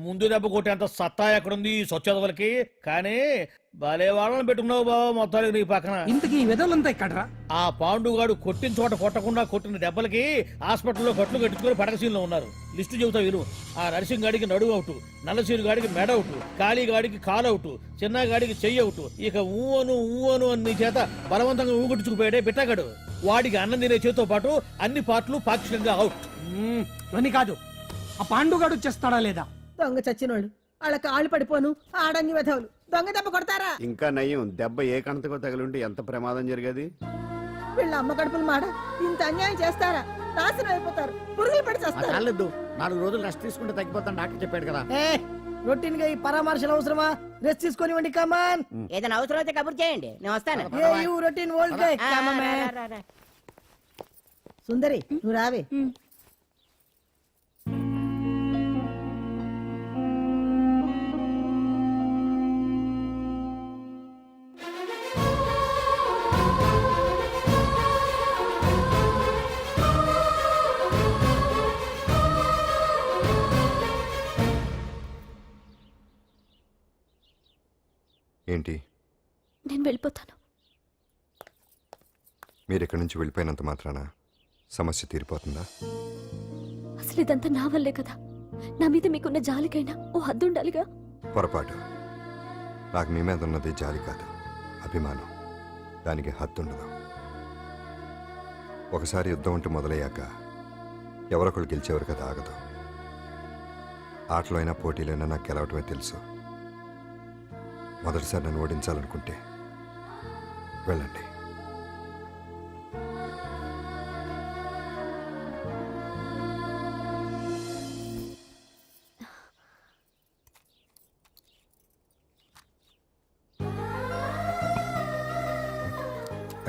ముందు దెబ్బ కొట్టేంత సత్తా ఎక్కడుంది ఈ సొచ్చదవలకి. కానీ భలే వాళ్ళని పెట్టుకున్నావు బాబా మొత్తానికి నీ పక్కన. ఇంతకీ వెదలంతా ఇక్కడరా? ఆ పాండుగాడు కొట్టిన చోట కొట్టకుండా కొట్టిన దెబ్బలకి హాస్పిటల్లో కట్లు కట్టుకుని పడకసీన్లో ఉన్నారు. లిస్టు చెబుతా విను. ఆ నరసింగ్ గాడికి నడువు అవుట్, నల్లసీను గాడికి మెడ అవుట్, కాళీ గాడికి కాలు అవుట్, చిన్న గాడికి చెయ్యి అవుట్. ఇక ఊవను అని నీ చేత బలవంతంగా ఊగొట్టుకుపోయాడే బిట్టగాడు. వాడికి అన్నం తినే చేతితో పాటు అన్ని పార్ట్లు పాక్షికంగా అవుట్. అని కాదు, ఆ పాండుగాడు వచ్చేస్తాడా లేదా? దొంగ చచ్చినోళ్ళు వాళ్ళ కాళ్ళు పడిపోను ఆడంగి వెధవులు దొంగ దెబ్బ కొడతారా? ఇంకా నయ్యం దెబ్బ ఏ కణతకో తగిలింటే ఎంత ప్రమాదం జరిగేది. వీళ్ళ అమ్మ కడుపులు మాడ ఇంత అన్యాయం చేస్తారా? నాశనం అయిపోతారు, పురుగులు పడి చేస్తారు. చాలద్దు, 4 రోజులు రెస్ట్ తీసుకుంటే తగ్గిపోతాను డాక్టర్ చెప్పాడు కదా. రొటీన్ గా ఈ పరామర్శలు అవసరమా? రెస్ట్ తీసుకొని కమాన్. ఏదైనా అవసరం అయితే కబుర్ చేయండి, నేను వస్తాను. రొటీన్ ఓల్డ్ గై సుందరి నువ్వు రావే. ఏంటి నేను వెళ్ళిపోతాను. మీరు ఇక్కడి నుంచి వెళ్ళిపోయినంత మాత్రాన సమస్య తీరిపోతుందా? అసలు ఇదంతా నా వల్లే కదా. నా మీద మీకున్న జాలికైనా ఓ హద్దు ఉండాలిగా. పొరపాటు. నాకు మీ మీద ఉన్నది జాలి కాదు, అభిమానం. దానికి హద్దు ఉండదు. ఒకసారి యుద్ధం ఉంటూ మొదలయ్యాక ఎవరొకళ్ళు గెలిచేవారు కదా ఆగదు. ఆటలో అయినా పోటీలైనా నాకు గెలవటమే తెలుసు. మొదటిసారి నన్ను ఓడించాలనుకుంటే వెళ్ళండి.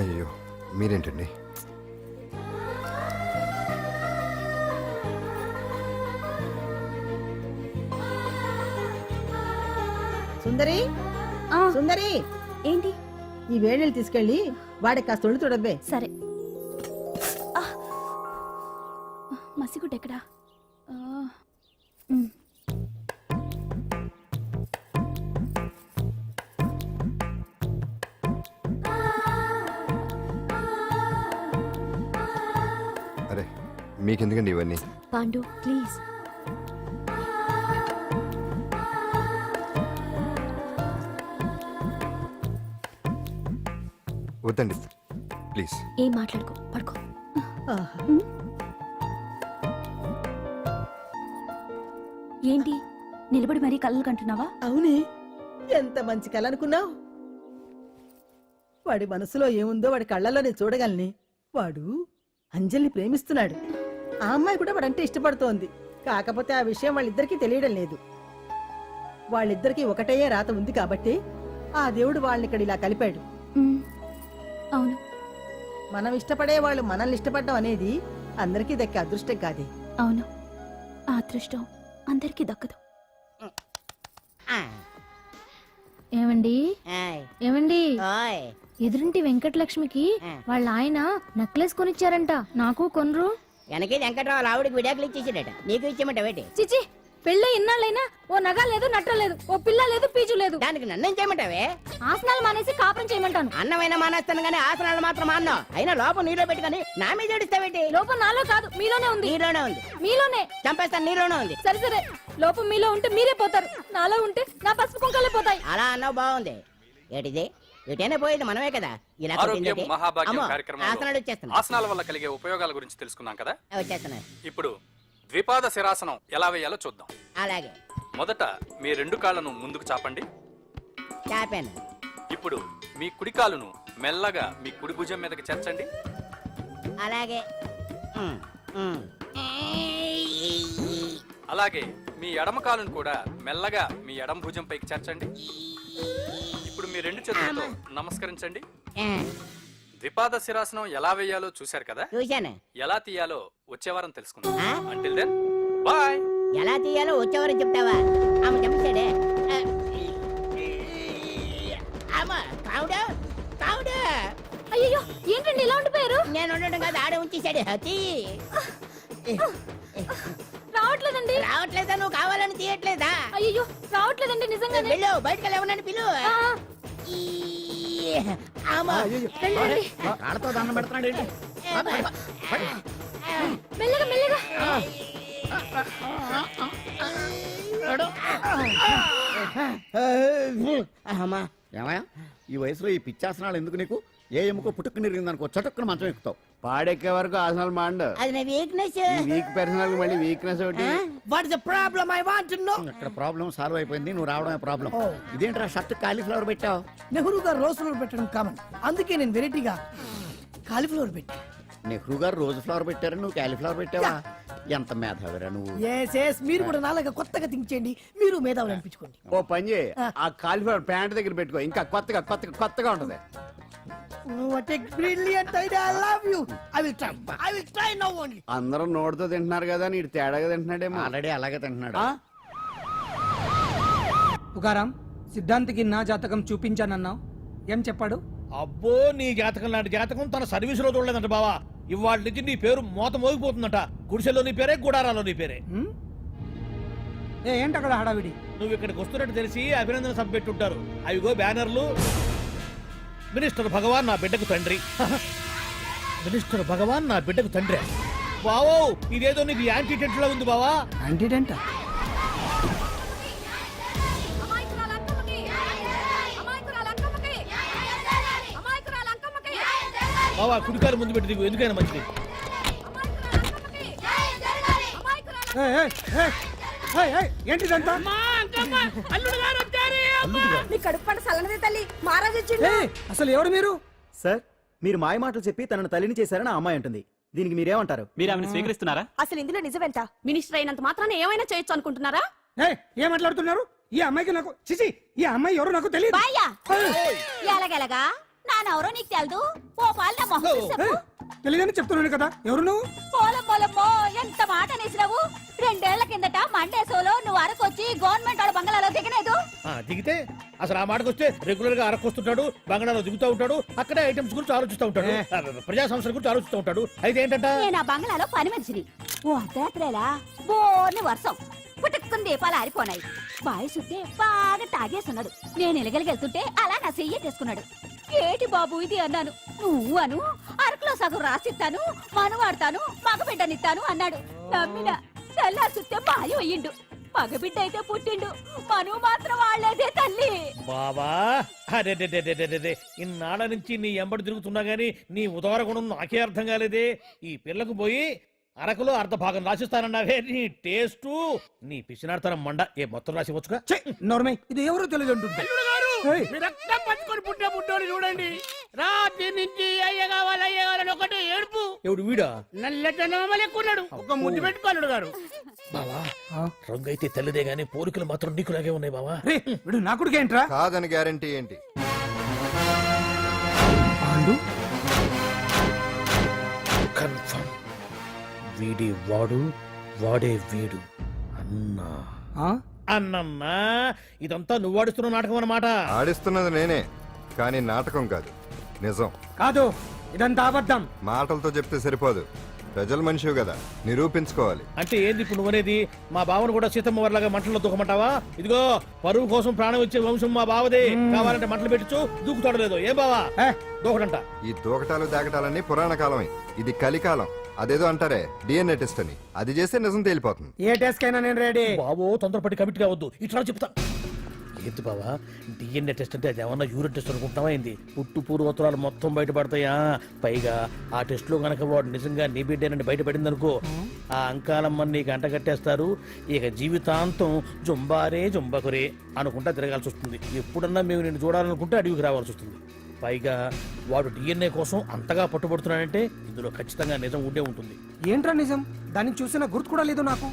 అయ్యో మీరేంటండి? సుందరి సుందరి, ఏంటి? ఈ వేణీళ్ళు తీసుకెళ్ళి వాడికి కాస్త ఒళ్ళు తొడబ్బే. సరే. మసిగుడ్డ ఎక్కడా? అరే మీకెందుకండి ఇవన్నీ? పాండు ప్లీజ్. వద్దండి ప్లీజ్. ఏం మాట్లాడుకో, పడుకో. ఏంటి నిలబడి మరీ కళ్ళు కంటున్నావా? అవునే, ఎంత మంచి కళ అనుకున్నావు. వాడి మనసులో ఏముందో వాడి కళ్ళల్లో నేను చూడగలని. వాడు అంజలిని ప్రేమిస్తున్నాడు. ఆ అమ్మాయి కూడా వాడంటే ఇష్టపడుతోంది. కాకపోతే ఆ విషయం వాళ్ళిద్దరికీ తెలియడం లేదు. వాళ్ళిద్దరికీ ఒకటయ్యే రాత ఉంది కాబట్టి ఆ దేవుడు వాళ్ళని ఇక్కడ ఇలా కలిపాడు. అవును, మనం ఇష్టపడే వాళ్ళు మనల్ని ఇష్టపడడం అనేది అందరికీ దక్కే అదృష్టం కాదే. అవును, ఆ అదృష్టం అందరికీ దక్కదు. ఏమండి ఏమండి ఓయ్ ఎదురింటి వెంకటలక్ష్మికి వాళ్ళ ఆయన నెక్లెస్ కొనిచ్చారంట, నాకు కొనరు. వెనకే వెంకట్రావు ఆవిడకి విడాకులు ఇచ్చేసాడట, నీకు ఇచ్చేమంట వేటి? చిచి, పెళ్ళి ఇన్నాళ్ళైనా ఓ నగ లేదు, నట్ట లేదు, ఓ పిల్ల లేదు, పీచు లేదు. దానికి నన్నేం చేయమంటావే? ఆసనాలు మానేసి కాపురం చేయమంటాను. అన్నమైన మానేస్తాను గానీ ఆసనాలు మాత్రం మాన్నా. అయినా లోపం నీలో పెట్టుకొని నా మీద ఏడుస్తావేటి? లోపం నాలో కాదు, మీలోనే ఉంది. నీలోనే ఉంది. మీలోనే చంపేస్తాను, నీలోనే ఉంది. సరే సరే, లోపం మీలో ఉంటే మీరే పోతారు, నాలో ఉంటే నా పసుపు కుంకాలే పోతాయి. అలా అన్నావు, బాగుంది. ఏటిది? ఎటైనా పోయేది మనమే కదా. ఇలా కొట్టిందేటి? అమ్మో, ఆసనాలు వచ్చేస్తున్నా. ఆసనాల వల్ల కలిగే ఉపయోగాల గురించి తెలుసుకున్నాం కదా. వచ్చేస్తున్నాయి. ఇప్పుడు ద్విపాద శిరాసనం ఎలా వేయాలో చూద్దాం. అలాగే మొదట మీ 2 కాళ్ళను ముందుకు చాపండి. చాపాను. ఇప్పుడు మీ కుడి కాలును మెల్లగా మీ కుడి భుజం మీదకి చేర్చండి. అలాగే అలాగే మీ ఎడమ కాలును కూడా మెల్లగా మీ ఎడమ భుజం పైకి చేర్చండి. ఇప్పుడు మీ 2 చేతులతో నమస్కరించండి. ద్విపాద శిరాసనం ఎలా వేయాలో చూశారు కదా. చూశాను. ఎలా తీయాలో వచ్చే వారం తెలుసుకుందాం. Until then bye. ఎలా తీయాలో వచ్చేవారు చెప్తావా? ఆమె చెప్పాడే. అయ్యో, ఏంటండి ఇలా ఉండిపోయారు? నేను ఉండడం కాదు, ఆడే ఉంచేసాడు. రావట్లేదు. రావట్లేదండి రావట్లేదా? నువ్వు కావాలని తీయట్లేదా? అయ్యో రావట్లేదండి నిజంగానే వెళ్ళు, బయటకు వెళ్ళవనని పిలు. ఆ, ఈ, ఆమా. వెళ్ళండి. కాళ్ళతో దండం పెడుతున్నాడు ఏంటి? మెల్లగా మెల్లగా అమ్మా. ఏమయ్యా ఈ వయసులో ఈ పిచ్చాసనాలు ఎందుకు నీకు? ఏ ఎముకో పుట్టుకుని నిరిగిందనుకో చటుక్కున మంచం ఎక్కుతావు. పాడెక్కే వరకు ఆసనాలు మాండు. అది నా వీక్నెస్. వీక్ పర్సనల్ మళ్ళీ వీక్నెస్ ఒకటి. What is the problem I want to know. ఇక్కడ ప్రాబ్లం సాల్వ్ అయిపోయింది, నువ్వు రావడమే ప్రాబ్లం. ఇదేంట్రా షర్ట్ కాలీఫ్లవర్ పెట్టావు? నెహ్రూ గారు రోజ్ ఫ్లవర్ పెట్టడం కామన్, అందుకే నేను వెరైటీగా కాలీఫ్లవర్ పెట్టి. నెహ్రూ గారు రోజు ఫ్లవర్ పెట్టారు, నువ్వు కాలీఫ్లవర్ పెట్టావా? ఎంత మేధావిరా నువ్వు. ఎస్ మీరు కూడా నాలాగా కొత్తగా థింక్ చేయండి, మీరు మేధావులు అనిపించుకోండి. ఓ పని చేయి, ఆ కాలిఫ్లవర్ ప్యాంట్ దగ్గర పెట్టుకో, ఇంకా కొత్తగా ఉంటది. What a brilliant idea, I love you. I will try now only. అందరూ నోటితో తింటున్నారు కదా, నీడు తేడాగా తింటున్నాడేమో. ఆల్రెడీ అలాగే తింటున్నాడు. పుకారం సిద్ధాంతికి నా జాతకం చూపించానన్నావు, ఏం చెప్పాడు? అబ్బో, నీ జాతకం లాంటి జాతకం తన సర్వీసులో చూడలేదంట బావా. ఇవాళ నుంచి నీ పేరు మోత మోగిపోతుందట. గుడిసెలో నీ పేరే, గుడారాలో నీ పేరే. ఏంటి అక్కడ హడావిడి? నువ్వు ఇక్కడికి వస్తున్నట్టు తెలిసి అభినందన సభ పెట్టుంటారు. అవిగో బ్యానర్లు. మినిస్టర్ భగవాన్ నా బిడ్డకు తండ్రి. మినిస్టర్ భగవాన్ నా బిడ్డకు తండ్రి. బావో, ఇదేదో నీకు యాంటీ టెంట్ లో ఉంది బావా. యాంటీడెంట్ బావా, కుడికారు ముందు పెట్టి దిగు, ఎందుకైనా మంచిది. ఏంటిదంతా? నీ కడుపు పంట సల్లనదే తల్లి, మహారాజు వచ్చిండు. అసలు ఎవరు మీరు? సార్ మీరు మాయ మాటలు చెప్పి తనను తల్లిని చేశారని ఆ అమ్మాయి అంటుంది. దీనికి మీరేమంటారు? మీరు ఆమెను స్వీకరిస్తున్నారా? అసలు ఇందులో నిజమేంట? మినిస్టర్ అయినంత మాత్రాన ఏమైనా చేయొచ్చు అనుకుంటున్నారా? ఏం మాట్లాడుతున్నారు? ఈ అమ్మాయికి నాకు చిచి, ఈ అమ్మాయి ఎవరు నాకు తెలియదు. బాయ్యా ఎలాగెలగా నానెవరో నీకు తెలదు. ఓ పాలు నా మొహం చూసి చెప్పు. తెలియదని చెప్తున్నాను కదా, ఎవరు నువ్వు? పోలమ్మో ఎంత మాట అనేసినావు. 2 ఏళ్ల కిందట మండే సోలో నువ్వు అరకొచ్చి గవర్నమెంట్ వాళ్ళ బంగాళాలో దిగలేదు. దిగితే అసలు ఆ మాటకు వస్తే రెగ్యులర్ గా అరకొస్తుంటాడు, బంగాళాలో దిగుతూ ఉంటాడు, అక్కడే ఐటమ్స్ గురించి ఆలోచిస్తూ ఉంటాడు, ప్రజా సంస్థల గురించి ఆలోచిస్తూ ఉంటాడు. అయితే ఏంటంట, నేను ఆ బంగాళాలో పని మనిషిని. ఓ అర్ధరాత్రేలా బోర్ని వర్షం పుట్టుకుని దీపాలు ఆరిపోనాయి. బాయ్ సుట్టే బాగా తాగేస్తున్నాడు. నేను ఎలగలిగెళ్తుంటే అలా నా చెయ్యి తీసుకున్నాడు. ఏటి బాబు ఇది అన్నాను. నువ్వు అను, అరకులో సగం రాసిస్తాను, మనువాడతాను, మగబిడ్డనిస్తాను అన్నాడు. నమ్మిన తెల్లారి సుట్టే బాయ్ అయ్యిండు. మగబిడ్డ అయితే పుట్టిండు, మనువు మాత్రం వాళ్ళేదే తల్లి. బాబా అరే ఇన్నాళ్ళ నుంచి నీ ఎంబడి తిరుగుతున్నా గానీ నీ ఉదార గుణం నాకే అర్థం కాలేదే. ఈ పిల్లకు పోయి అరకులో అర్ధ భాగం రాసిస్తానన్నావే, నీ టేస్టు నీ పిచ్చినాడతనం మండ. ఏ మొత్తం రాసివచ్చుగా. నోర్మై, ఇది ఎవరో తెలియదు అంటుంటే. రక్తం పట్టుకొని పుట్టే పుట్టోడు చూడండి. రాత్రి నుంచి అయ్య కావాలని ఒకటే ఏడుపు. ఎవడు వీడా? నల్లెట్టనోమలు ఎక్కున్నాడు. ఒక ముద్దు పెట్టుకోలేడు గారు. బావా, రంగు అయితే తెల్లదే గానీ పోలికలు మాత్రం నీకులాగే ఉన్నాయి బావా. వీడు నా కొడుకేంట్రా? కాదని గ్యారంటీ ఏంటి? పాండు కన్ఫర్మ్ వీడి వాడు, వాడే వీడు. అన్నా అన్నమ్మా, ఇదంతా నువ్వు ఆడిస్తున్న నాటకం అన్నమాట. ఆడిస్తున్నది నేనే, కానీ నాటకం కాదు, నిజం కాదు, ఇదంతా అబద్ధం. మాటలతో చెప్తే సరిపోదు, ప్రజల మనిషివి కదా, నిరూపించుకోవాలి. అంటే ఏంది ఇప్పుడు నువ్వనేది? మా బావను కూడా సీతమ్మ వారిలాగా మంటల్లో దూకమంటావా? ఇదిగో పరువు కోసం ప్రాణం ఇచ్చే వంశం మా బావదే. కావాలంటే మంటలు పెట్టచ్చు, దూకుతాడు లేదో. ఏ బావా దూకడంట? ఈ దూకటాలు దాకటాలన్నీ పురాణ కాలమే, ఇది కలికాలం. అదేదో అంటారే డిఎన్ఏ టెస్ట్ అని, అది చేస్తే నిజం తేలిపోతుంది. ఏ టెస్ట్ కైనా నేను రెడీ. బావో తొందరపడి కమిట్ కావద్దు, ఇట్లా చెప్తా. ఏంటి బావా, డిఎన్ఏ టెస్ట్ అంటే అది ఏమన్నా యూరిన్ టెస్ట్ అనుకుంటున్నావా ఏంది? పుట్టు పూర్వోత్తరాలు మొత్తం బయటపడతాయా? పైగా ఆ టెస్ట్ లో గనక వాడు నిజంగా నీ బిడ్డేనని బయటపడింది అనుకో, ఆ అంకాలమ్మని నీకు అంట కట్టేస్తారు. ఇక జీవితాంతం జుంబారే జుంబకురే అనుకుంటా తిరగాల్సి వస్తుంది. ఎప్పుడన్నా మేము నిన్ను చూడాలనుకుంటే అడవికి రావాల్సి వస్తుంది. పైగా వాడు డిఎన్ఏ కోసం అంతగా పట్టుబడుతున్నాడంటే ఇందులో ఖచ్చితంగా నిజం ఉండే ఉంటుంది. ఏంట్రా నిజం? దాన్ని చూసిన గుర్తు కూడా లేదు నాకు.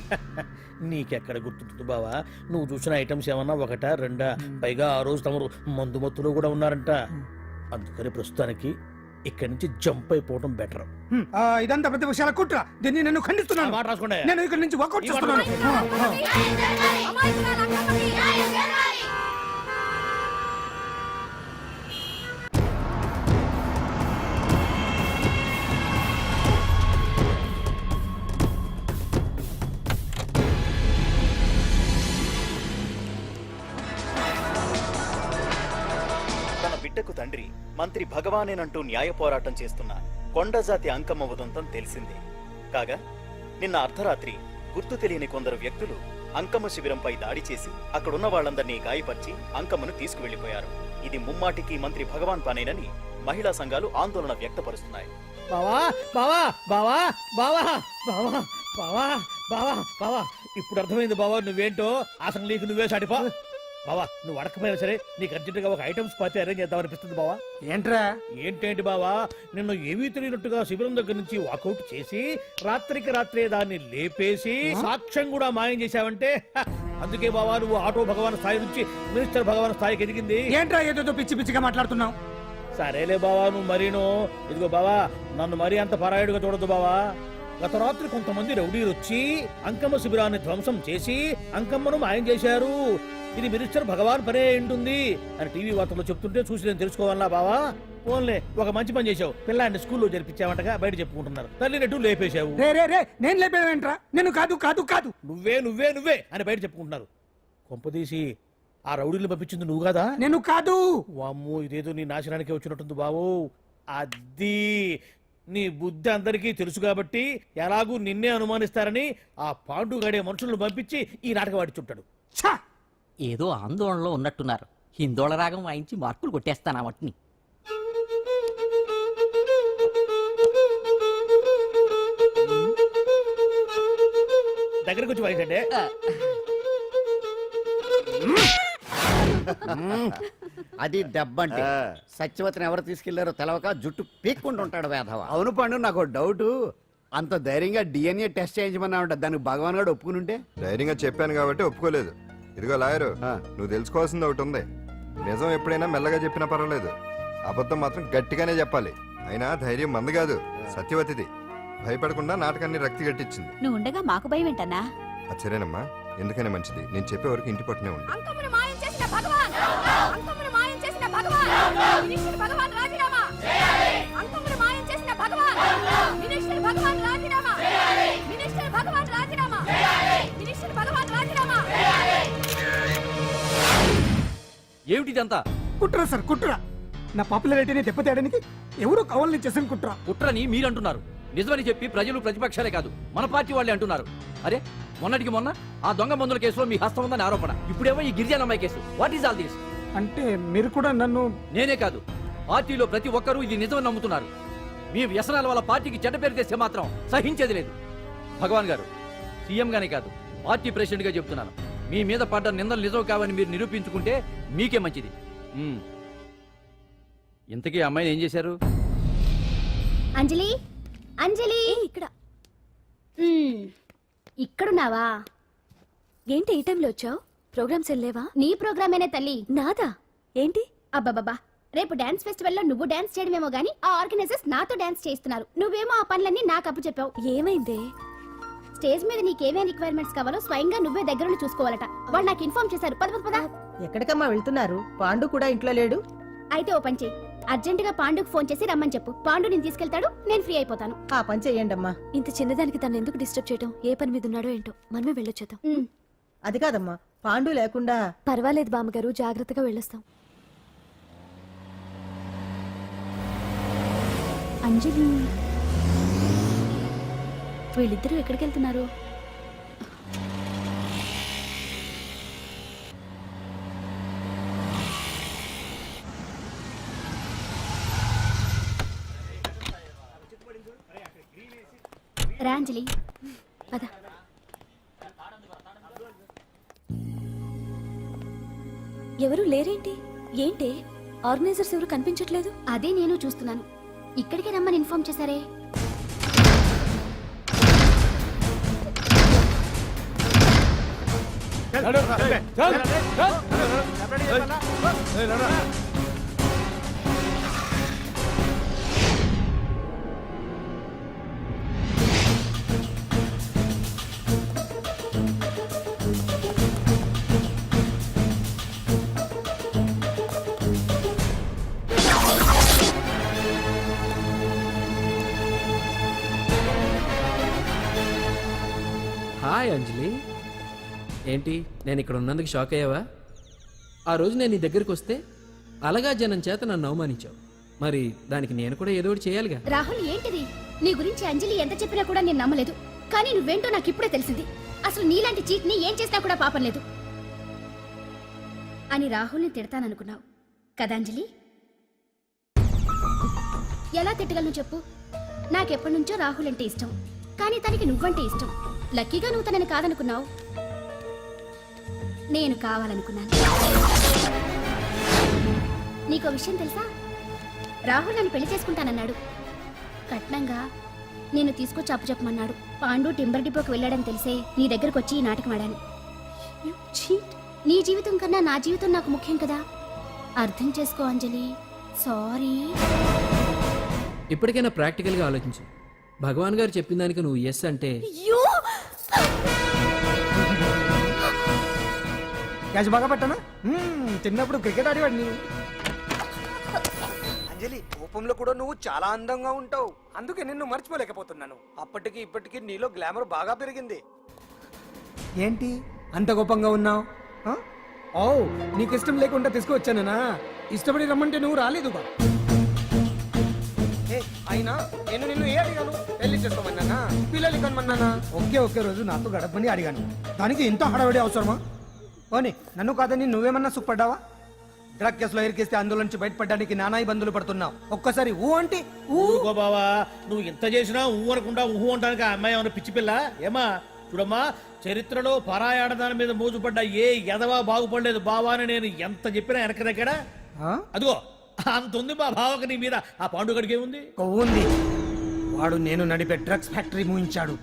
నీకెక్కడ గుర్తుంటుంది బావా? నువ్వు చూసిన ఐటమ్స్ ఏమన్నా ఒకటా రెండా? పైగా ఆ రోజు తమరు మందు మత్తులో కూడా ఉన్నారంట. అందుకని ప్రస్తుతానికి ఇక్కడి నుంచి జంప్ అయిపోవడం బెటర్. ఇదంతా పెద్ద విషయాల కుట్ర, దీన్ని నేను ఖండిస్తున్నాను. మాట రాసుకోండి. నేను ఇక్కడి నుంచి వాకౌట్ చేస్తున్నాను. బిడ్డకు తండ్రి మంత్రి భగవానేనంటూ న్యాయ పోరాటం చేస్తున్న కొండజాతి అంకమ్మ ఉదంతం తెలిసిందే. కాగా నిన్న అర్ధరాత్రి గుర్తు తెలియని కొందరు వ్యక్తులు అంకమ్మ శిబిరంపై దాడి చేసి అక్కడున్న వాళ్ళందరినీ గాయపరిచి అంకమ్మను తీసుకువెళ్లిపోయారు. ఇది ముమ్మాటికి మంత్రి భగవాన్ పనేనని మహిళా సంఘాలు ఆందోళన వ్యక్తపరుస్తున్నాయి. బావా బావా బావా బావా బావా బావా బావా బావా ఇప్పుడు అర్థమైంది బావా నువ్వేంటో. అసలు నీకు నువ్వే సాటిపా బావా. నువ్వు అడకపోయినా సరే నీకు అర్జెంటుగా ఒక ఐటమ్స్ పార్టీ అరేంజ్ చేద్దాం అనిపిస్తుంది బావా. ఏంట్రా? ఏంటేంటి బావా, నిన్ను ఏమీ తెలియనట్టుగా శిబిరం దగ్గర నుంచి వాకౌట్ చేసి రాత్రికి రాత్రే దాన్ని లేపేసి సాక్ష్యం కూడా మాయం చేశావంటే అందుకే బావా నువ్వు ఆటో భగవాన్ స్థాయి నుంచి మినిస్టర్ భగవాన్ స్థాయికి ఎదిగింది. ఏంట్రా ఏదో పిచ్చి పిచ్చిగా మాట్లాడుతున్నావు? సరేలే బావా నువ్వు మరీను. ఇదిగో బావా నన్ను మరీ అంత పరాయుడుగా చూడద్దు బావా. గత రాత్రి కొంతమంది రౌడీలు వచ్చి అంకమ్మ శిబిరాన్ని ధ్వంసం చేసి అంకమ్మను మాయం చేశారు. ఇది మినిస్టర్ భగవాన్ పనే ఉంటుంది అని టీవీ వార్తల్లో చెప్తుంటే చూసి నేను తెలుసుకోవాలా బావా. ఓన్లే ఒక మంచి పని చేశావు, పిల్లాన్ని స్కూల్లో జరిపించావంటగా బయట చెప్పుకుంటున్నారు. తల్లినట్టు లేపేశావు. నేను లేపేవేంట్రా? నేను కాదు కాదు కాదు నువ్వే నువ్వే నువ్వే అని బయట చెప్పుకుంటున్నారు. కొంపదీసి ఆ రౌడీలు పంపించింది నువ్వు కాదా? నేను కాదు. వామ్మో ఇదేదో నీ నాశనానికి వచ్చినట్టుంది బావు. అది నీ బుద్ధి అందరికీ తెలుసు కాబట్టి ఎలాగూ నిన్నే అనుమానిస్తారని ఆ పాండుగాడే మనుషులను పంపించి ఈ నాటకం ఆడిచుంటాడు. ఏదో ఆందోళనలో ఉన్నట్టున్నారు. హిందోళ రాగం వాయించి మార్కులు కొట్టేస్తాను ఆ మట్టిని. దగ్గరకు వచ్చి వాయించండి. అది దెబ్బంటే. సత్యవతిని ఎవరు తీసుకెళ్లారో తెలవక జుట్టు పీక్కుంటుంటాడు వేధవ. అవును పండు, నాకు డౌట్. అంత ధైర్యంగా డిఎన్ఏ టెస్ట్ చేయించమన్నా ఉంటా, దానికి భగవాన్ గారు ఒప్పుకుని ఉంటే. ధైర్యంగా చెప్పాను కాబట్టి ఒప్పుకోలేదు. ఇదిగో లాయరు, నువ్వు తెలుసుకోవాల్సింది ఒకటి ఉంది. నిజం ఎప్పుడైనా మెల్లగా చెప్పినా పర్వాలేదు, అబద్ధం మాత్రం గట్టిగానే చెప్పాలి. అయినా ధైర్యం మంది కాదు, సత్యవతిది. భయపడకుండా నాటకాన్ని రక్తి గట్టించింది. నువ్వు ఉండగా మాకు భయం ఏంటన్నా? సరేనమ్మా, ఎందుకనే మంచిది. నేను చెప్పే వరకు ఇంటి పట్టునే ఉంది. అంకమ్మను మాయం చేసిన భగవాన్, అంకమ్మను మాయం చేసిన భగవాన్, మినిస్టర్ భగవాన్ రాజీనామా. అంకమ్మను మాయం చేసిన భగవాన్, మినిస్టర్ భగవాన్ రాజీనామా. మినిస్టర్ భగవాన్ రాజీనామా. మినిస్టర్ భగవాన్ రాజీనామా. ఏమిటిదంతా? కుట్రా సార్, కుట్రా. నా పాపులారిటీని దెబ్బతేయడానికి ఎవరో కావాలని చేసిన కుట్రా. కుట్రని మీరంటున్నారు. నిజమని చెప్పి ప్రజలు ప్రతిపక్షాలే కాదు మన పార్టీ వాళ్ళే అంటున్నారు. అరే మొన్నటికి మొన్న ఆ దొంగ మందుల కేసులో మీ హస్తం ఉందని ఆరోపణ, ఇప్పుడేమో ఈ గిరిజన అమ్మాయి case. What is all this? అంటే మీరు కూడా నన్ను... నేనే కాదు, పార్టీలో ప్రతి ఒక్కరూ ఇది నిజమని నమ్ముతున్నారు. మీ వ్యసనాల వల్ల పార్టీకి చెడ్డ పేరు తెస్తే మాత్రం సహించేది లేదు. భగవాన్ గారు, సీఎం గానే కాదు పార్టీ ప్రెసిడెంట్ గా చెప్తున్నాను, మీ మీద పడ్డ నిందలు నిజం కావని మీరు నిరూపించుకుంటే మీకే మంచిది. ఇంతకీ అమ్మాయిని ఏం చేశారు? అంజలి, అంజలి ఇక్కడ ఇక్కడున్నావా? ఏంటి ఈ టైంలో వచ్చావు? ప్రోగ్రామ్స్ వెళ్ళేవా? నీ ప్రోగ్రామేనే తల్లి. నాదా? ఏంటి? అబ్బాబాబా, రేపు డాన్స్ ఫెస్టివల్ లో నువ్వు డాన్స్ చేయడమేమో గానీ ఆ ఆర్గనైజర్స్ నాతో డాన్స్ చేస్తున్నారు. నువ్వేమో ఆ పనులన్నీ నాకు అప్పు చెప్పావు. ఏమైందే? స్టేజ్ మీద నీకేమేం రిక్వైర్మెంట్స్ కావాలో స్వయంగా నువ్వే దగ్గరుండి చూసుకోవాలట. వాళ్ళు నాకు ఇన్ఫార్మ్ చేశారు. పద పద. ఎక్కడికమ్మా వెళ్తున్నారు? పాండు కూడా ఇంట్లో లేడు. అయితే ఓ పని చెయ్యి, అర్జెంటుగా పాండుకు ఫోన్ చేసి రమ్మని చెప్పు. పాండు నేను తీసుకెళ్తాడు, నేను ఫ్రీ అయిపోతాను. ఆ పని చెయ్యండమ్మా. ఇంత చిన్నదానికి తను ఎందుకు డిస్టర్బ్ చేయటం? ఏ పని మీద ఉన్నాడో ఏంటో, మనమే వెళ్ళొచ్చేద్దాం. అది కాదమ్మా, పాండు లేకుండా... పర్వాలేదు బామ్మగారు, జాగ్రత్తగా వెళ్ళొస్తాం. అంజలి, వీళ్ళిద్దరూ ఎక్కడికి వెళ్తున్నారు? రాంజలి పద. ఎవరు లేరేంటి? ఏంటి ఆర్గనైజర్స్ ఎవరు కనిపించట్లేదు? అదే నేను చూస్తున్నాను. ఇక్కడికి రమ్మని ఇన్ఫార్మ్ చేశారే. హాయ్ అంజలి, ఏంటి నేను ఇక్కడ ఉన్నందుకు షాక్ అయ్యావా? ఆ రోజు నేను నీ దగ్గరికి వస్తే అలగా జనం చేత నన్ను అవమానించావు. మరి దానికి నేను కూడా ఏదో ఒకటి చేయాలిగా. రాహుల్ ఏంటిది? నీ గురించి అంజలి ఎంత చెప్పినా కూడా నేను నమ్మలేదు. కానీ నువ్వేంటో నాకు ఇప్పుడే తెలిసింది. అసలు నీలాంటి చీట్ ని ఏం చేసినా కూడా పాపం లేదు అని రాహుల్ని తిడతాననుకున్నావు కదా అంజలి? ఎలా తిట్టగలను చెప్పు? నాకెప్పటి నుంచో రాహుల్ అంటే ఇష్టం, కానీ తనకి నువ్వంటే ఇష్టం. లక్కీగా నువ్వు తనని కాదనుకున్నావు, నేను కావాలనుకున్నాను. నీకో విషయం తెలుసా? రాహుల్ నన్ను పెళ్లి చేసుకుంటానన్నాడు. కట్నంగా నేను తీసుకొచ్చి అప్పు చెప్పమన్నాడు. పాండు టింబర్ డిపోకి వెళ్ళాడని తెలిసే నీ దగ్గరకు వచ్చి ఈ నాటకం ఆడాను. You cheat. నీ జీవితం కన్నా నా జీవితం నాకు ముఖ్యం కదా. అర్థం చేసుకో అంజలి. సారీ. ఇప్పటికైనా ప్రాక్టికల్గా ఆలోచించు. భగవాన్ గారు చెప్పిన దానికి నువ్వు ఎస్ అంటే క్యాష్ బాగా పట్టానా? చిన్నప్పుడు క్రికెట్ ఆడేవాడిని. అంజలి, కోపంలో కూడా నువ్వు చాలా అందంగా ఉంటావు. అందుకే నిన్ను మర్చిపోలేకపోతున్నాను. అప్పటికి ఇప్పటికి నీలో గ్లామర్ బాగా పెరిగింది. ఏంటి అంత గొప్పంగా ఉన్నావు? ఓ, నీకు ఇష్టం లేకుండా తీసుకువచ్చానా? ఇష్టపడి రమ్మంటే నువ్వు రాలేదుగా. అయినా నేను నిన్ను ఏ అడిగాను? పెళ్లి చేసుకోమన్నానా, పిల్లలు కనమన్నానా? ఒకే రోజు నాతో గడపని అడిగాను. దానికి ఇంత హడావిడి అవసరమా? ఓని నన్ను కాదని నువ్వేమన్నా సుఖపడ్డావా? డ్రగ్ కేసులో ఇరికిస్తే అందులో నుంచి బయటపడడానికి నానా ఇబ్బందులు పడుతున్నావు. ఒక్కసారి ఊ అంటే ఊరుకో బావా. నువ్వు ఇంత చేసినా ఊ అనకుండా ఊహు అంటానికి ఆ అమ్మాయి ఏమైనా పిచ్చి పిల్ల? ఏమా చూడమ్మా, చరిత్రలో పరాయాడదాని మీద మోజుపడ్డ ఏ ఎదవా బాగుపడలేదు బావా అని నేను ఎంత చెప్పినా వెనక దగ్గర. అదిగో అంత ఉంది మా బావకి నీ మీద. ఆ పాండుగడికి ఏముంది? ఉంది. వాడు నేను నడిపే డ్రగ్స్ ఫ్యాక్టరీ మూయించాడు.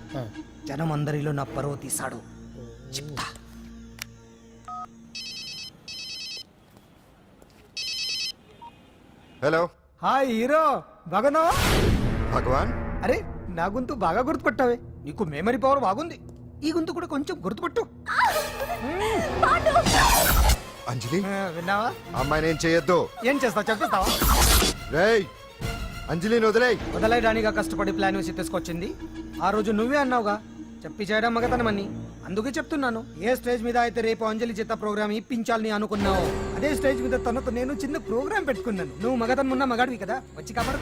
జనం అందరిలో నా పరువు తీశాడు. చెప్తా. హలో, హాయ్ హీరో, బాగున్నావా? భగవాన్. అరే, నా గొంతు బాగా గుర్తుపట్టావే. నీకు మెమరీ పవర్ బాగుంది. ఈ గొంతు కూడా కొంచెం గుర్తుపట్టు. అంజలి, విన్నావా? అమ్మాయిని ఏం చేయొద్దు. ఏం చేస్తావు చెప్పేస్తావా? రేయ్, అంజలిని వదిలేయ్. వదలైడానిగా కష్టపడి ప్లాన్ వేసి తీసుకొచ్చింది. ఆ రోజు నువ్వే అన్నావుగా చెప్పి చేయడం మగతనమని. అందుకే చెప్తున్నాను. ఏ స్టేజ్ మీద అయితే రేపు అంజలి చేత ప్రోగ్రామ్ ఇప్పించాలని అనుకున్నావు, అదే స్టేజ్ మీద తనతో నేను చిన్న ప్రోగ్రామ్ పెట్టుకున్నాను. నువ్వు మగతనం ఉన్న మగాడివి కదా, వచ్చి కాపాడు.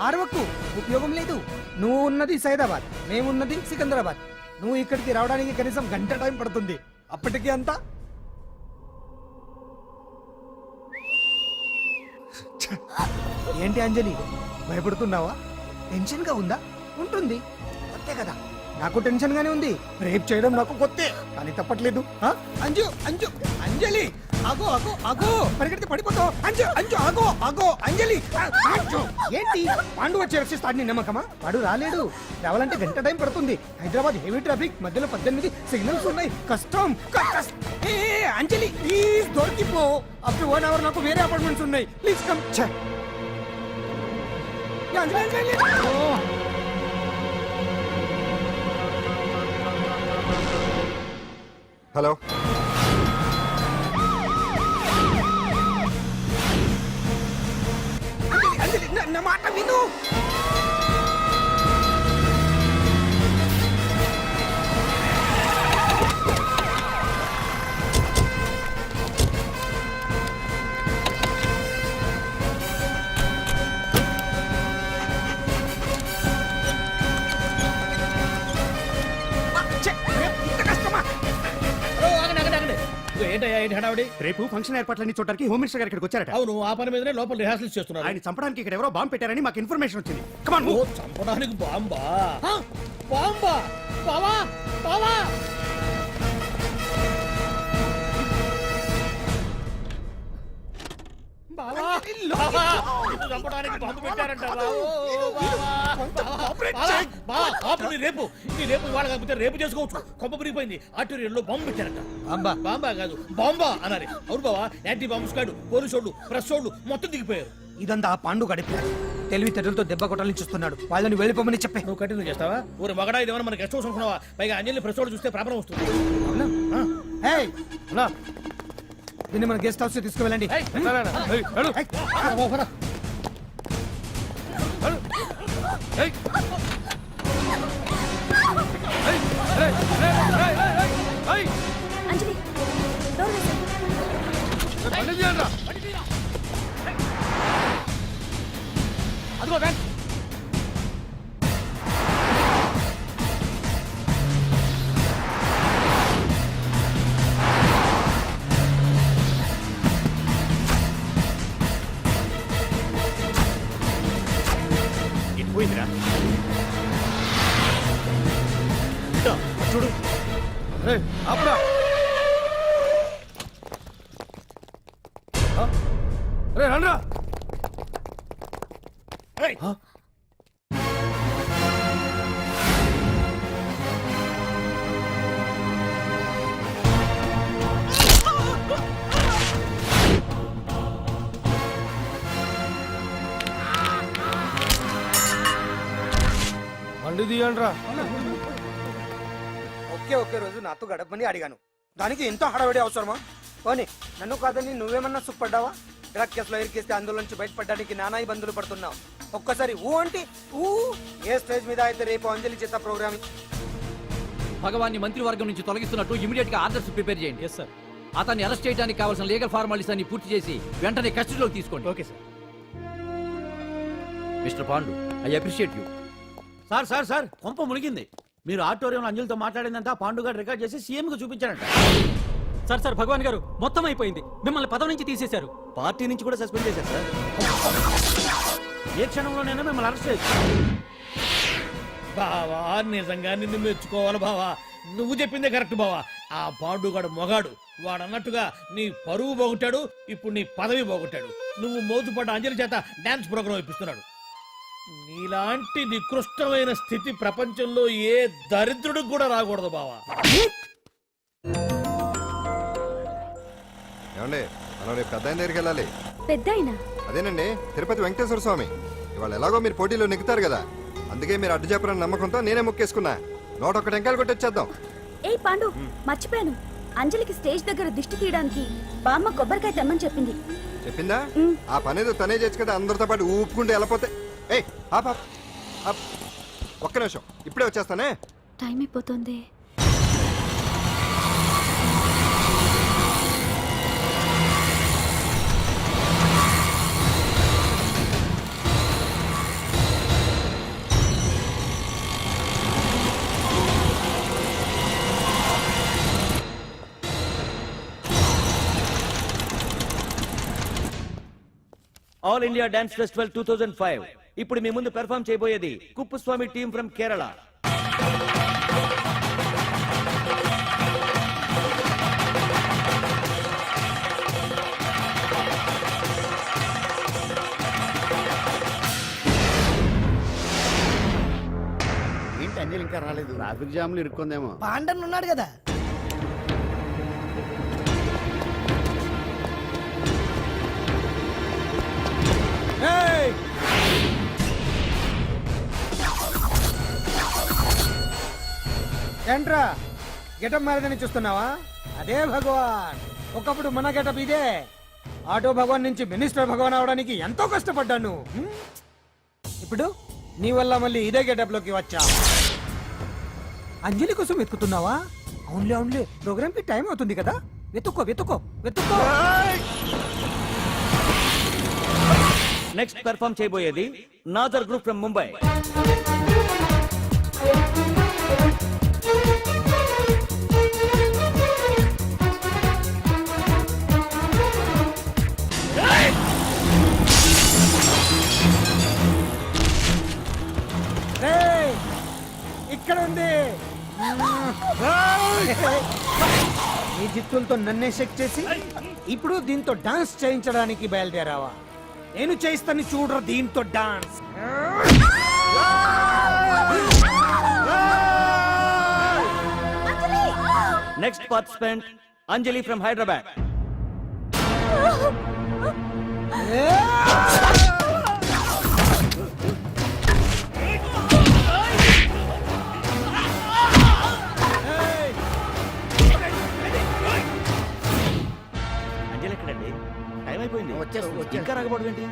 ఆరవకు, ఉపయోగం లేదు. నువ్వు ఉన్నది సైదాబాద్, మేమున్నది సికింద్రాబాద్. నువ్వు ఇక్కడికి రావడానికి కనీసం గంట టైం పడుతుంది. అప్పటికి అంతా ఏంటి అంజలి, భయపడుతున్నావా? టెన్షన్ గా ఉందా? ఉంటుంది, కొత్తే కదా. నాకు టెన్షన్ గానే ఉంది. రేప్ చేయడం నాకు కొత్తే, కానీ తప్పట్లేదు. అంజు అంజు అంజలి, ఆగో ఆగో ఆగో, పరిగెడితే పడిపోతావు. అంజు అంజు ఆగో ఆగో అంజలి. అంజు, ఏంటి పాండు వచ్చి రక్షిస్తాడు నీ నమ్మకమా? వాడు రాలేడు. రావాలంటే గంట టైం పడుతుంది. హైదరాబాద్ హెవీ ట్రాఫిక్, మధ్యలో 18 సిగ్నల్స్ ఉన్నాయి. కష్టం. ఏ అంజలి, ప్లీజ్ దొరికిపో. అప్పుడు 1 అవర్ నాకు వేరే అపార్ట్మెంట్స్ ఉన్నాయి. Please come. Anjali Anjali. Hello, Anjali, నా మాట విను. ఏంటయ్యా ఏంటి హడావుడి? రేపు ఫంక్షన్ ఏర్పాట్లన్నీ చూడడానికి హోమ్ మినిస్టర్ గారు ఇక్కడికి వచ్చారట. అవును, ఆ పని మీదనే లోపల రిహార్సల్స్ చేస్తున్నారు. ఆయన చంపడానికి ఇక్కడ ఎవరో బాంబు పెట్టారని మాకు ఇన్ఫర్మేషన్ వచ్చింది. కమాన్, ఓ, చంపడానికి బాంబా? బాంబా? బావా బావా, చంపడానికి బాంబు పెట్టారంట. రేపు ఇవాళ కాకపోతే రేపు చేసుకోవచ్చు. కొమ్మ పెరిగిపోయింది. ఆర్టీరియల్లో బాంబు పెట్టారంట. బాంబా కాదు, బాంబా అనాలి. అవును బావా, యాంటీ బాంబు స్క్వాడ్, పోలీసు వాళ్ళు, ప్రెస్ వాళ్ళు మొత్తం దిగిపోయారు. ఇదంతా ఆ పాండు గడిపాడు. తెలివితేటలతో దెబ్బ కొట్టాలని చూస్తున్నాడు. వాళ్ళని వెళ్ళిపోమని చెప్పే. నువ్వు కంటిన్యూ చేస్తావా? ఊరు మగడా ఇదేమన్నా మనకి గెస్ట్ హౌస్ అనుకున్నావా? పైగా అంజలి ప్రెస్ వాళ్ళు చూస్తే ప్రాబ్లం వస్తుంది. దీన్ని మన గెస్ట్ హౌస్ తీసుకువెళ్ళండి. అంజలి, డోర్ వేసేయ్. రే ఆపురా. ఆ? రే రండ్రా. ఆ? బండి తీయండ్రా. ఒకే రోజు నాతో గడపని అడిగాను, దానికి ఎంతో హడావిడి అవసరమా? పోనీ నన్ను కాదని నువ్వేమన్నా సుఖపడ్డావా? డ్రగ్ కేసులో ఇరికిస్తే అందులో నుంచి బయటపడడానికి నానా ఇబ్బందులు పడుతున్నావు. ఒక్కసారి ఊ అంటే ఊ. ఏ స్టేజ్ మీద అయితే రేపు అంజలి చేత ప్రోగ్రామ్ భగవాన్ని మంత్రివర్గం నుంచి తొలగిస్తున్నట్టు ఇమీడియట్ గా ఆర్డర్స్ ప్రిపేర్ చేయండి. Yes sir. అతన్ని అరెస్ట్ చేయడానికి కావాల్సిన లీగల్ ఫార్మాలిటీస్ అన్ని పూర్తి చేసి వెంటనే కస్టడీలోకి తీసుకోండి. Okay sir. Mister Pandu, I appreciate you. Sir sir sir కొంప మునిగింది. మీరు ఆడిటోరియంలో అంజలితో మాట్లాడిందంతా పాండు గారు రికార్డ్ చేసి సీఎం కు చూపించారంట. సార్ భగవాన్ గారు మొత్తం అయిపోయింది. మిమ్మల్ని పదవి నుంచి తీసేశారు. పార్టీ నుంచి కూడా సస్పెండ్ చేశారు సార్. ఏ క్షణంలోనైనా మిమ్మల్ని అరెస్ట్ చేయొచ్చు. బావా నిజంగా నిన్ను మెచ్చుకోవాలి బావా. నువ్వు చెప్పిందే కరెక్ట్ బావా. ఆ పాండుగాడు మొగాడు. వాడు అన్నట్టుగా నీ పరువు పోగొట్టాడు, ఇప్పుడు నీ పదవి పోగొట్టాడు. నువ్వు మోతుపడ్డ అంజలి చేత డాన్స్ ప్రోగ్రాం ఇప్పిస్తున్నాడు. నీలాంటి నికృష్టమైన స్థితి ప్రపంచంలో ఏ దరిద్రుడికి కూడా రాకూడదు బావా. ఏమండి మనం రేపు పెద్ద ఆయన దగ్గరికి వెళ్ళాలి. పెద్దాయినా? అదేనండి, తిరుపతి వెంకటేశ్వర స్వామి. ఇవాళ ఎలాగో మీరు పోటీలో నెగ్గుతారు కదా, అందుకే మీరు అడ్డు చెప్పరని నమ్మకంతో నేనే మొక్కేసుకున్నా. 101 టెంకాయలు కొట్టొచ్చేద్దాం. ఏయ్ పాండు, మర్చిపోయాను. అంజలికి స్టేజ్ దగ్గర దిష్టి తీయడానికి బామ్మ కొబ్బరికాయ తెమ్మని చెప్పింది. చెప్పిందా? ఆ పనేదో తనే చేయొచ్చు కదా, అందరితో పాటు ఊపుకుంటూ వెళ్ళపోతే. ఏయ్ ఒక్క నిమిషం, ఇప్పుడే వచ్చేస్తానే. టైం అయిపోతుంది. All India dance festival 2005. ఇప్పుడు మీ ముందు పెర్ఫార్మ్ చేయబోయేది కుప్పుస్వామి టీమ్ ఫ్రమ్ కేరళ. ఏంటి అంజలి ఇంకా రాలేదు? ట్రాఫిక్ జామ్ లో ఇరుక్కుందేమో. పాండన్ ఉన్నాడు కదా. ఏంట్రా గెటప్ మారదని చూస్తున్నావా? అదే భగవాన్. ఒకప్పుడు మన గెటప్ ఇదే. ఆటో భగవాన్ నుంచి మినిస్టర్ భగవాన్ అవడానికి ఎంతో కష్టపడ్డాను. ఇప్పుడు నీ వల్ల మళ్ళీ ఇదే గెటప్ లోకి వచ్చా. అంజలి కోసం వెతుకుతున్నావా? అవునులే, ప్రోగ్రామ్ కి టైం అవుతుంది కదా. వెతుక్కో. నెక్స్ట్ పెర్ఫార్మ్ చేయబోయేది నాదర్ గ్రూప్ ఫ్రమ్ ముంబై. ఇక్కడ ఉంది. ఈ జిత్తులతో నన్నే చెక్ చేసి ఇప్పుడు దీంతో డాన్స్ చేయించడానికి బయలుదేరావా? నేను చేయిస్తాను చూడరా దీంతో dance. Next participant Anjali from Hyderabad. Anjali ఎక్కడండి? టైం అయిపోయింది. వచ్చేస్తుంది. ఇంకా రాకపోవడం ఏంటి?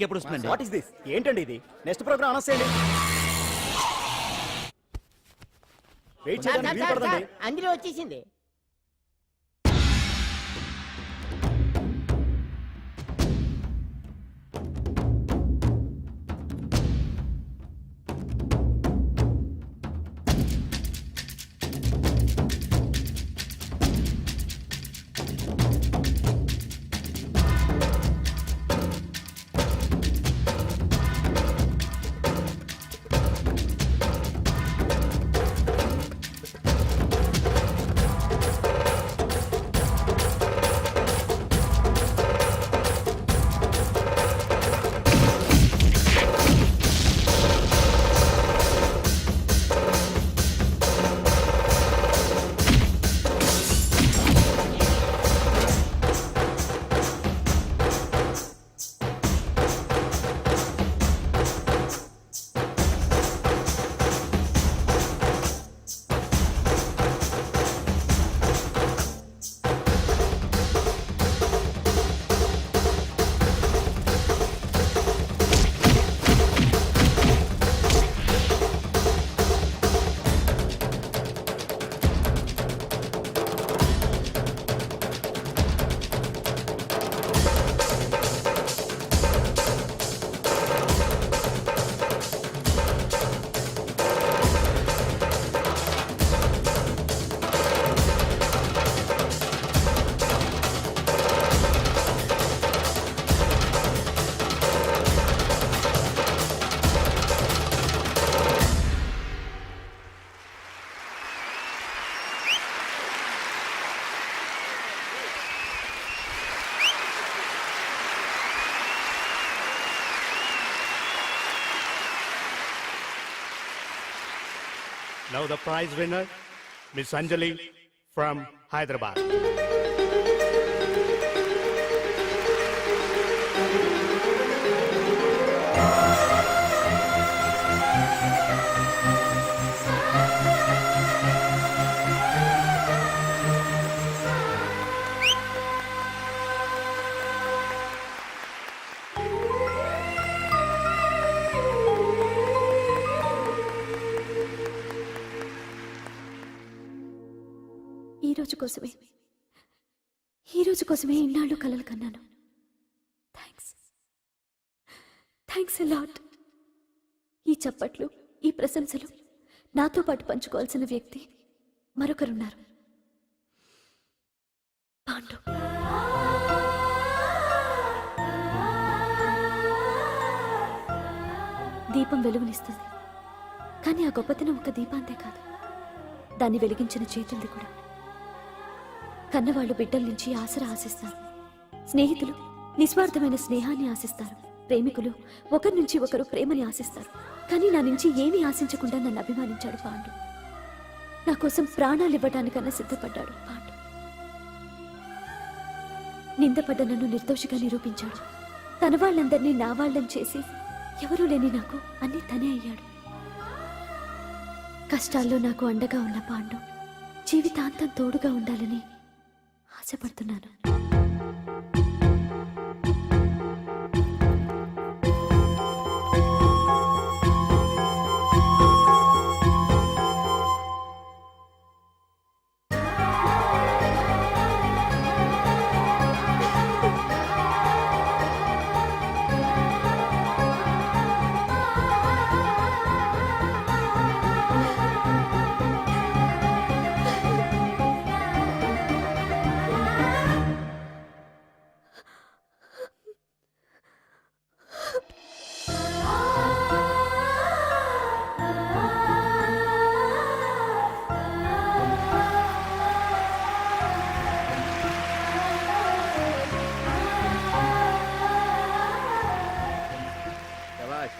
ఇంకెప్పుడు వస్తుందండి? What is this? ఏంటండి ఇది? నెక్స్ట్ ప్రోగ్రామ్ అనౌన్స్ చేయండి. వెయిట్ చేయడానికి వీలు పడదండి. అందులో వచ్చేసింది. Now the prize winner, Miss Anjali from Hyderabad. ఈ రోజు కోసమే ఇన్నాళ్ళు కలలు కన్నాను. Thanks a lot. ఈ చప్పట్లు, ఈ ప్రశంసలు నాతో పాటు పంచుకోవాల్సిన వ్యక్తి మరొకరున్నారు. పాండు. దీపం వెలుగునిస్తుంది, కానీ ఆ గొప్పతనం ఒక దీపాంతే కాదు, దాన్ని వెలిగించిన చేతులది కూడా. కన్నవాళ్ళు బిడ్డల నుంచి ఆసరా ఆశిస్తారు, స్నేహితులు నిస్వార్థమైన స్నేహాన్ని ఆశిస్తారు, ప్రేమికులు ఒకరి నుంచి ఒకరు ప్రేమని ఆశిస్తారు. కానీ నా నుంచి ఏమీ ఆశించకుండా నన్ను అభిమానించాడు పాండు. నా కోసం ప్రాణాలు ఇవ్వడానికన్నా సిద్ధపడ్డాడు పాండు. నిందపడ్డ నన్ను నిర్దోషిగా నిరూపించాడు. తన వాళ్ళందరినీ నా వాళ్ళని చేసి ఎవరూ లేని నాకు అన్నీ తనే అయ్యాడు. కష్టాల్లో నాకు అండగా ఉన్న పాండు జీవితాంతం తోడుగా ఉండాలని ఆశపడుతున్నాను.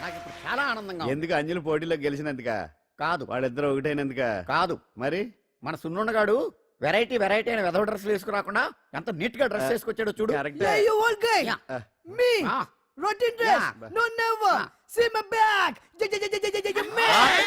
నాకు ఇప్పుడు చాలా ఆనందంగా ఉంది. ఎందుకు అంజలి పోటీలో గెలిచినందుక కాదు, వాళ్ళిద్దరు ఒకటైనందుక కాదు, మరి మన సున్నున్నగాడు వెరైటీ వెరైటీ అయిన వెధవ డ్రెస్లు వేసుకురాకుండా ఎంత నీట్ గా డ్రెస్ వేసుకొచ్చాడో చూడు. Yeah, you old guy. Yeah. Me. Ah. Rotten dress. Yeah. No, never. See my back. Man.